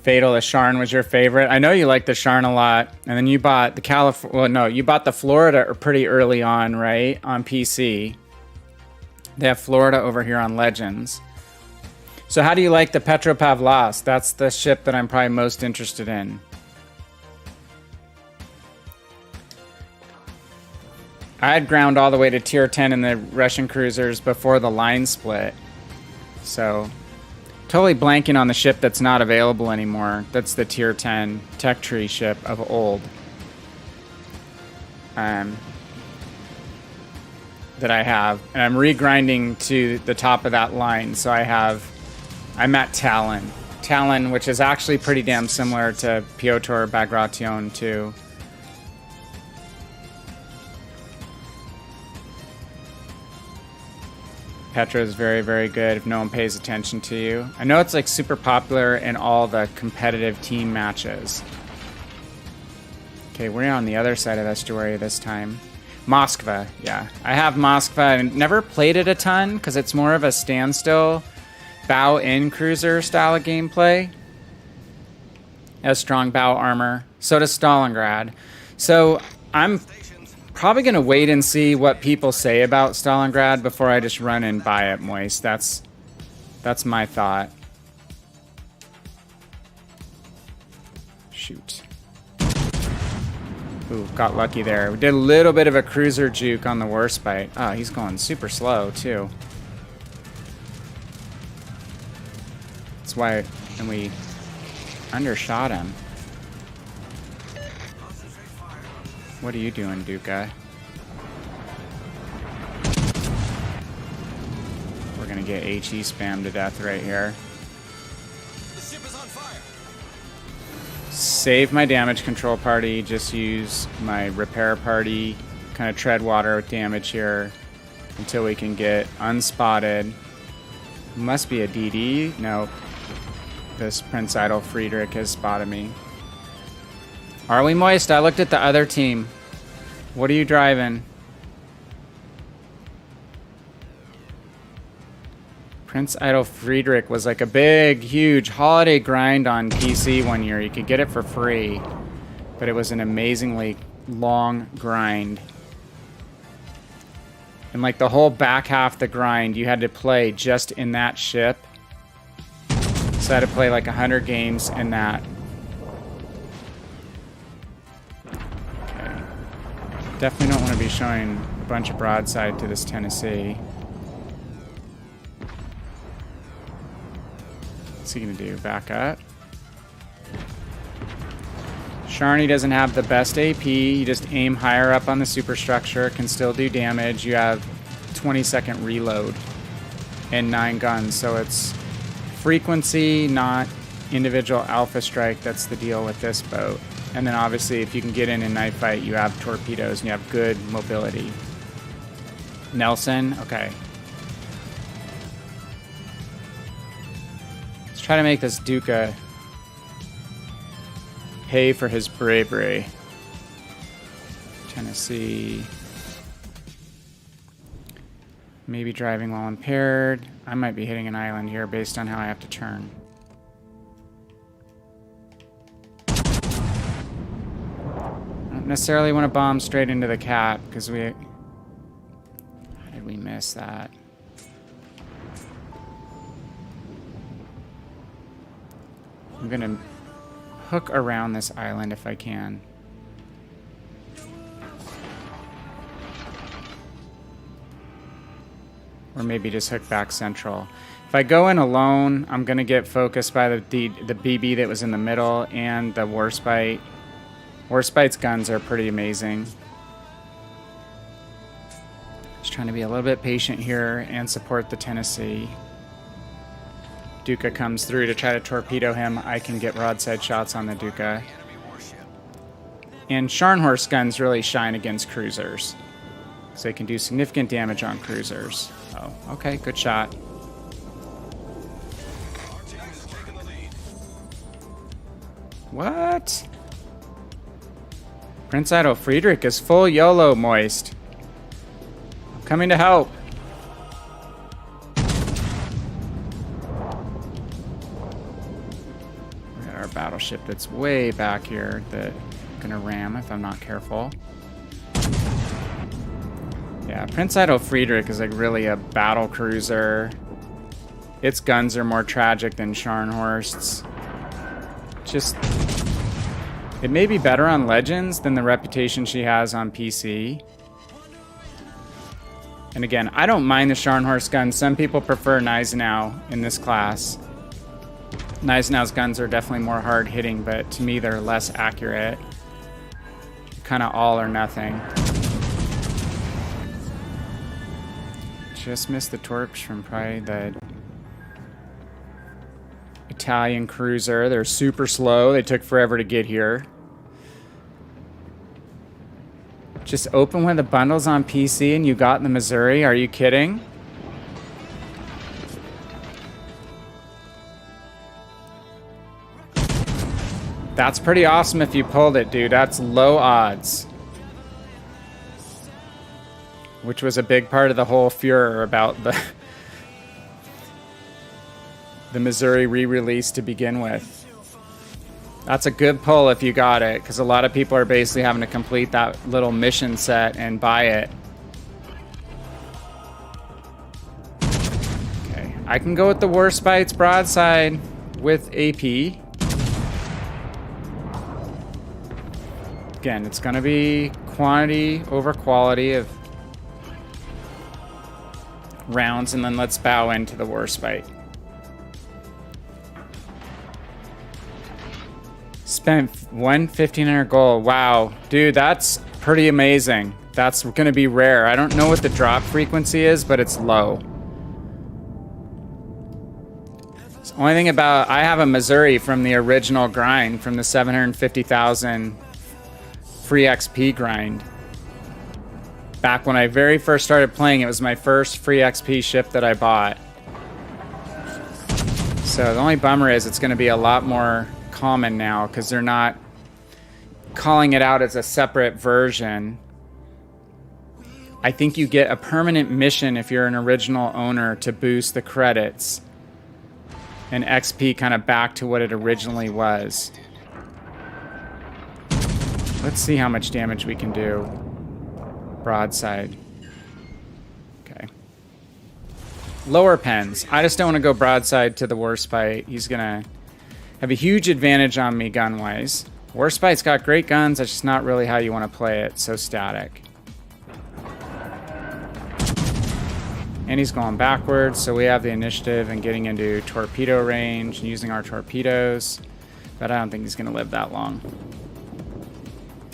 Fatal, the Sharn was your favorite. I know you like the Sharn a lot. And then you bought the California... Well, no, you bought the Florida pretty early on, right? On PC. They have Florida over here on Legends. So how do you like the Petropavlovsk? That's the ship that I'm probably most interested in. I had ground all the way to tier 10 in the Russian cruisers before the line split. So... Totally blanking on the ship that's not available anymore. That's the tier 10 tech tree ship of old. That I have. And I'm regrinding to the top of that line. So I'm at Talon. Talon, which is actually pretty damn similar to Piotr Bagration too. Petra is very, very good if no one pays attention to you. I know it's like super popular in all the competitive team matches. Okay, we're on the other side of the estuary this time. Moskva, yeah. I have Moskva and never played it a ton because it's more of a standstill bow-in cruiser style of gameplay. It has strong bow armor. So does Stalingrad. So I'm Probably going to wait and see what people say about Stalingrad before I just run and buy it, Moist. That's my thought. Shoot. Ooh, got lucky there. We did a little bit of a cruiser juke on the Warspite. Oh, he's going super slow, too. That's why... And we undershot him. What are you doing, Duca? We're gonna get HE spammed to death right here. The ship is on fire. Save my damage control party, just use my repair party, kind of tread water with damage here until we can get unspotted. Must be a DD. No. This Prince Idol Friedrich has spotted me. Are we, Moist? I looked at the other team. What are you driving? Prince Idol Friedrich was like a big, huge holiday grind on PC one year. You could get it for free, but it was an amazingly long grind. And like the whole back half of the grind, you had to play just in that ship. So I had to play like 100 games in that. Okay. Definitely don't want to be showing a bunch of broadside to this Tennessee. What's he gonna do? Back up? Sharny doesn't have the best AP. You just aim higher up on the superstructure, can still do damage. You have 20-second reload and 9 guns, so it's frequency, not individual alpha strike. That's the deal with this boat. And then obviously if you can get in a knife fight, you have torpedoes and you have good mobility. Nelson, okay. Let's try to make this Duca pay for his bravery. Tennessee. Maybe driving while impaired. I might be hitting an island here based on how I have to turn. I don't necessarily want to bomb straight into the cap because we... How did we miss that? I'm gonna hook around this island if I can. Or maybe just hook back central. If I go in alone, I'm going to get focused by the BB that was in the middle and the Warspite. Warspite's guns are pretty amazing. Just trying to be a little bit patient here and support the Tennessee. Duca comes through to try to torpedo him. I can get broadside shots on the Duca. And Scharnhorst guns really shine against cruisers. So they can do significant damage on cruisers. Oh, okay, good shot. What? Prince Idol Friedrich is full YOLO, Moist. I'm coming to help. We got our battleship that's way back here that I'm gonna ram if I'm not careful. Yeah, Prince Idol Friedrich is like really a battle cruiser. Its guns are more tragic than Scharnhorst's. Just, it may be better on Legends than the reputation she has on PC. And again, I don't mind the Scharnhorst gun. Some people prefer Gneisenau in this class. Gneisenau's guns are definitely more hard hitting, but to me they're less accurate. Kind of all or nothing. Just missed the torps from probably the Italian cruiser. They're super slow. They took forever to get here. Just open one of the bundles on PC and you got the Missouri. Are you kidding? That's pretty awesome if you pulled it, dude. That's low odds. Which was a big part of the whole furor about the Missouri re-release to begin with. That's a good pull if you got it, because a lot of people are basically having to complete that little mission set and buy it. Okay, I can go with the Warships broadside with AP. Again, it's going to be quantity over quality of rounds, and then let's bow into the Warspite. Spent 1,500 gold. Wow, dude, that's pretty amazing. That's going to be rare. I don't know what the drop frequency is, but it's low. The only thing about, I have a Missouri from the original grind, from the 750,000 free XP grind. Back when I very first started playing, it was my first free XP ship that I bought. So the only bummer is it's going to be a lot more common now because they're not calling it out as a separate version. I think you get a permanent mission if you're an original owner to boost the credits and XP kind of back to what it originally was. Let's see how much damage we can do. Broadside. Okay. Lower pens. I just don't want to go broadside to the Warspite. He's gonna have a huge advantage on me gun-wise. Warspite's got great guns, that's just not really how you want to play it, so static. And he's going backwards, so we have the initiative and getting into torpedo range and using our torpedoes. But I don't think he's going to live that long.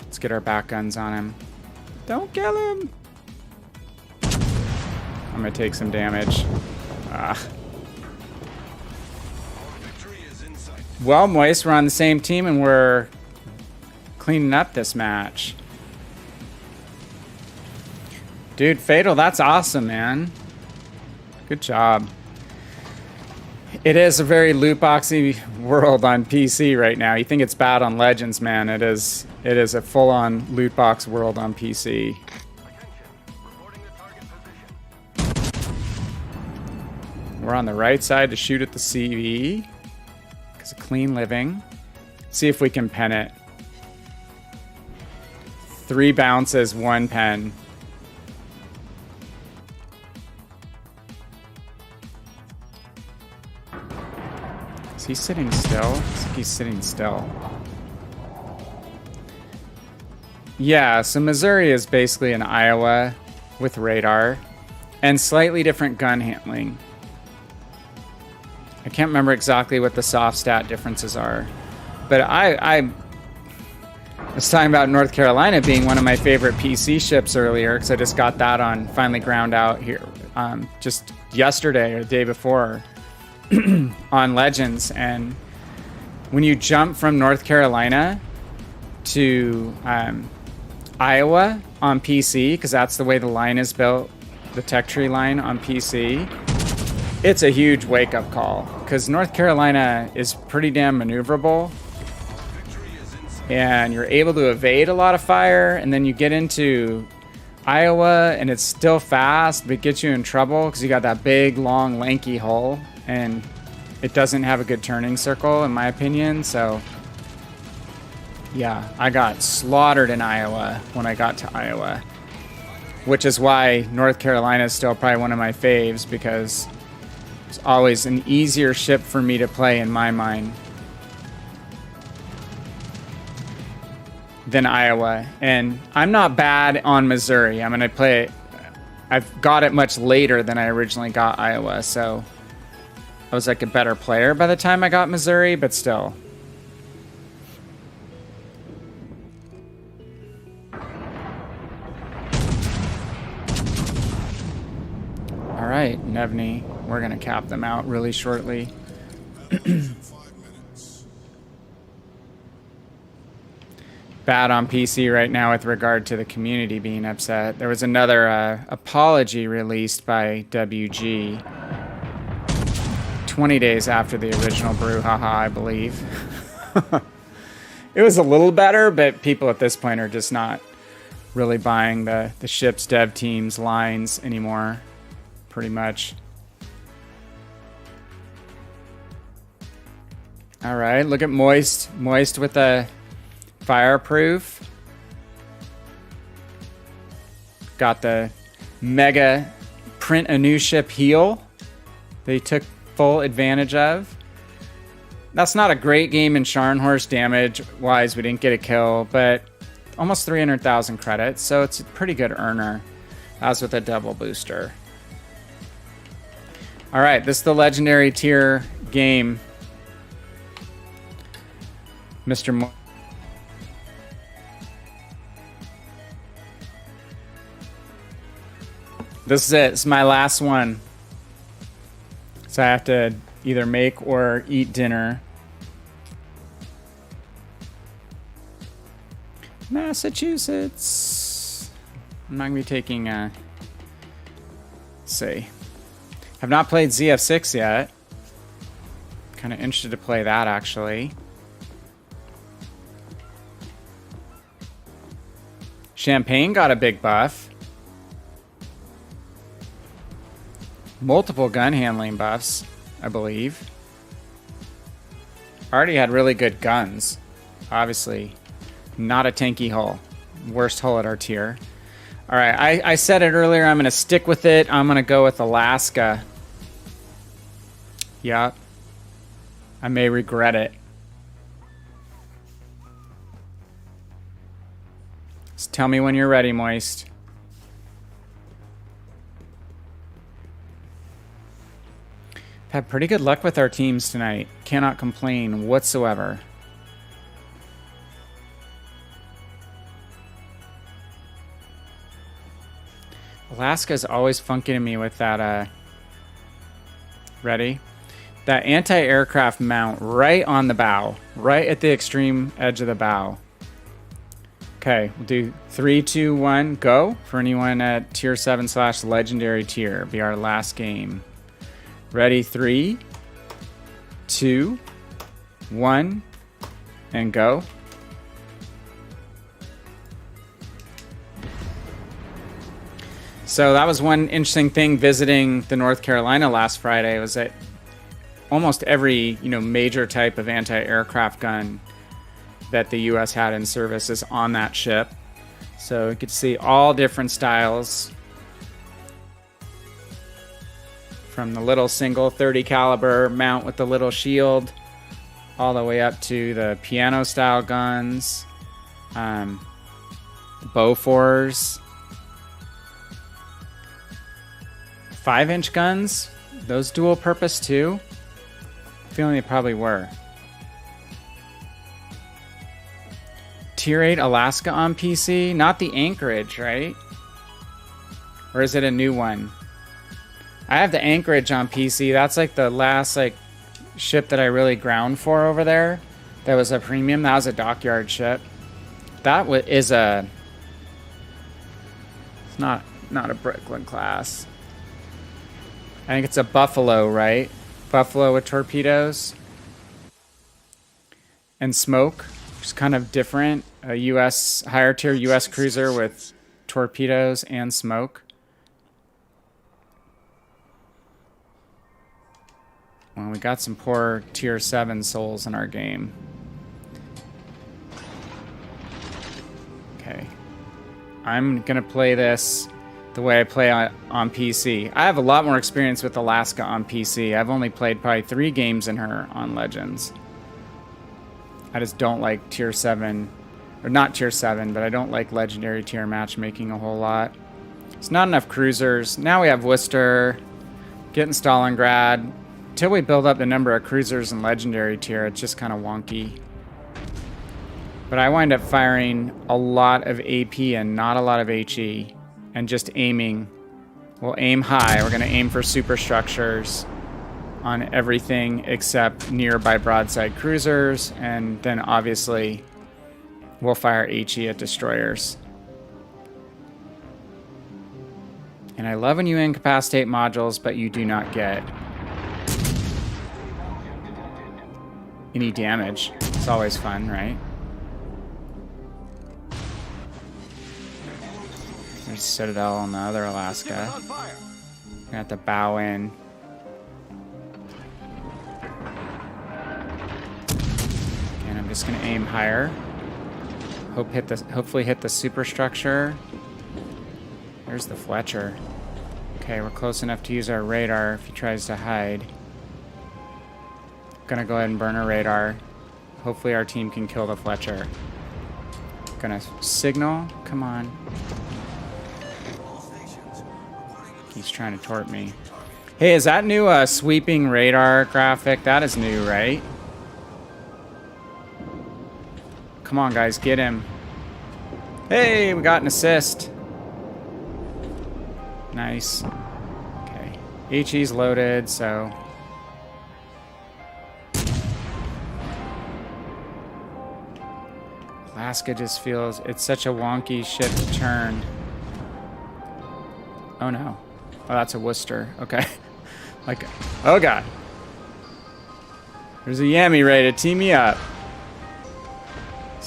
Let's get our back guns on him. Don't kill him! I'm going to take some damage. Well, Moist, we're on the same team and we're cleaning up this match. Dude, Fatal, that's awesome, man. Good job. It is a very loot boxy world on PC right now. You think it's bad on Legends, man. It is a full-on loot box world on PC. We're on the right side to shoot at the CV. Because of clean living. See if we can pen it. 3 bounces, 1 pen. Is he sitting still? Looks like he's sitting still. Yeah, so Missouri is basically an Iowa with radar and slightly different gun handling. I can't remember exactly what the soft stat differences are, but I was talking about North Carolina being one of my favorite PC ships earlier because I just got that on, finally ground out here just yesterday or the day before on Legends. And when you jump from North Carolina to Iowa on PC, because that's the way the line is built, the tech tree line on PC, it's a huge wake-up call because North Carolina is pretty damn maneuverable and you're able to evade a lot of fire, and then you get into Iowa and it's still fast but it gets you in trouble because you got that big long lanky hull and it doesn't have a good turning circle in my opinion. So yeah, I got slaughtered in Iowa when I got to Iowa, which is why North Carolina is still probably one of my faves because it's always an easier ship for me to play in my mind than Iowa. And I'm not bad on Missouri. I'm going to play it. I've got it much later than I originally got Iowa, so I was like a better player by the time I got Missouri, but still. All right, Nevny. We're going to cap them out really shortly. Bad on PC right now with regard to the community being upset. There was another apology released by WG 20 days after the original brouhaha, I believe. It was a little better, but people at this point are just not really buying the ship's dev team's lines anymore, pretty much. All right, look at Moist. Moist with a fireproof. Got the mega print a new ship heal. They took full advantage of. That's not a great game in Scharnhorst damage wise. We didn't get a kill, but almost 300,000 credits, so it's a pretty good earner. As with a double booster. All right, this is the legendary tier game. Mr. This is it. It's my last one. So I have to either make or eat dinner. Massachusetts. I'm not going to be taking let's see. Have not played ZF6 yet. Kind of interested to play that, actually. Champagne got a big buff. Multiple gun handling buffs, I believe. Already had really good guns. Obviously, not a tanky hull. Worst hull at our tier. All right, I said it earlier. I'm going to stick with it. I'm going to go with Alaska. Yep. I may regret it. Just tell me when you're ready, Moist. I've had pretty good luck with our teams tonight. Cannot complain whatsoever. Alaska's always funking me with that, ready? That anti-aircraft mount right on the bow. Right at the extreme edge of the bow. Okay, we'll do 3, 2, 1, go. For anyone at tier 7/legendary tier. Be our last game. Ready, 3, 2, 1, and go. So that was one interesting thing visiting the North Carolina last Friday, was that almost every, major type of anti-aircraft gun that the U.S. had in service is on that ship. So you could see all different styles, from the little single 30 caliber mount with the little shield, all the way up to the piano style guns, Bofors, 5-inch guns, those dual purpose too. Feeling they probably were. Tier 8 Alaska on PC, not the Anchorage, right? Or is it a new one? I have the Anchorage on PC. That's like the last ship that I really ground for over there. That was a premium. That was a dockyard ship. That is a. It's not a Brooklyn class. I think it's a Buffalo, right? Buffalo with torpedoes and smoke, which is kind of different. A U.S. higher tier U.S. cruiser with torpedoes and smoke. Well, we got some poor tier 7 souls in our game. Okay. I'm going to play this the way I play on PC. I have a lot more experience with Alaska on PC. I've only played probably 3 games in her on Legends. I just don't like tier 7, or not tier 7, but I don't like legendary tier matchmaking a whole lot. It's not enough cruisers. Now we have Worcester, getting Stalingrad. Until we build up the number of cruisers in legendary tier, it's just kind of wonky. But I wind up firing a lot of AP and not a lot of HE. And just aiming. We'll aim high. We're going to aim for superstructures on everything except nearby broadside cruisers. And then obviously we'll fire HE at destroyers. And I love when you incapacitate modules, but you do not get any damage. It's always fun, right? There's Citadel on the other Alaska. Gonna have to bow in. just gonna aim higher. Hopefully hit the superstructure. There's the Fletcher. Okay, we're close enough to use our radar if he tries to hide. Gonna go ahead and burn our radar. Hopefully our team can kill the Fletcher. Gonna signal. Come on. He's trying to tort me. Hey, is that new sweeping radar graphic? That is new, right? Come on, guys, get him. Hey, we got an assist. Nice. Okay. HE's loaded, so... Alaska just feels... It's such a wonky ship to turn. Oh, no. Oh, that's a Worcester. Okay. Like... Oh, God. There's a Yami ready to team me up.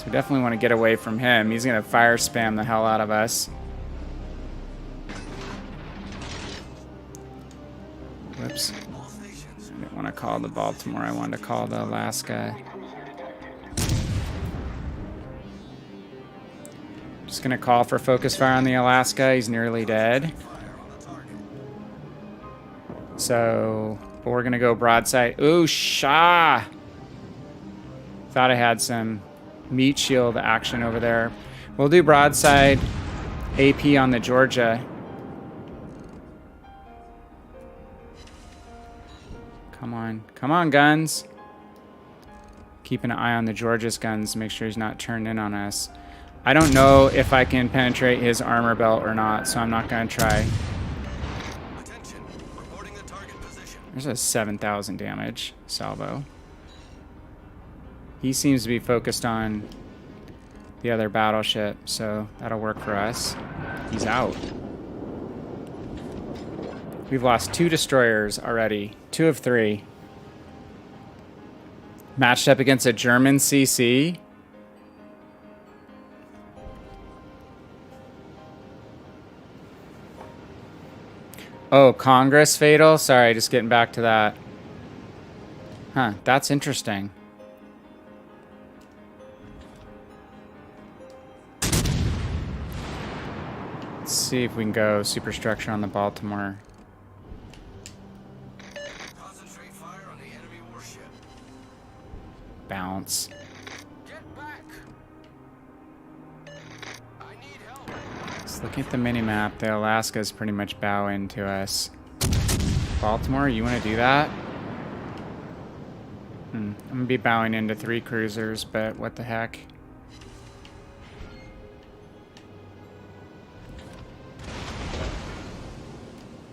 We definitely want to get away from him. He's going to fire spam the hell out of us. Whoops. I didn't want to call the Baltimore. I wanted to call the Alaska. Just going to call for focus fire on the Alaska. He's nearly dead. So, but we're going to go broadside. Ooh, Shah! Thought I had some... meat shield action over there. We'll do broadside AP on the Georgia. Come on. Come on, guns. Keep an eye on the Georgia's guns. Make sure he's not turned in on us. I don't know if I can penetrate his armor belt or not, so I'm not going to try. Attention. Reporting the target position. There's a 7,000 damage salvo. He seems to be focused on the other battleship, so that'll work for us. He's out. We've lost 2 destroyers already. 2 of 3. Matched up against a German CC. Oh, Congress fatal? Sorry, just getting back to that. Huh, that's interesting. Let's see if we can go superstructure on the Baltimore. Concentrate fire on the enemy warship. Bounce. Get back. I need help. Let's look at the mini-map. The Alaska's pretty much bowing to us. Baltimore, you want to do that? I'm going to be bowing into 3 cruisers, but what the heck?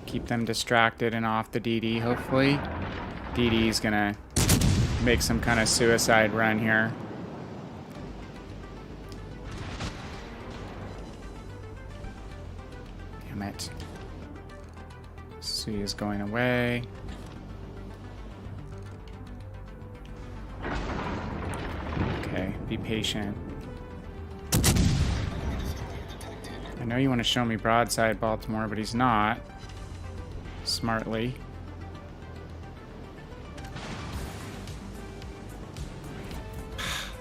Keep them distracted and off the DD, hopefully. DD's gonna make some kind of suicide run here. Damn it. Sui is going away. Okay, be patient. I know you want to show me broadside Baltimore, but he's not. Smartly.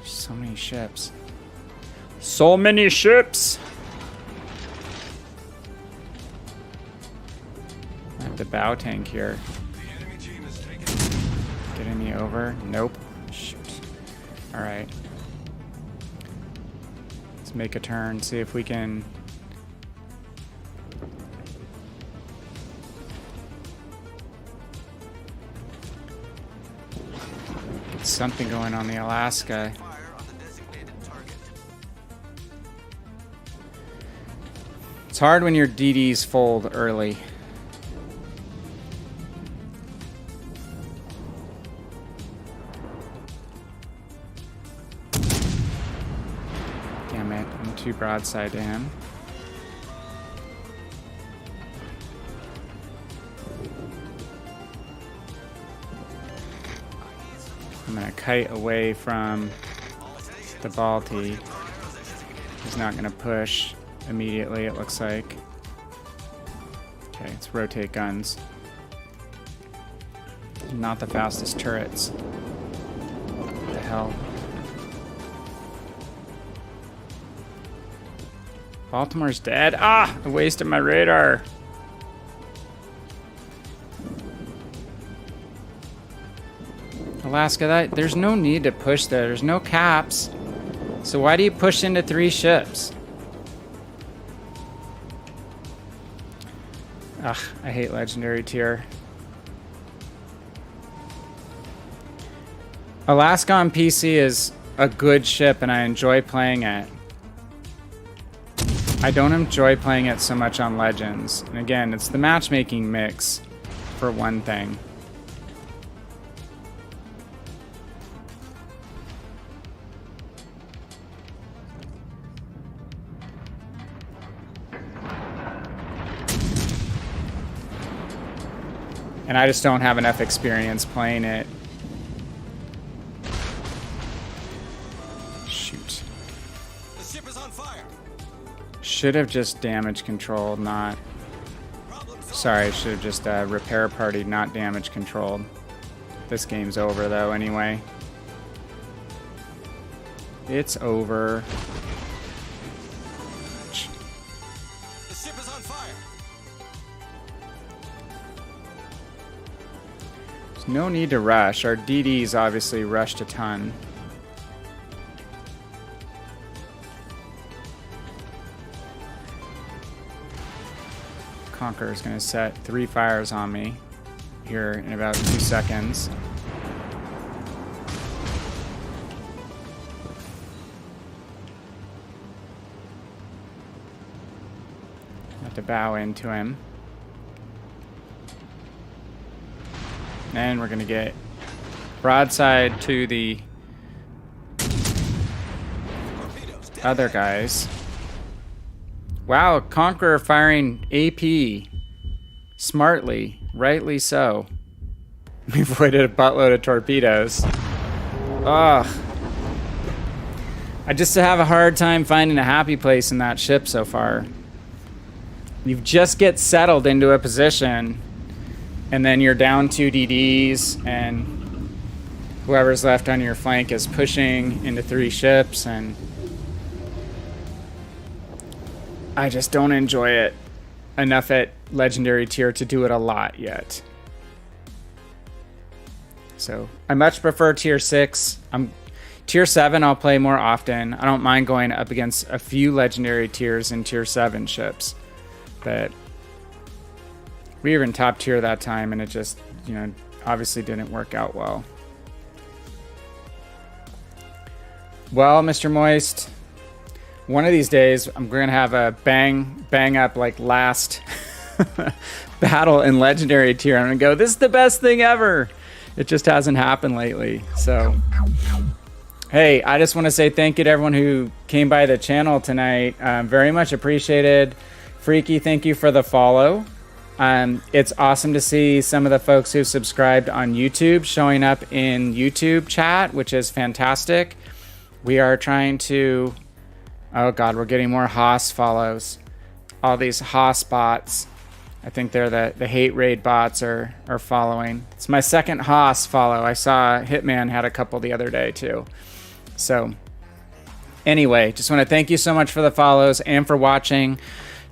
So many ships. So many ships! I have the bow tank here. The enemy team is taken. Get any over? Nope. Shoot. Alright. Let's make a turn, see if we can... Something going on the Alaska. Fire on the designated target. It's hard when your DDs fold early. Damn it, I'm too broadside to him. I'm gonna kite away from the Balti. He's not gonna push immediately, it looks like. Okay, let's rotate guns. Not the fastest turrets. What the hell? Baltimore's dead. Ah, I wasted my radar. Alaska, there's no need to push there. There's no caps. So why do you push into 3 ships? Ugh, I hate Legendary Tier. Alaska on PC is a good ship and I enjoy playing it. I don't enjoy playing it so much on Legends. And again, it's the matchmaking mix for one thing. And I just don't have enough experience playing it. Shoot. The ship is on fire. Should have just damage controlled, not... Sorry, should have just repair partied, not damage controlled. This game's over though, anyway. It's over. The ship is on fire. There's no need to rush. Our DD's obviously rushed a ton. Conqueror's gonna set 3 fires on me here in about 2 seconds. Have to bow into him. And we're gonna get broadside to the other guys. Wow, Conqueror firing AP smartly, rightly so. We avoided a buttload of torpedoes. Ugh. I just have a hard time finding a happy place in that ship so far. You just get settled into a position, and then you're down 2 DDs, and whoever's left on your flank is pushing into 3 ships, and I just don't enjoy it enough at Legendary Tier to do it a lot yet. So I much prefer Tier 6. Tier 7 I'll play more often. I don't mind going up against a few Legendary Tiers in Tier 7 ships. But we were in top tier that time and it just, you know, obviously didn't work out well. Well, Mr. Moist, one of these days I'm going to have a bang up like last battle in Legendary Tier. I'm going to go, this is the best thing ever. It just hasn't happened lately. So, hey, I just want to say thank you to everyone who came by the channel tonight. Very much appreciated. Freaky, thank you for the follow. It's awesome to see some of the folks who subscribed on YouTube showing up in YouTube chat, which is fantastic. We are trying to... Oh god, we're getting more Haas follows. All these Haas bots. I think they're the hate raid bots are following. It's my second Haas follow. I saw Hitman had a couple the other day too. So anyway, just want to thank you so much for the follows and for watching.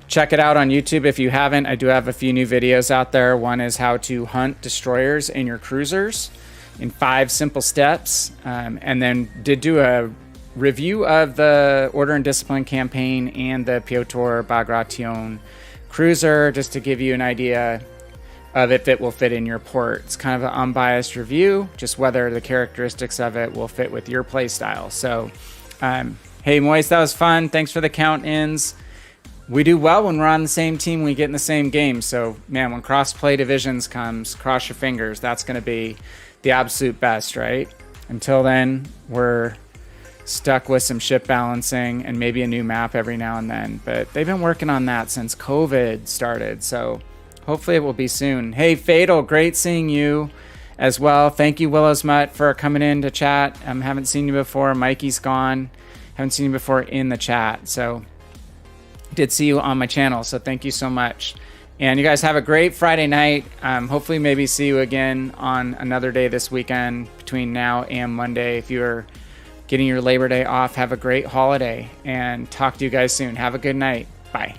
Check it out on YouTube if you haven't. I do have a few new videos out there. One is how to hunt destroyers in your cruisers in 5 simple steps. And then did do a review of the Order and Discipline campaign and the Piotr Bagration cruiser, just to give you an idea of if it will fit in your port. It's kind of an unbiased review, just whether the characteristics of it will fit with your playstyle. So, hey Moist, that was fun. Thanks for the count-ins. We do well when we're on the same team, we get in the same game. So, man, when cross-play divisions comes, cross your fingers. That's going to be the absolute best, right? Until then, we're stuck with some ship balancing and maybe a new map every now and then. But they've been working on that since COVID started, so hopefully it will be soon. Hey, Fatal, great seeing you as well. Thank you, Willows Mutt, for coming in to chat. Haven't seen you before. Mikey's gone. Haven't seen you before in the chat. So did see you on my channel, so thank you so much. And you guys have a great Friday night. Hopefully maybe see you again on another day this weekend between now and Monday if you're getting your Labor Day off. Have a great holiday and talk to you guys soon. Have a good night. Bye.